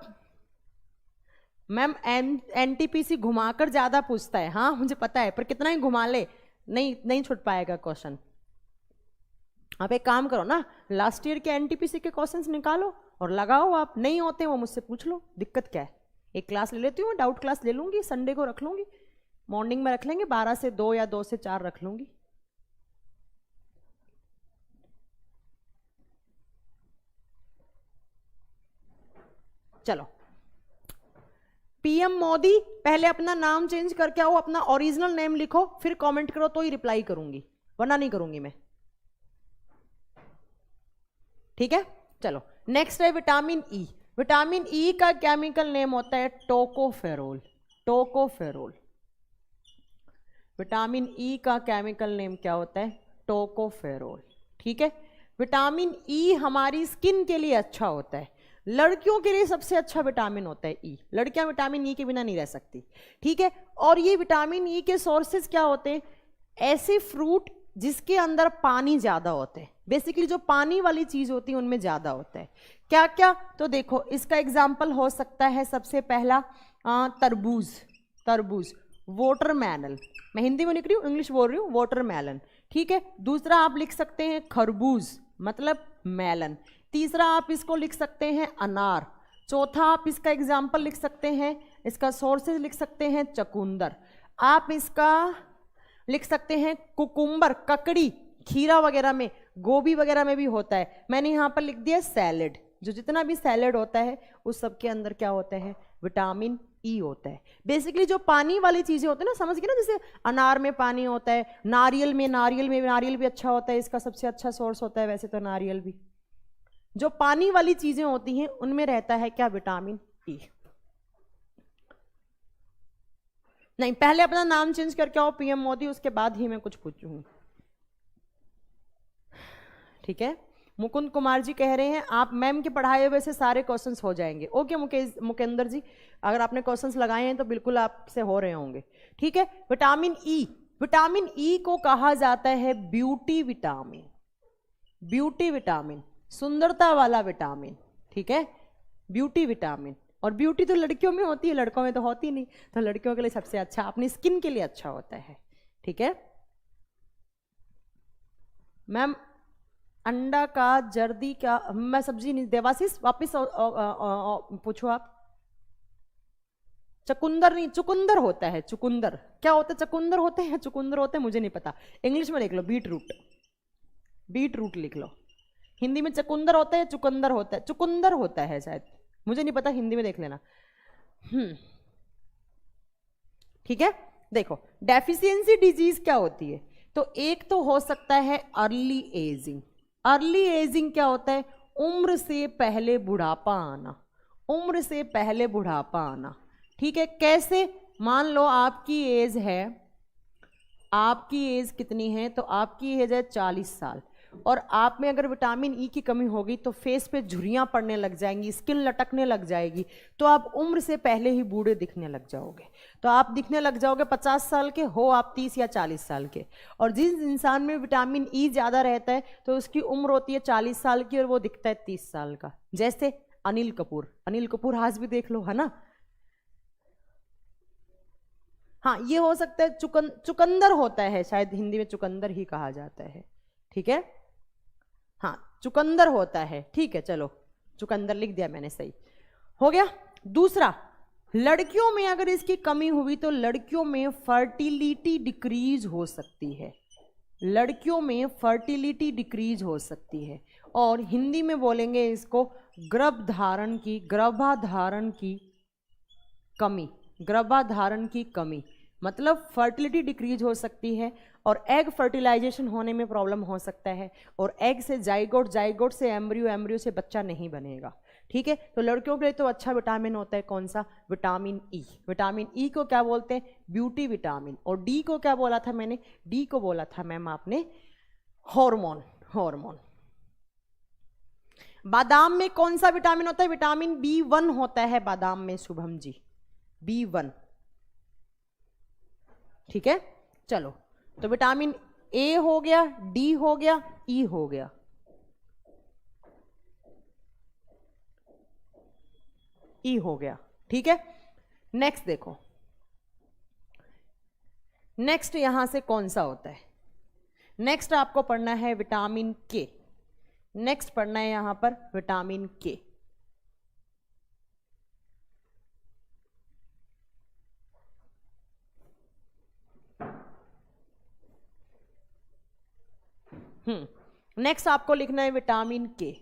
[SPEAKER 1] मैम एनटीपीसी घुमाकर ज्यादा पूछता है, हाँ मुझे पता है, पर कितना ही घुमा ले नहीं छूट पाएगा क्वेश्चन। आप एक काम करो ना, लास्ट ईयर के एनटीपीसी के क्वेश्चंस निकालो और लगाओ, आप नहीं होते वो मुझसे पूछ लो, दिक्कत क्या है। एक क्लास ले लेती हूँ, डाउट क्लास ले लूंगी, संडे को रख लूंगी, मॉर्निंग में रख लेंगे 12 से 2 या 2 से 4 रख लूंगी। चलो पीएम मोदी, पहले अपना नाम चेंज करके आओ, अपना ओरिजिनल नेम लिखो, फिर कमेंट करो तो ही रिप्लाई करूंगी, वरना नहीं करूंगी मैं, ठीक है। चलो नेक्स्ट है विटामिन ई। विटामिन ई का केमिकल नेम होता है टोकोफेरोल, टोकोफेरोल। विटामिन ई का केमिकल नेम क्या होता है? टोकोफेरोल, ठीक है। विटामिन ई हमारी स्किन के लिए अच्छा होता है, लड़कियों के लिए सबसे अच्छा विटामिन होता है ई, लड़कियां विटामिन ई के बिना नहीं रह सकती, ठीक है। और ये विटामिन ई के सोर्सेज क्या होते हैं? ऐसे फ्रूट जिसके अंदर पानी ज्यादा होते हैं, बेसिकली जो पानी वाली चीज होती है उनमें ज्यादा होता है। क्या क्या? तो देखो इसका एग्जाम्पल हो सकता है सबसे पहला तरबूज, तरबूज, वाटरमेलन, मैं हिंदी में लिख रही हूँ, इंग्लिश बोल रही हूँ, वाटरमेलन, ठीक है। दूसरा आप लिख सकते हैं खरबूज, मतलब मेलन। तीसरा आप इसको लिख सकते हैं अनार। चौथा आप इसका एग्जाम्पल लिख सकते हैं, इसका सोर्सेज लिख सकते हैं चकुंदर। आप इसका लिख सकते हैं कुकुम्बर, ककड़ी, खीरा वगैरह में, गोभी वगैरह में भी होता है। मैंने यहाँ पर लिख दिया सैलेड, जो जितना भी सैलेड होता है उस सब के अंदर क्या होता है? विटामिन ई होता है। बेसिकली जो पानी वाली चीजें होती है ना, समझ गए ना, जैसे अनार में पानी होता है, नारियल में नारियल भी अच्छा होता है, इसका सबसे अच्छा सोर्स होता है वैसे तो नारियल भी। जो पानी वाली चीजें होती हैं उनमें रहता है क्या? Vitamin E. नहीं, पहले अपना नाम चेंज करके आओ पीएम मोदी, उसके बाद ही मैं कुछ पूछूंगी, ठीक है। मुकुंद कुमार जी कह रहे हैं आप मैम के पढ़ाए हुए से सारे क्वेश्चंस हो जाएंगे। ओके मुकेंद्र जी, अगर आपने क्वेश्चंस लगाए हैं तो बिल्कुल आपसे हो रहे होंगे, ठीक है। विटामिन ई, विटामिन ई को कहा जाता है ब्यूटी विटामिन, ब्यूटी विटामिन, सुंदरता वाला विटामिन, ठीक है, ब्यूटी विटामिन। और ब्यूटी तो लड़कियों में होती है, लड़कों में तो होती नहीं, तो लड़कियों के लिए सबसे अच्छा, अपनी स्किन के लिए अच्छा होता है, ठीक है। मैम अंडा का, जर्दी का, मैं सब्जी नहीं, देवाशीष वापिस पूछो आप। चकुंदर नहीं, चुकुंदर होता है, चुकुंदर क्या होता है? चकुंदर होते हैं, चुकुंदर होते हैं, मुझे नहीं पता, इंग्लिश में लिख लो बीट रूट, बीट रूट लिख लो। हिंदी में चकुंदर होता है, चुकंदर होता है, चुकुंदर होता है शायद, मुझे नहीं पता, हिंदी में देख लेना, ठीक है। देखो डेफिशिएंसी डिजीज क्या होती है? तो एक तो हो सकता है अर्ली एजिंग। अर्ली एजिंग क्या होता है? उम्र से पहले बुढ़ापा आना, उम्र से पहले बुढ़ापा आना, ठीक है। कैसे? मान लो आपकी एज है, आपकी एज कितनी है? तो आपकी एज है 40 साल, और आप में अगर विटामिन ई की कमी होगी तो फेस पे झुर्रियां पड़ने लग जाएंगी, स्किन लटकने लग जाएगी, तो आप उम्र से पहले ही बूढ़े दिखने लग जाओगे। तो आप दिखने लग जाओगे 50 साल के, हो आप 30 या 40 साल के। और जिस इंसान में विटामिन ई ज़्यादा रहता है तो उसकी उम्र होती है 40 साल की और वो दिखता है 30 साल का। जैसे अनिल कपूर, अनिल कपूर आज भी देख लो, है ना। हाँ ये हो सकता है चुकंदर होता है, शायद हिंदी में चुकंदर ही कहा जाता है, ठीक है। हाँ चुकंदर होता है, ठीक है, चलो चुकंदर लिख दिया मैंने, सही हो गया। दूसरा, लड़कियों में अगर इसकी कमी हुई तो लड़कियों में फर्टिलिटी डिक्रीज हो सकती है, लड़कियों में फर्टिलिटी डिक्रीज हो सकती है। और हिंदी में बोलेंगे इसको गर्भाधारण की, गर्भाधारण की कमी, गर्भाधारण की कमी, मतलब फर्टिलिटी डिक्रीज हो सकती है और एग फर्टिलाइजेशन होने में प्रॉब्लम हो सकता है, और एग से जाइगोट, जाइगोट से एम्ब्रियो, एम्ब्रियो से बच्चा नहीं बनेगा, ठीक है। तो लड़कियों के लिए तो अच्छा विटामिन होता है कौन सा? Vitamin E. विटामिन ई को क्या बोलते हैं? Beauty vitamin. और डी को क्या बोला था मैंने? डी को बोला था मैम आपने हार्मोन, हार्मोन, बादाम में कौन सा विटामिन होता है? विटामिन B1 होता है बादाम में शुभम जी, B1। ठीक है, चलो तो विटामिन ए हो गया, डी हो गया, ई हो गया। ई हो गया, ठीक है। नेक्स्ट देखो, नेक्स्ट यहां से कौन सा होता है? नेक्स्ट आपको पढ़ना है विटामिन के। नेक्स्ट पढ़ना है यहां पर विटामिन के। नेक्स्ट आपको लिखना है विटामिन के।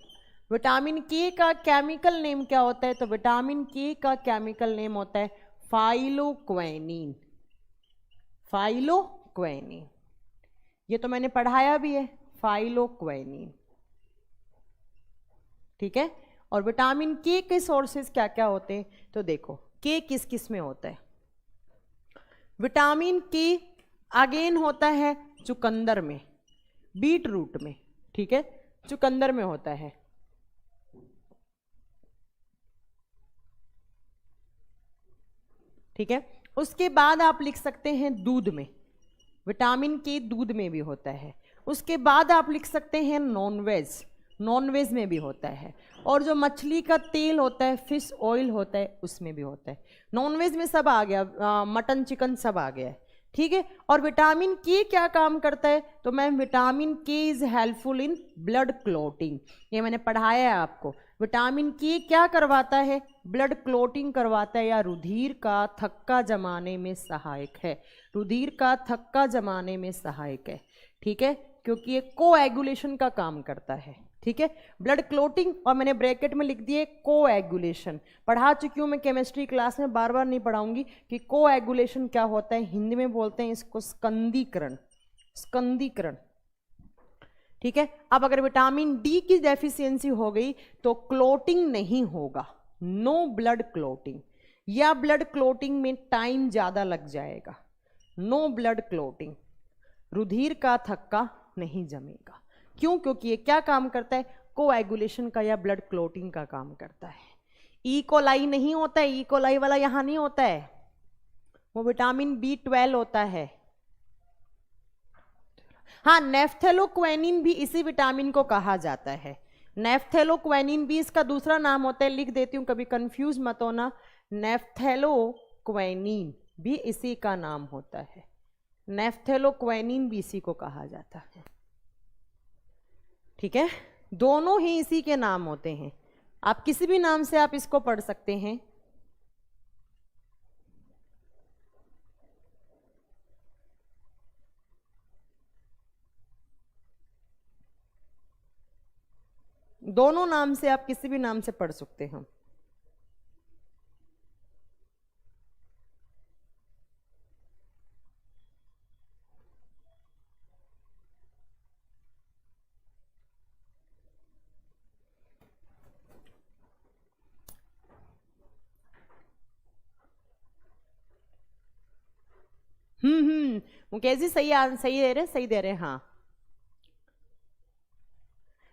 [SPEAKER 1] विटामिन के का केमिकल नेम क्या होता है? तो विटामिन के का केमिकल नेम होता है फाइलोक्वेनिन। फाइलोक्वेनिन, ये तो मैंने पढ़ाया भी है, फाइलोक्वेनिन। ठीक है, और विटामिन के सोर्सेस क्या क्या होते हैं? तो देखो के किस किस में होता है। विटामिन के अगेन होता है चुकंदर में, बीट रूट में। ठीक है, चुकंदर में होता है। ठीक है, उसके बाद आप लिख सकते हैं दूध में, विटामिन के दूध में भी होता है। उसके बाद आप लिख सकते हैं नॉनवेज, नॉनवेज में भी होता है। और जो मछली का तेल होता है, फिश ऑयल होता है, उसमें भी होता है। नॉनवेज में सब आ गया, मटन चिकन सब आ गया है। ठीक है, और विटामिन के क्या काम करता है? तो मैम विटामिन के is helpful in blood clotting, ये मैंने पढ़ाया है आपको। विटामिन के क्या करवाता है? ब्लड क्लॉटिंग करवाता है, या रुधिर का थक्का जमाने में सहायक है। रुधिर का थक्का जमाने में सहायक है। ठीक है, क्योंकि ये कोएगुलेशन का काम करता है। ठीक है, ब्लड क्लॉटिंग, और मैंने ब्रैकेट में लिख दिए कोएगुलेशन। पढ़ा चुकी हूँ मैं केमिस्ट्री क्लास में, बार बार नहीं पढ़ाऊंगी कि कोएगुलेशन क्या होता है। हिंदी में बोलते हैं इसको स्कंदीकरण, स्कंदीकरण। ठीक है, अब अगर विटामिन डी की डेफिशिएंसी हो गई तो क्लॉटिंग नहीं होगा, नो ब्लड क्लॉटिंग, या ब्लड क्लॉटिंग में टाइम ज्यादा लग जाएगा। नो ब्लड क्लॉटिंग, रुधिर का थक्का नहीं जमेगा। क्यों? क्योंकि ये क्या काम करता है? कोएगुलेशन का या ब्लड क्लॉटिंग का काम करता है। ई कोलाई नहीं होता है, ई कोलाई वाला यहां नहीं होता है, वो विटामिन B12 होता है। हाँ, नेफ्थेलोक्वेनिन भी इसी विटामिन को कहा जाता है। नेफ्थेलोक्वेनिन भी इसका दूसरा नाम होता है, लिख देती हूं, कभी कंफ्यूज मत होना। नेफ्थेलोक्वेनिन भी इसी का नाम होता है। नेफ्थेलोक्वेनिन भी इसी को कहा जाता है। ठीक है, दोनों ही इसी के नाम होते हैं। आप किसी भी नाम से आप इसको पढ़ सकते हैं। दोनों नाम से आप किसी भी नाम से पढ़ सकते हैं। मुकेश जी सही सही दे रहे, सही दे रहे। हाँ,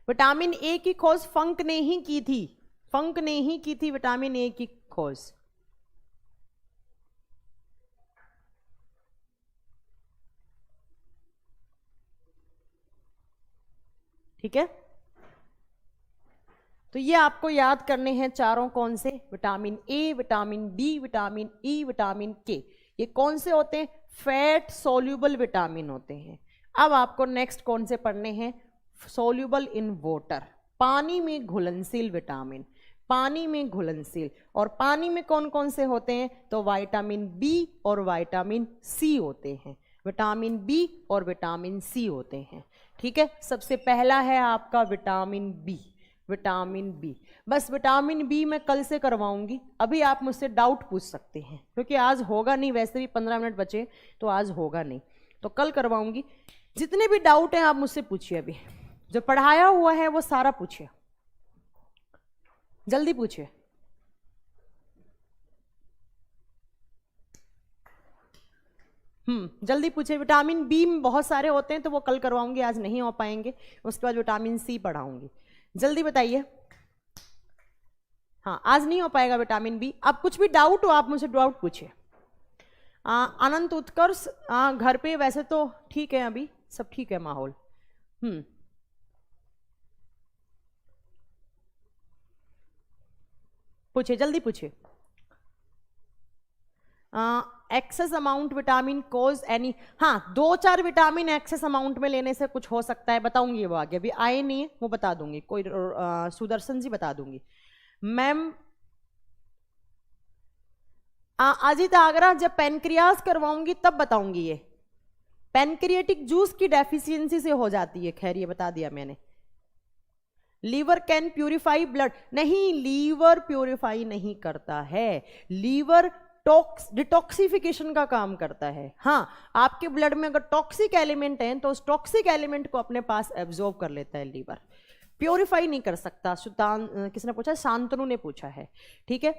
[SPEAKER 1] विटामिन ए की खोज फंक ने ही की थी, फंक ने ही की थी विटामिन ए की खोज। ठीक है, तो ये आपको याद करने हैं चारों। कौन से? Vitamin A, vitamin D, vitamin E, vitamin के। ये कौन से होते हैं? फैट सोल्यूबल विटामिन होते हैं। अब आपको नेक्स्ट कौन से पढ़ने हैं? सोल्यूबल इन वाटर, पानी में घुलनशील विटामिन, पानी में घुलनशील। और पानी में कौन कौन से होते हैं? तो विटामिन बी और विटामिन सी होते हैं। विटामिन बी और विटामिन सी होते हैं। ठीक है, सबसे पहला है आपका विटामिन बी, विटामिन बी। बस विटामिन बी मैं कल से करवाऊंगी, अभी आप मुझसे डाउट पूछ सकते हैं, क्योंकि आज होगा नहीं, वैसे भी 15 मिनट बचे तो आज होगा नहीं, तो कल करवाऊंगी। जितने भी डाउट हैं आप मुझसे पूछिए, अभी जो पढ़ाया हुआ है वो सारा पूछिए, जल्दी पूछिए। जल्दी पूछिए। विटामिन बी में बहुत सारे होते हैं तो वो कल करवाऊंगी, आज नहीं हो पाएंगे। उसके बाद विटामिन सी पढ़ाऊंगी। जल्दी बताइए। हाँ आज नहीं हो पाएगा विटामिन बी। अब कुछ भी डाउट हो आप मुझसे डाउट पूछिए। अनंत उत्कर्ष घर पे वैसे तो ठीक है, अभी सब ठीक है माहौल। पूछिए जल्दी पूछिए। एक्सेस अमाउंट विटामिन कोज एनी, हाँ 2-4 विटामिन एक्सेस अमाउंट में लेने से कुछ हो सकता है, बताऊंगी वो आगे, अभी आए नहीं है वो बता दूंगी, कोई सुदर्शन जी बता दूंगी। मैम अजित आगरा जब पेनक्रियास करवाऊंगी तब बताऊंगी, ये पेनक्रिएटिक जूस की डेफिशिएंसी से हो जाती है, खैर ये बता दिया मैंने। लीवर कैन प्यूरिफाई ब्लड, नहीं लीवर प्यूरिफाई नहीं करता है, लीवर डिटॉक्सिफिकेशन का काम करता है। हाँ आपके ब्लड में अगर टॉक्सिक एलिमेंट है तो उस टॉक्सिक एलिमेंट को अपने पास एब्जॉर्ब कर लेता है लीवर, प्योरीफाई नहीं कर सकता। किसने पूछा? शांतनु ने पूछा है, ठीक है।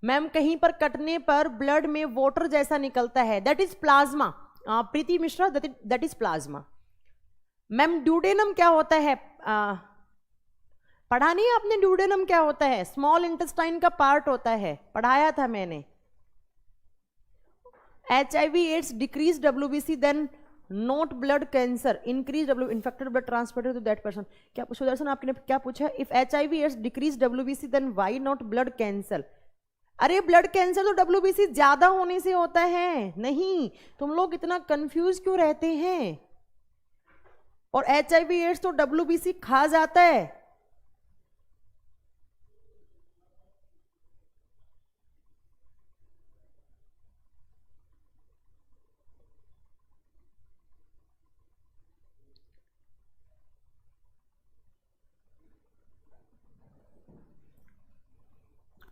[SPEAKER 1] मैम कहीं पर कटने पर ब्लड में वाटर जैसा निकलता है, that is plasma. Preeti Mishra, that is plasma. Ma'am duodenum क्या होता है? पढ़ा नहीं आपने ड्यूडेनम क्या होता है? स्मॉल इंटेस्टाइन का पार्ट होता है, पढ़ाया था मैंने। HIV AIDS decrease WBC then not blood cancer, increase infected blood transported to that person. क्या सुदर्शन आपने क्या पूछा? If HIV AIDS decrease WBC then why not blood cancer? अरे ब्लड कैंसर तो WBC ज्यादा होने से होता है, नहीं तुम लोग इतना कंफ्यूज क्यों रहते हैं? और HIV एड्स तो WBC खा जाता है।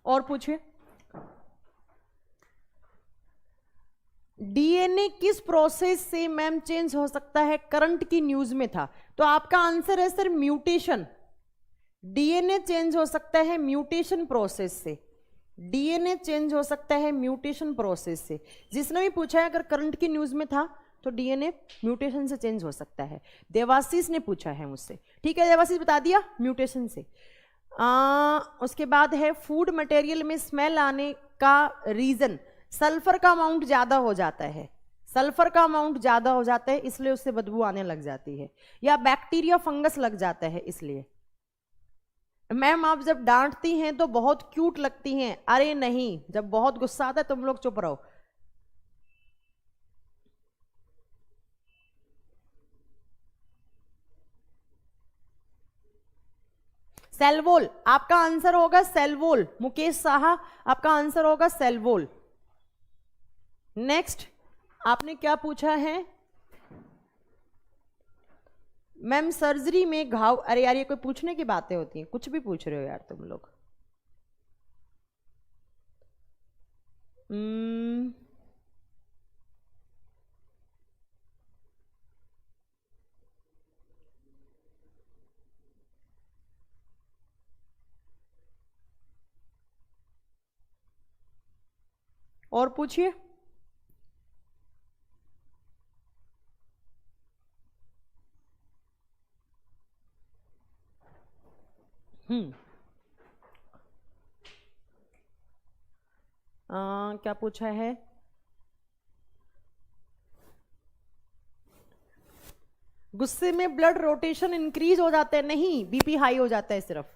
[SPEAKER 1] और पूछिए। DNA किस प्रोसेस से मैम चेंज हो सकता है? करंट की न्यूज में था, तो आपका आंसर है सर म्यूटेशन। DNA चेंज हो सकता है म्यूटेशन प्रोसेस से, DNA चेंज हो सकता है म्यूटेशन प्रोसेस से। जिसने भी पूछा है अगर करंट की न्यूज में था तो DNA म्यूटेशन से चेंज हो सकता है। देवाशीष ने पूछा है मुझसे, ठीक है देवाशीष बता दिया म्यूटेशन से। उसके बाद है फूड मटेरियल में स्मेल आने का रीजन, सल्फर का अमाउंट ज्यादा हो जाता है, सल्फर का अमाउंट ज्यादा हो जाता है इसलिए उससे बदबू आने लग जाती है, या बैक्टीरिया फंगस लग जाता है इसलिए। मैम आप जब डांटती हैं तो बहुत क्यूट लगती हैं, अरे नहीं जब बहुत गुस्सा आता है तुम लोग चुप रहो। सेलवोल आपका आंसर होगा, सेलवोल। मुकेश साहा आपका आंसर होगा सेलवोल। नेक्स्ट आपने क्या पूछा है? मैम सर्जरी में घाव, अरे यार ये कोई पूछने की बातें होती हैं, कुछ भी पूछ रहे हो यार तुम लोग। और पूछिए। क्या पूछा है? गुस्से में ब्लड रोटेशन इंक्रीज हो जाता है, नहीं बीपी हाई हो जाता है सिर्फ।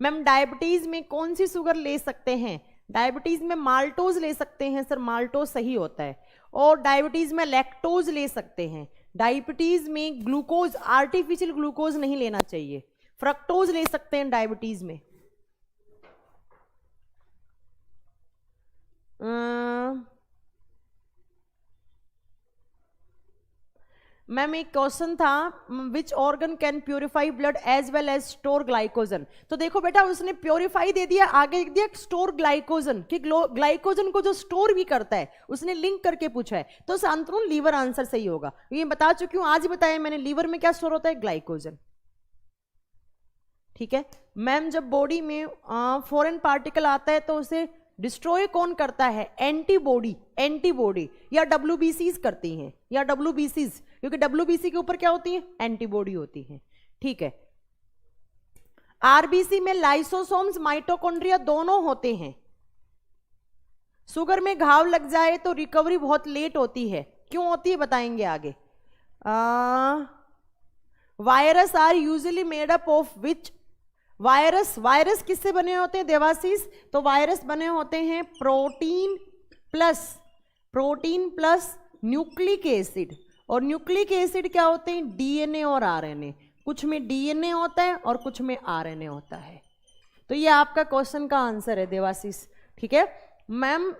[SPEAKER 1] मैम डायबिटीज में कौन सी शुगर ले सकते हैं? डायबिटीज में माल्टोज ले सकते हैं सर, माल्टोज सही होता है। और डायबिटीज में लैक्टोज ले सकते हैं। डायबिटीज में ग्लूकोज, आर्टिफिशियल ग्लूकोज नहीं लेना चाहिए। फ्रक्टोज ले सकते हैं डायबिटीज में। मैम एक क्वेश्चन था, which organ can purify blood as well as store glycogen. तो देखो बेटा उसने प्योरीफाई दे दिया, आगे दिया स्टोर ग्लाइकोजन, कि ग्लाइकोजन को जो स्टोर भी करता है उसने लिंक करके पूछा है, तो शांतनु लीवर आंसर सही होगा। ये बता चुकी हूं, आज बताया मैंने, लीवर में क्या स्टोर होता है? ग्लाइकोजन, ठीक है। मैम जब बॉडी में फॉरेन पार्टिकल आता है तो उसे डिस्ट्रॉय कौन करता है? एंटीबॉडी, एंटीबॉडी या डब्ल्यूबीसीज करती हैं, या डब्ल्यूबीसीज, क्योंकि डब्ल्यूबीसी के ऊपर क्या होती है? एंटीबॉडी होती है। ठीक है, आरबीसी में लाइसोसोम्स माइटोकॉन्ड्रिया दोनों होते हैं। शुगर में घाव लग जाए तो रिकवरी बहुत लेट होती है, क्यों होती है बताएंगे आगे। Virus are usually made up of which? Virus, virus किससे बने होते हैं देवाशीष? तो वायरस बने होते हैं प्रोटीन प्लस न्यूक्लिक एसिड, और न्यूक्लिक एसिड क्या होते हैं? डीएनए और आरएनए। कुछ में डीएनए होता है और कुछ में आरएनए होता है। तो ये आपका क्वेश्चन का आंसर है देवाशीष। ठीक है मैम,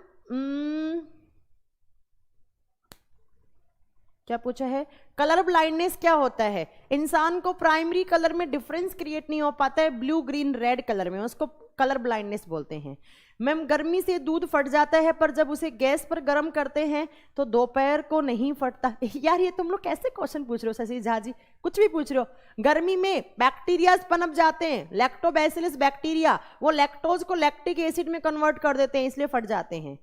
[SPEAKER 1] क्या पूछा है? कलर ब्लाइंडनेस क्या होता है? इंसान को प्राइमरी कलर में डिफरेंस क्रिएट नहीं हो पाता है ब्लू ग्रीन रेड कलर में, उसको कलर ब्लाइंडनेस बोलते हैं। मैम गर्मी से दूध फट जाता है, पर जब उसे गैस पर गर्म करते हैं तो दोपहर को नहीं फटता। यार ये तुम लोग कैसे क्वेश्चन पूछ रहे हो शशि झा जी, कुछ भी पूछ रहे हो। गर्मी में बैक्टीरिया पनप जाते हैं, लैक्टोबैसिलस बैक्टीरिया, वो लैक्टोज को लैक्टिक एसिड में कन्वर्ट कर देते हैं, इसलिए फट जाते हैं।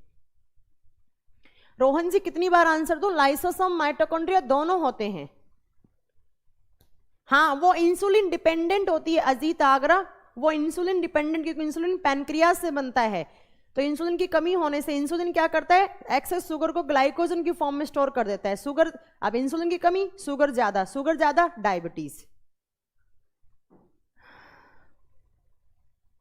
[SPEAKER 1] रोहन जी कितनी बार आंसर दो? लाइसोसोम माइटोकॉन्ड्रिया दोनों होते हैं। हाँ वो इंसुलिन डिपेंडेंट होती है अजीत आगरा, वो इंसुलिन डिपेंडेंट, क्योंकि इंसुलिन पैनक्रियाज से बनता है। तो इंसुलिन की कमी होने से इंसुलिन क्या करता है? एक्सेस शुगर को ग्लाइकोजन की फॉर्म में स्टोर कर देता है। शुगर, अब इंसुलिन की कमी, शुगर ज्यादा डायबिटीज।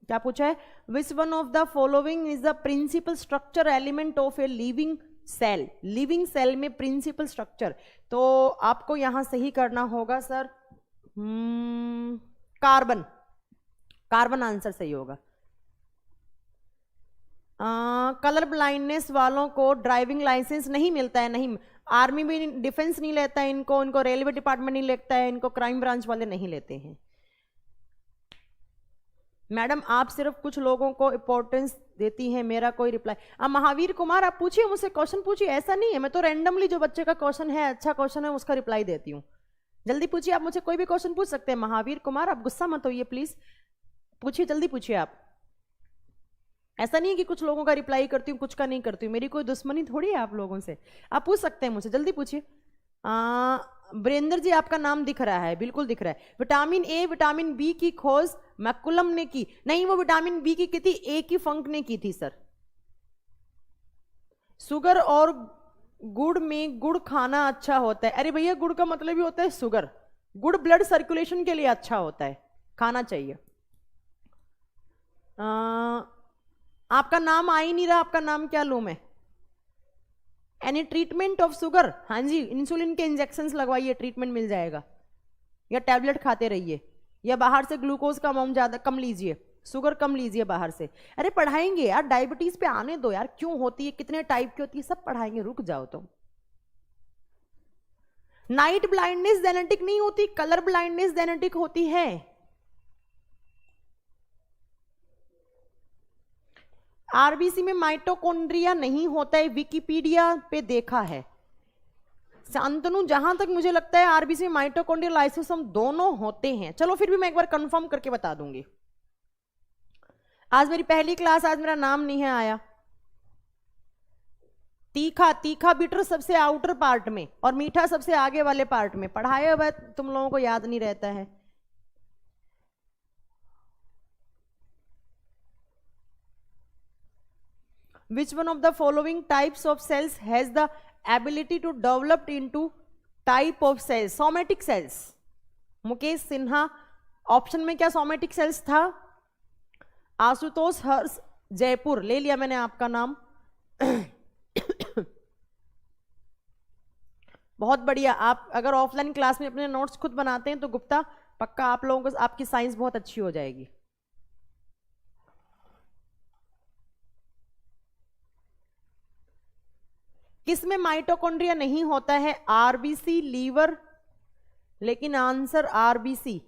[SPEAKER 1] क्या पूछा है? Which one of the following is the principal structure element of a living cell? Living cell में प्रिंसिपल स्ट्रक्चर, तो आपको यहां सही करना होगा सर, कार्बन, कार्बन आंसर सही होगा। कलर ब्लाइंडनेस वालों को ड्राइविंग लाइसेंस नहीं मिलता है, नहीं, आर्मी भी डिफेंस नहीं लेता है इनको, इनको रेलवे डिपार्टमेंट नहीं लेता है, इनको क्राइम ब्रांच वाले नहीं लेते हैं। मैडम आप सिर्फ कुछ लोगों को इंपॉर्टेंस देती हैं, मेरा कोई रिप्लाई। अब महावीर कुमार आप पूछिए मुझसे, क्वेश्चन पूछिए, ऐसा नहीं है, मैं तो रैंडमली जो बच्चे का क्वेश्चन है, अच्छा क्वेश्चन है, उसका रिप्लाई देती हूँ। जल्दी पूछिए, आप मुझसे कोई भी क्वेश्चन पूछ सकते हैं। महावीर कुमार आप गुस्सा मत होइए प्लीज, पूछिए, जल्दी पूछिए आप। ऐसा नहीं है कि कुछ लोगों का रिप्लाई करती हूँ कुछ का नहीं करती हूँ, मेरी कोई दुश्मनी थोड़ी है आप लोगों से। आप पूछ सकते हैं मुझसे, जल्दी पूछिए। ब्रेंदर जी आपका नाम दिख रहा है, बिल्कुल दिख रहा है। विटामिन ए विटामिन बी की खोज मैकुलम ने की? नहीं, वो विटामिन बी की थी, ए की फंक ने की थी सर। शुगर और गुड़ में गुड़ खाना अच्छा होता है? अरे भैया गुड़ का मतलब ही होता है शुगर, गुड़ ब्लड सर्कुलेशन के लिए अच्छा होता है, खाना चाहिए। आपका नाम आ ही नहीं रहा, आपका नाम क्या लूं मैं? Any treatment of sugar? हाँ जी, इंसुलिन के इंजेक्शंस लगवाइए, ट्रीटमेंट मिल जाएगा, या टैबलेट खाते रहिए, या बाहर से ग्लूकोज का अमाउंट ज्यादा कम लीजिए, शुगर कम लीजिए बाहर से। अरे पढ़ाएंगे यार, डायबिटीज पे आने दो यार, क्यों होती है, कितने टाइप की होती है, सब पढ़ाएंगे, रुक जाओ तुम। नाइट ब्लाइंडनेस जेनेटिक नहीं होती, कलर ब्लाइंडनेस जेनेटिक होती है। आरबीसी में माइटोकॉन्ड्रिया नहीं होता है, विकिपीडिया पे देखा है। शांतनु जहां तक मुझे लगता है आरबीसी में माइटोकॉन्ड्रियल लाइसोसोम दोनों होते हैं। चलो फिर भी मैं एक बार कंफर्म करके बता दूंगी। आज मेरी पहली क्लास, आज मेरा नाम नहीं है आया। तीखा, तीखा बिटर सबसे आउटर पार्ट में और मीठा सबसे आगे वाले पार्ट में। पढ़ाया हुआ तुम लोगों को याद नहीं रहता है। Which one of the following types of cells has the ability to develop into type of cells? Somatic cells. Mukesh Sinha, option में क्या सोमेटिक सेल्स था? आशुतोष हर्ष जयपुर, ले लिया मैंने आपका नाम। बहुत बढ़िया। आप अगर ऑफलाइन क्लास में अपने नोट्स खुद बनाते हैं तो गुप्ता पक्का आप लोगों को आपकी साइंस बहुत अच्छी हो जाएगी। किसमें माइटोकॉन्ड्रिया नहीं होता है? आरबीसी, लीवर, लेकिन आंसर आरबीसी।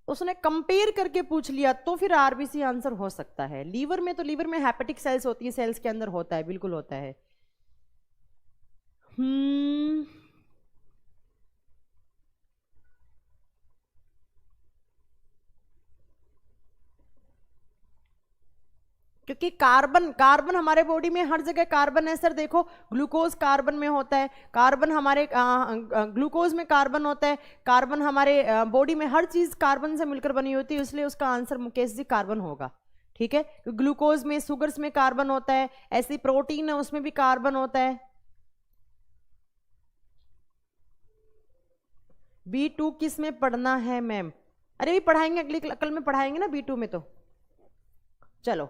[SPEAKER 1] उसने कंपेयर करके पूछ लिया तो फिर आरबीसी आंसर हो सकता है। लीवर में तो, लीवर में हेपेटिक सेल्स होती है, सेल्स के अंदर होता है, बिल्कुल होता है। क्योंकि कार्बन कार्बन हमारे बॉडी में हर जगह कार्बन है सर। देखो ग्लूकोज कार्बन में होता है, कार्बन हमारे ग्लूकोज में कार्बन होता है, कार्बन हमारे बॉडी में हर चीज कार्बन से मिलकर बनी होती है, इसलिए उसका आंसर मुकेश जी कार्बन होगा। ठीक है, ग्लूकोज में सुगर्स में कार्बन होता है, ऐसी प्रोटीन है उसमें भी कार्बन होता है। B2 किस में पढ़ना है मैम? अरे भी पढ़ाएंगे, अगली कल में पढ़ाएंगे ना B2 में। तो चलो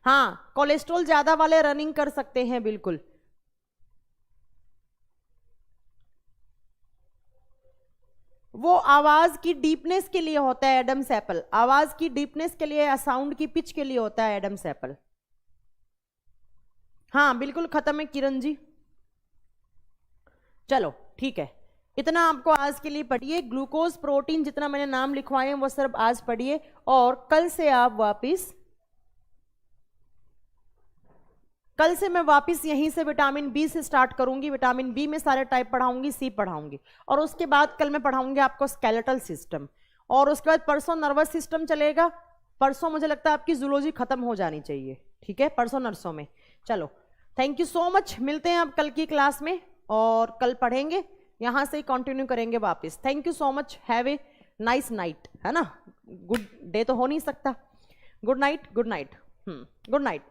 [SPEAKER 1] हाँ, कोलेस्ट्रॉल ज्यादा वाले रनिंग कर सकते हैं बिल्कुल। वो आवाज की डीपनेस के लिए होता है एडम्स एप्पल, आवाज की डीपनेस के लिए, साउंड की पिच के लिए होता है एडम्स एप्पल। हाँ बिल्कुल खत्म है किरण जी। चलो ठीक है, इतना आपको आज के लिए पढ़िए। ग्लूकोज प्रोटीन जितना मैंने नाम लिखवाए हैं वो सब आज पढ़िए, और कल से मैं वापस यहीं से विटामिन बी से स्टार्ट करूंगी। विटामिन बी में सारे टाइप पढ़ाऊंगी, सी पढ़ाऊंगी, और उसके बाद कल मैं पढ़ाऊंगी आपको स्केलेटल सिस्टम, और उसके बाद परसों नर्वस सिस्टम चलेगा। परसों मुझे लगता है आपकी जूलॉजी खत्म हो जानी चाहिए। ठीक है, परसों नर्सों में। चलो थैंक यू सो मच, मिलते हैं आप कल की क्लास में, और कल पढ़ेंगे, यहां से ही कंटिन्यू करेंगे वापस। Thank you so much, have a nice night, है ना। गुड डे तो हो नहीं सकता। Good night, good night, good night.